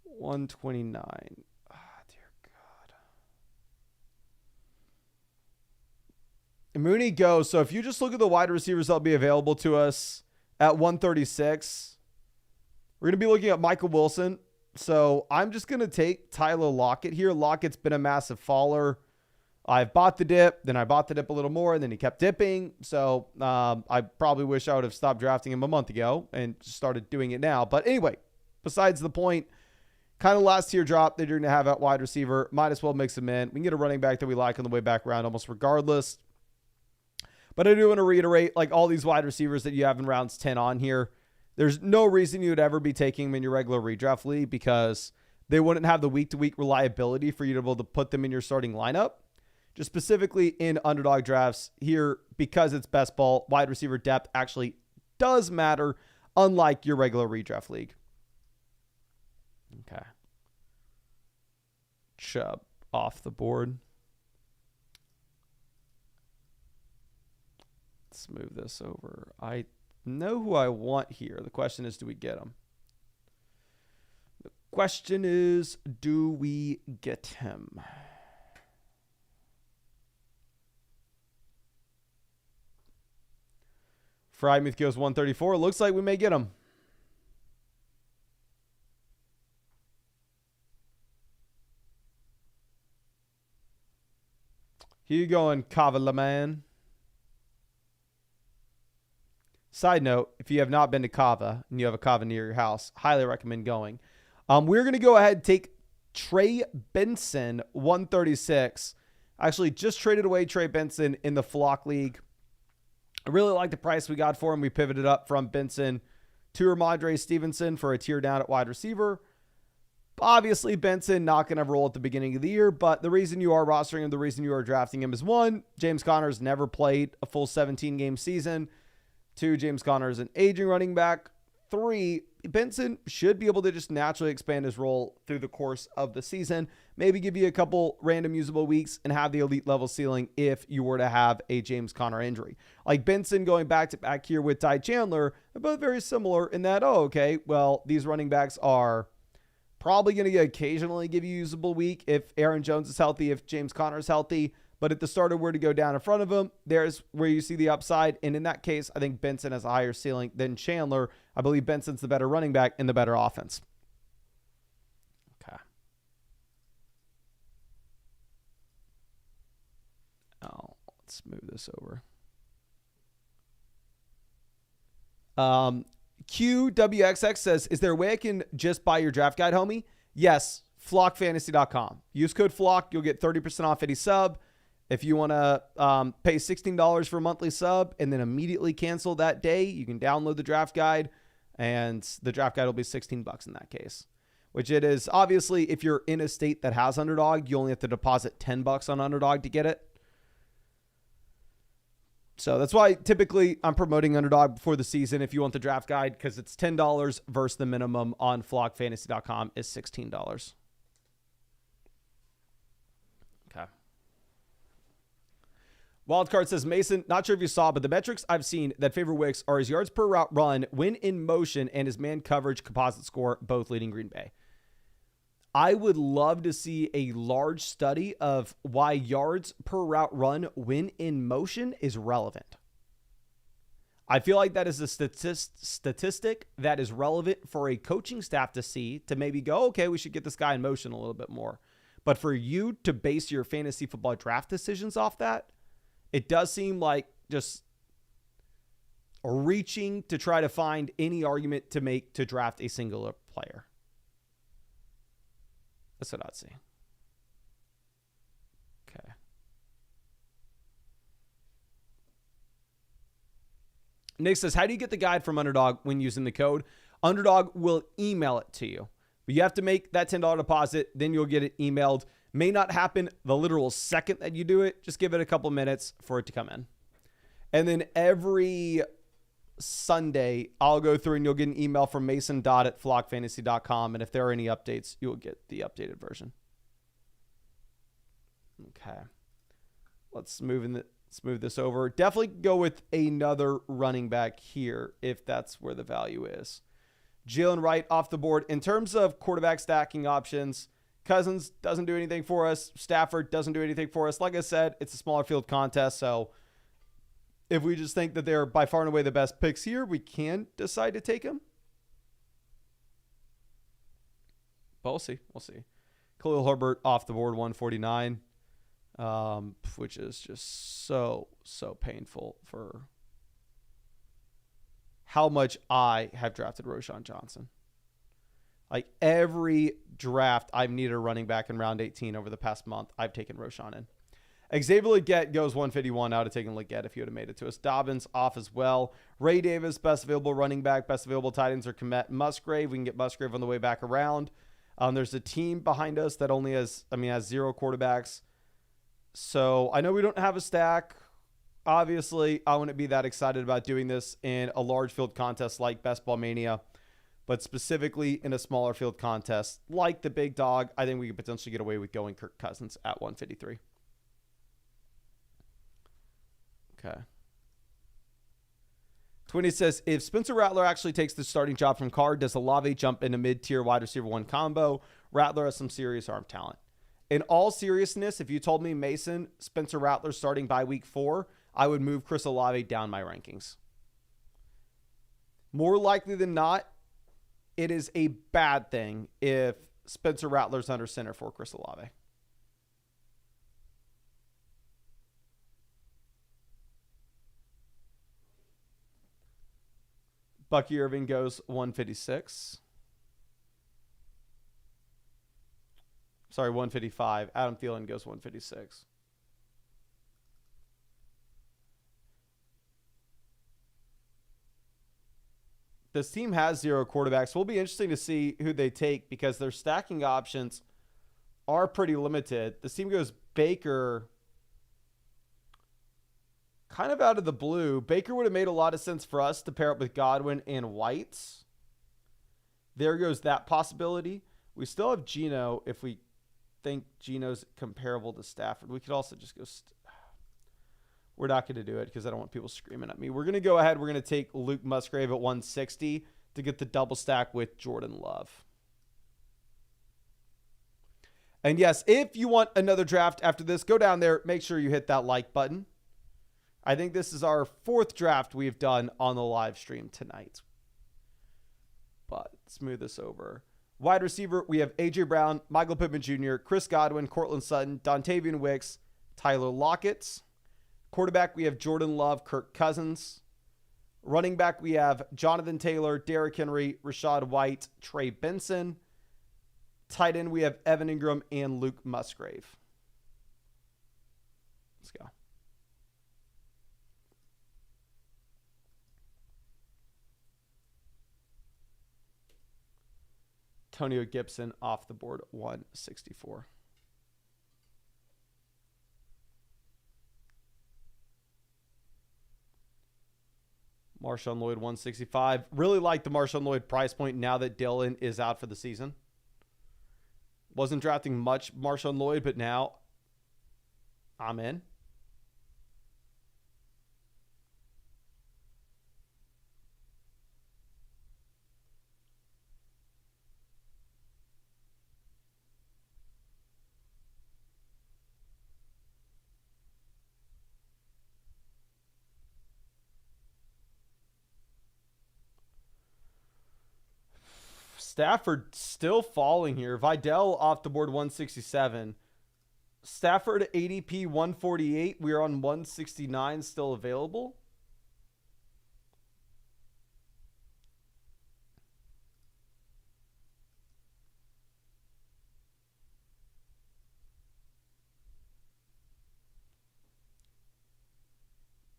129. Ah, dear God. And Mooney goes. So if you just look at the wide receivers that'll be available to us at 136, we're going to be looking at Michael Wilson. So I'm just going to take Tyler Lockett here. Lockett's been a massive faller. I've bought the dip, then I bought the dip a little more, and then he kept dipping. So I probably wish I would have stopped drafting him a month ago and started doing it now. But anyway, besides the point, kind of last tier drop that you're going to have at wide receiver. Might as well mix him in. We can get a running back that we like on the way back around almost regardless. But I do want to reiterate, like all these wide receivers that you have in rounds 10 on here, there's no reason you would ever be taking them in your regular redraft league because they wouldn't have the week-to-week reliability for you to be able to put them in your starting lineup. Just specifically in underdog drafts here, because it's best ball, wide receiver depth actually does matter, unlike your regular redraft league. Okay. Chubb off the board. Let's move this over. I know who I want here. The question is, do we get him? The question is, do we get him? Frymouth goes 134. Looks like we may get him. Here you going, Kava-la-man. Side note, if you have not been to Kava and you have a Kava near your house, highly recommend going. We're going to go ahead and take Trey Benson, 136. Actually, just traded away Trey Benson in the Flock League. I really like the price we got for him. We pivoted up from Benson to Ramondre Stevenson for a tier down at wide receiver. Obviously, Benson not going to roll at the beginning of the year, but the reason you are rostering him, the reason you are drafting him is one, James Conner's never played a full 17-game season. Two, James Conner is an aging running back. Three, Benson should be able to just naturally expand his role through the course of the season. Maybe give you a couple random usable weeks and have the elite level ceiling if you were to have a James Conner injury. Like Benson going back to back here with Ty Chandler, they're both very similar in that, these running backs are probably going to occasionally give you a usable week if Aaron Jones is healthy, if James Conner is healthy. But if the starter were to go down in front of him, there's where you see the upside. And in that case, I think Benson has a higher ceiling than Chandler. I believe Benson's the better running back and the better offense. Okay. Oh, let's move this over. QWXX says, is there a way I can just buy your draft guide, homie? Yes, flockfantasy.com. Use code FLOCK. You'll get 30% off any sub. If you want to pay $16 for a monthly sub and then immediately cancel that day, you can download the draft guide, and the draft guide will be $16 in that case, which it is. Obviously, if you're in a state that has Underdog, you only have to deposit $10 on Underdog to get it. So that's why typically I'm promoting Underdog before the season if you want the draft guide, because it's $10 versus the minimum on flockfantasy.com is $16. Okay. Wildcard says, Mason, not sure if you saw, but the metrics I've seen that favor Wicks are his yards per route run, win in motion, and his man coverage composite score, both leading Green Bay. I would love to see a large study of why yards per route run, win in motion is relevant. I feel like that is a statistic that is relevant for a coaching staff to see, to maybe go, okay, we should get this guy in motion a little bit more. But for you to base your fantasy football draft decisions off that, it does seem like just reaching to try to find any argument to make to draft a singular player. That's what I'd see. Okay. Nick says, how do you get the guide from Underdog when using the code? Underdog will email it to you. But you have to make that $10 deposit, then you'll get it emailed. May not happen the literal second that you do it. Just give it a couple minutes for it to come in. And then every Sunday, I'll go through and you'll get an email from mason.at.flockfantasy.com. And if there are any updates, you'll get the updated version. Okay. Let's move this over. Definitely go with another running back here if that's where the value is. Jalen Wright off the board. In terms of quarterback stacking options, Cousins doesn't do anything for us. Stafford doesn't do anything for us. Like I said, it's a smaller field contest, so if we just think that they're by far and away the best picks here, we can decide to take them. But we'll see. We'll see. Khalil Herbert off the board, 149, which is just so painful for how much I have drafted Roschon Johnson. Like every draft I've needed a running back in round 18 over the past month, I've taken Roschon in. Xavier Legette goes 151. I would have taken Legette if he would have made it to us. Dobbins off as well. Ray Davis, best available running back. Best available tight ends are Komet and Musgrave. We can get Musgrave on the way back around. There's a team behind us that only has zero quarterbacks. So I know we don't have a stack. Obviously, I wouldn't be that excited about doing this in a large field contest like Best Ball Mania. But specifically in a smaller field contest like the Big Dog, I think we could potentially get away with going Kirk Cousins at 153. Okay. 20 says, if Spencer Rattler actually takes the starting job from Carr, does Olave jump into mid-tier wide receiver one combo? Rattler has some serious arm talent. In all seriousness, if you told me, Mason, Spencer Rattler starting by week 4, I would move Chris Olave down my rankings. More likely than not, it is a bad thing if Spencer Rattler's under center for Chris Olave. Bucky Irving goes 156. Sorry, 155. Adam Thielen goes 156. This team has zero quarterbacks. Will be interesting to see who they take because their stacking options are pretty limited. This team goes Baker kind of out of the blue. Baker would have made a lot of sense for us to pair up with Godwin and White. There goes that possibility. We still have Geno if we think Geno's comparable to Stafford. We could also just go... We're not going to do it because I don't want people screaming at me. We're going to go ahead. We're going to take Luke Musgrave at 160 to get the double stack with Jordan Love. And yes, if you want another draft after this, go down there. Make sure you hit that like button. I think this is our 4th draft we've done on the live stream tonight. But let's move this over. Wide receiver, we have A.J. Brown, Michael Pittman Jr., Chris Godwin, Cortland Sutton, Dontavian Wicks, Tyler Lockett. Quarterback, we have Jordan Love, Kirk Cousins. Running back, we have Jonathan Taylor, Derrick Henry, Rashad White, Trey Benson. Tight end, we have Evan Ingram and Luke Musgrave. Let's go. Antonio Gibson off the board, 164. Marshawn Lloyd, 165. Really like the Marshawn Lloyd price point now that Dylan is out for the season. Wasn't drafting much Marshawn Lloyd, but now I'm in. Stafford still falling here. Vidal off the board 167. Stafford ADP 148. We are on 169 still available.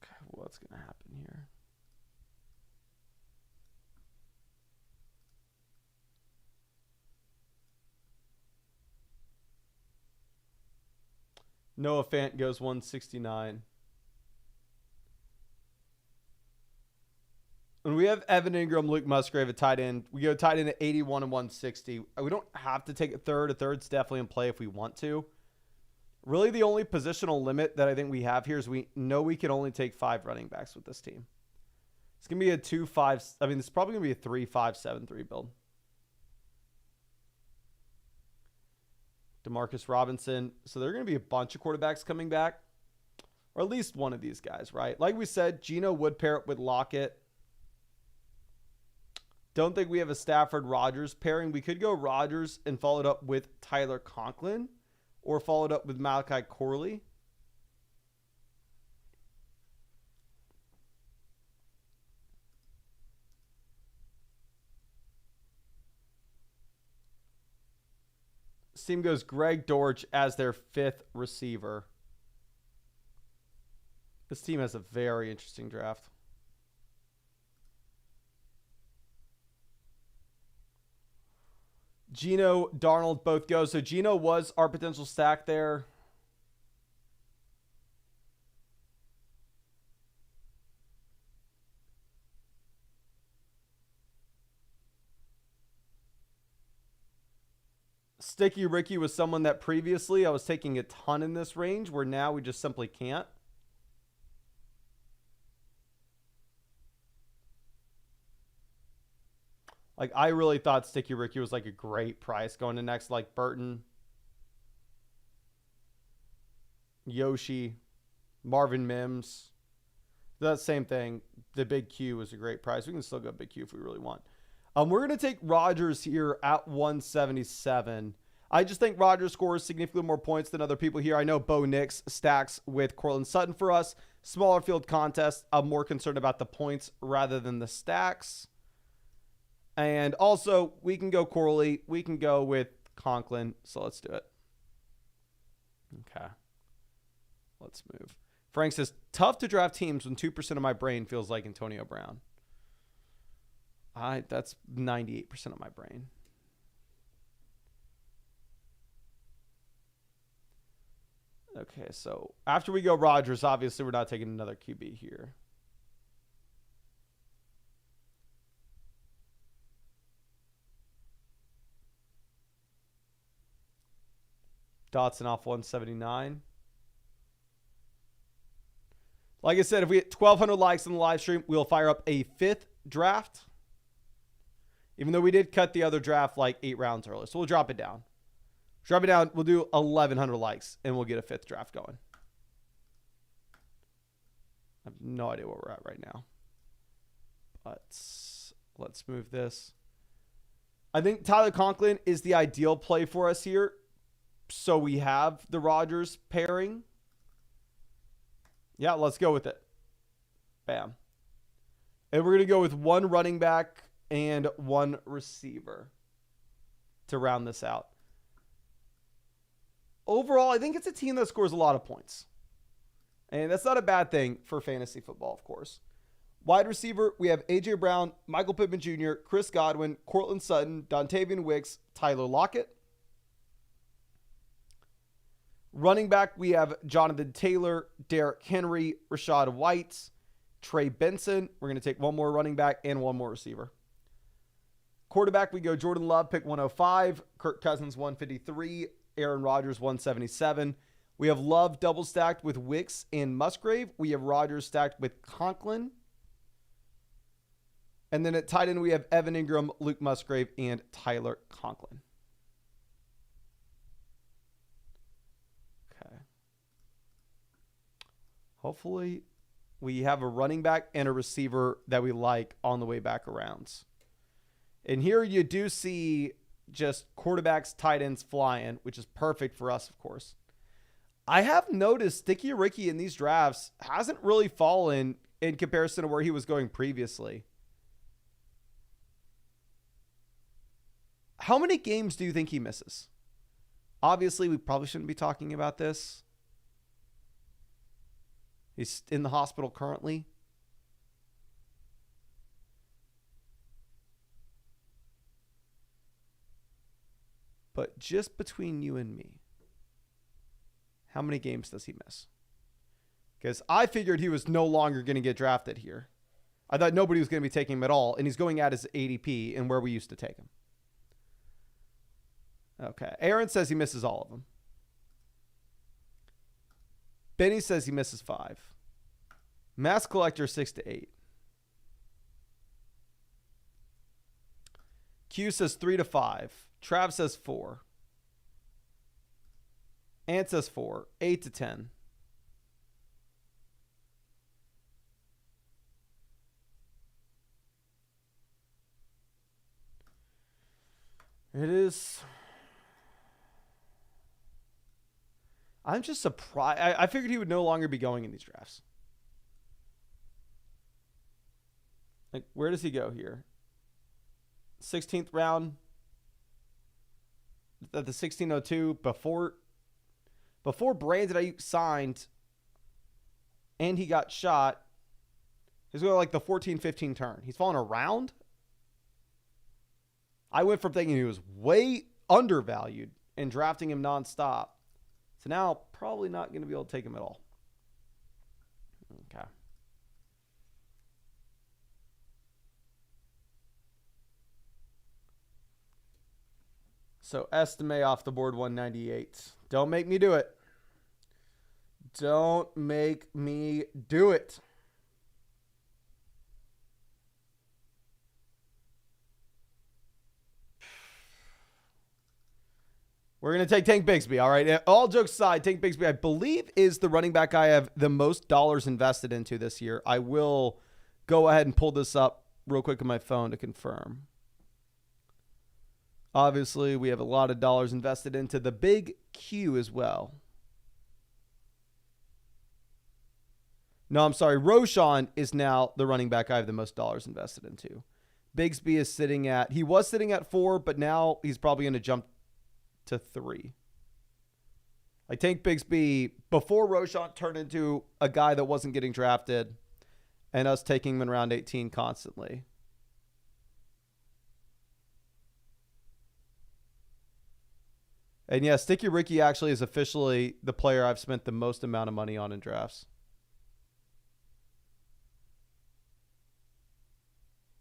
Okay, what's going to happen here? Noah Fant goes 169. And we have Evan Ingram, Luke Musgrave at tight end. We go tight end at 81 and 160. We don't have to take a third. A third's definitely in play if we want to. Really, the only positional limit that I think we have here is we know we can only take 5 running backs with this team. It's going to be a 2-5. I mean, it's probably going to be a 3-5-7-3 build. DeMarcus Robinson. So there are going to be a bunch of quarterbacks coming back. Or at least one of these guys, right? Like we said, Geno would pair up with Lockett. Don't think we have a Stafford-Rodgers pairing. We could go Rodgers and follow it up with Tyler Conklin. Or follow it up with Malachi Corley. This team goes Greg Dortch as their 5th receiver. This team has a very interesting draft. Geno, Darnold both go. So Geno was our potential stack there. Sticky Ricky was someone that previously I was taking a ton in this range, where now we just simply can't. Like, I really thought Sticky Ricky was like a great price going to next, like Burton, Yoshi, Marvin Mims. That same thing. The Big Q was a great price. We can still go Big Q if we really want. We're going to take Rodgers here at 177. I just think Rodgers scores significantly more points than other people here. I know Bo Nix stacks with Cortland Sutton for us. Smaller field contest. I'm more concerned about the points rather than the stacks. And also, we can go Corley. We can go with Conklin. So let's do it. Okay. Let's move. Frank says, tough to draft teams when 2% of my brain feels like Antonio Brown. That's 98% of my brain. Okay, so after we go Rodgers, obviously we're not taking another QB here. Dotson off 179. Like I said, if we hit 1,200 likes in the live stream, we'll fire up a 5th draft. Even though we did cut the other draft like 8 rounds earlier. So we'll drop it down. Drop it down. We'll do 1,100 likes, and we'll get a 5th draft going. I have no idea where we're at right now. But let's move this. I think Tyler Conklin is the ideal play for us here. So we have the Rodgers pairing. Yeah, let's go with it. Bam. And we're going to go with 1 running back and 1 receiver to round this out. Overall, I think it's a team that scores a lot of points. And that's not a bad thing for fantasy football, of course. Wide receiver, we have A.J. Brown, Michael Pittman Jr., Chris Godwin, Cortland Sutton, Dontavian Wicks, Tyler Lockett. Running back, we have Jonathan Taylor, Derrick Henry, Rashad White, Trey Benson. We're going to take 1 more running back and 1 more receiver. Quarterback, we go Jordan Love, pick 105, Kirk Cousins 153, Aaron Rodgers 177. We have Love double stacked with Wicks and Musgrave. We have Rodgers stacked with Conklin. And then at tight end, we have Evan Ingram, Luke Musgrave, and Tyler Conklin. Okay. Hopefully we have a running back and a receiver that we like on the way back around. And here you do see just quarterbacks, tight ends flying, which is perfect for us, of course. I have noticed Sticky Ricky in these drafts hasn't really fallen in comparison to where he was going previously. How many games do you think he misses? Obviously, we probably shouldn't be talking about this. He's in the hospital currently. But just between you and me, how many games does he miss? Because I figured he was no longer going to get drafted here. I thought nobody was going to be taking him at all, and he's going at his ADP and where we used to take him. Okay. Aaron says he misses all of them. Benny says he misses 5. Mass Collector 6 to 8. Q says 3 to 5. Trav says 4. Ant says 4. 8 to 10. It is. I'm just surprised. I figured he would no longer be going in these drafts. Like, where does he go here? 16th round. At the 1602 before Brandon Ayuk signed and he got shot. He's going like the 14-15 turn. He's fallen around. I went from thinking he was way undervalued and drafting him nonstop. So now probably not going to be able to take him at all. Okay. So estimate off the board 198. Don't make me do it. Don't make me do it. We're going to take Tank Bigsby, all right? All jokes aside, Tank Bigsby, I believe, is the running back I have the most dollars invested into this year. I will go ahead and pull this up real quick on my phone to confirm. Obviously, we have a lot of dollars invested into the Big Q as well. No, I'm sorry. Roshan is now the running back I have the most dollars invested into. Bigsby is he was sitting at 4, but now he's probably going to jump to 3. I think Bigsby, before Roshan turned into a guy that wasn't getting drafted and us taking him in round 18 constantly. And yeah, Sticky Ricky actually is officially the player I've spent the most amount of money on in drafts.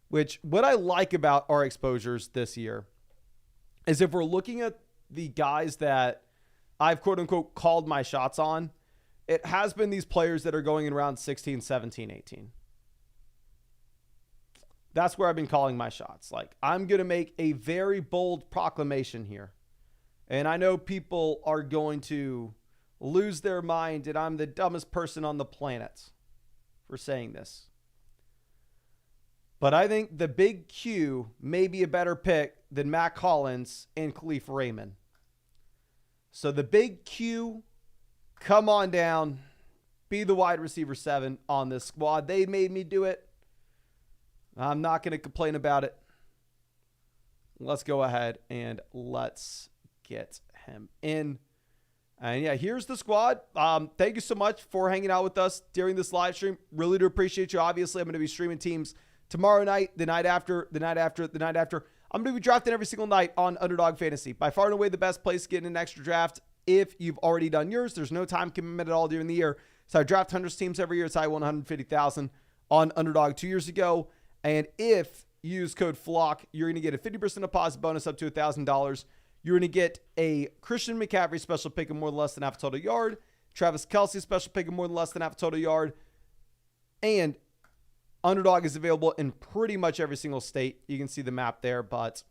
Which, what I like about our exposures this year is if we're looking at the guys that I've quote unquote called my shots on, it has been these players that are going in round 16, 17, 18. That's where I've been calling my shots. Like, I'm going to make a very bold proclamation here. And I know people are going to lose their mind, and I'm the dumbest person on the planet for saying this. But I think the Big Q may be a better pick than Matt Collins and Khalif Raymond. So the Big Q, come on down. Be the wide receiver 7 on this squad. They made me do it. I'm not going to complain about it. Let's go ahead and let's get him in. And yeah, here's the squad. Thank you so much for hanging out with us during this live stream. Really do appreciate you. Obviously, I'm going to be streaming teams tomorrow night, the night after. I'm going to be drafting every single night on Underdog Fantasy. By far and away the best place to get an extra draft if you've already done yours. There's no time commitment at all during the year. So I draft hundreds of teams every year. So I won 150,000 on Underdog 2 years ago. And if you use code FLOCK, you're going to get a 50% deposit bonus up to $1,000. You're going to get a Christian McCaffrey special pick of more than less than half a total yard. Travis Kelce special pick of more than less than half a total yard. And Underdog is available in pretty much every single state. You can see the map there, but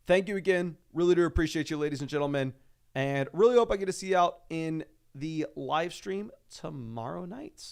thank you again. Really do appreciate you, ladies and gentlemen, and really hope I get to see you out in the live stream tomorrow night.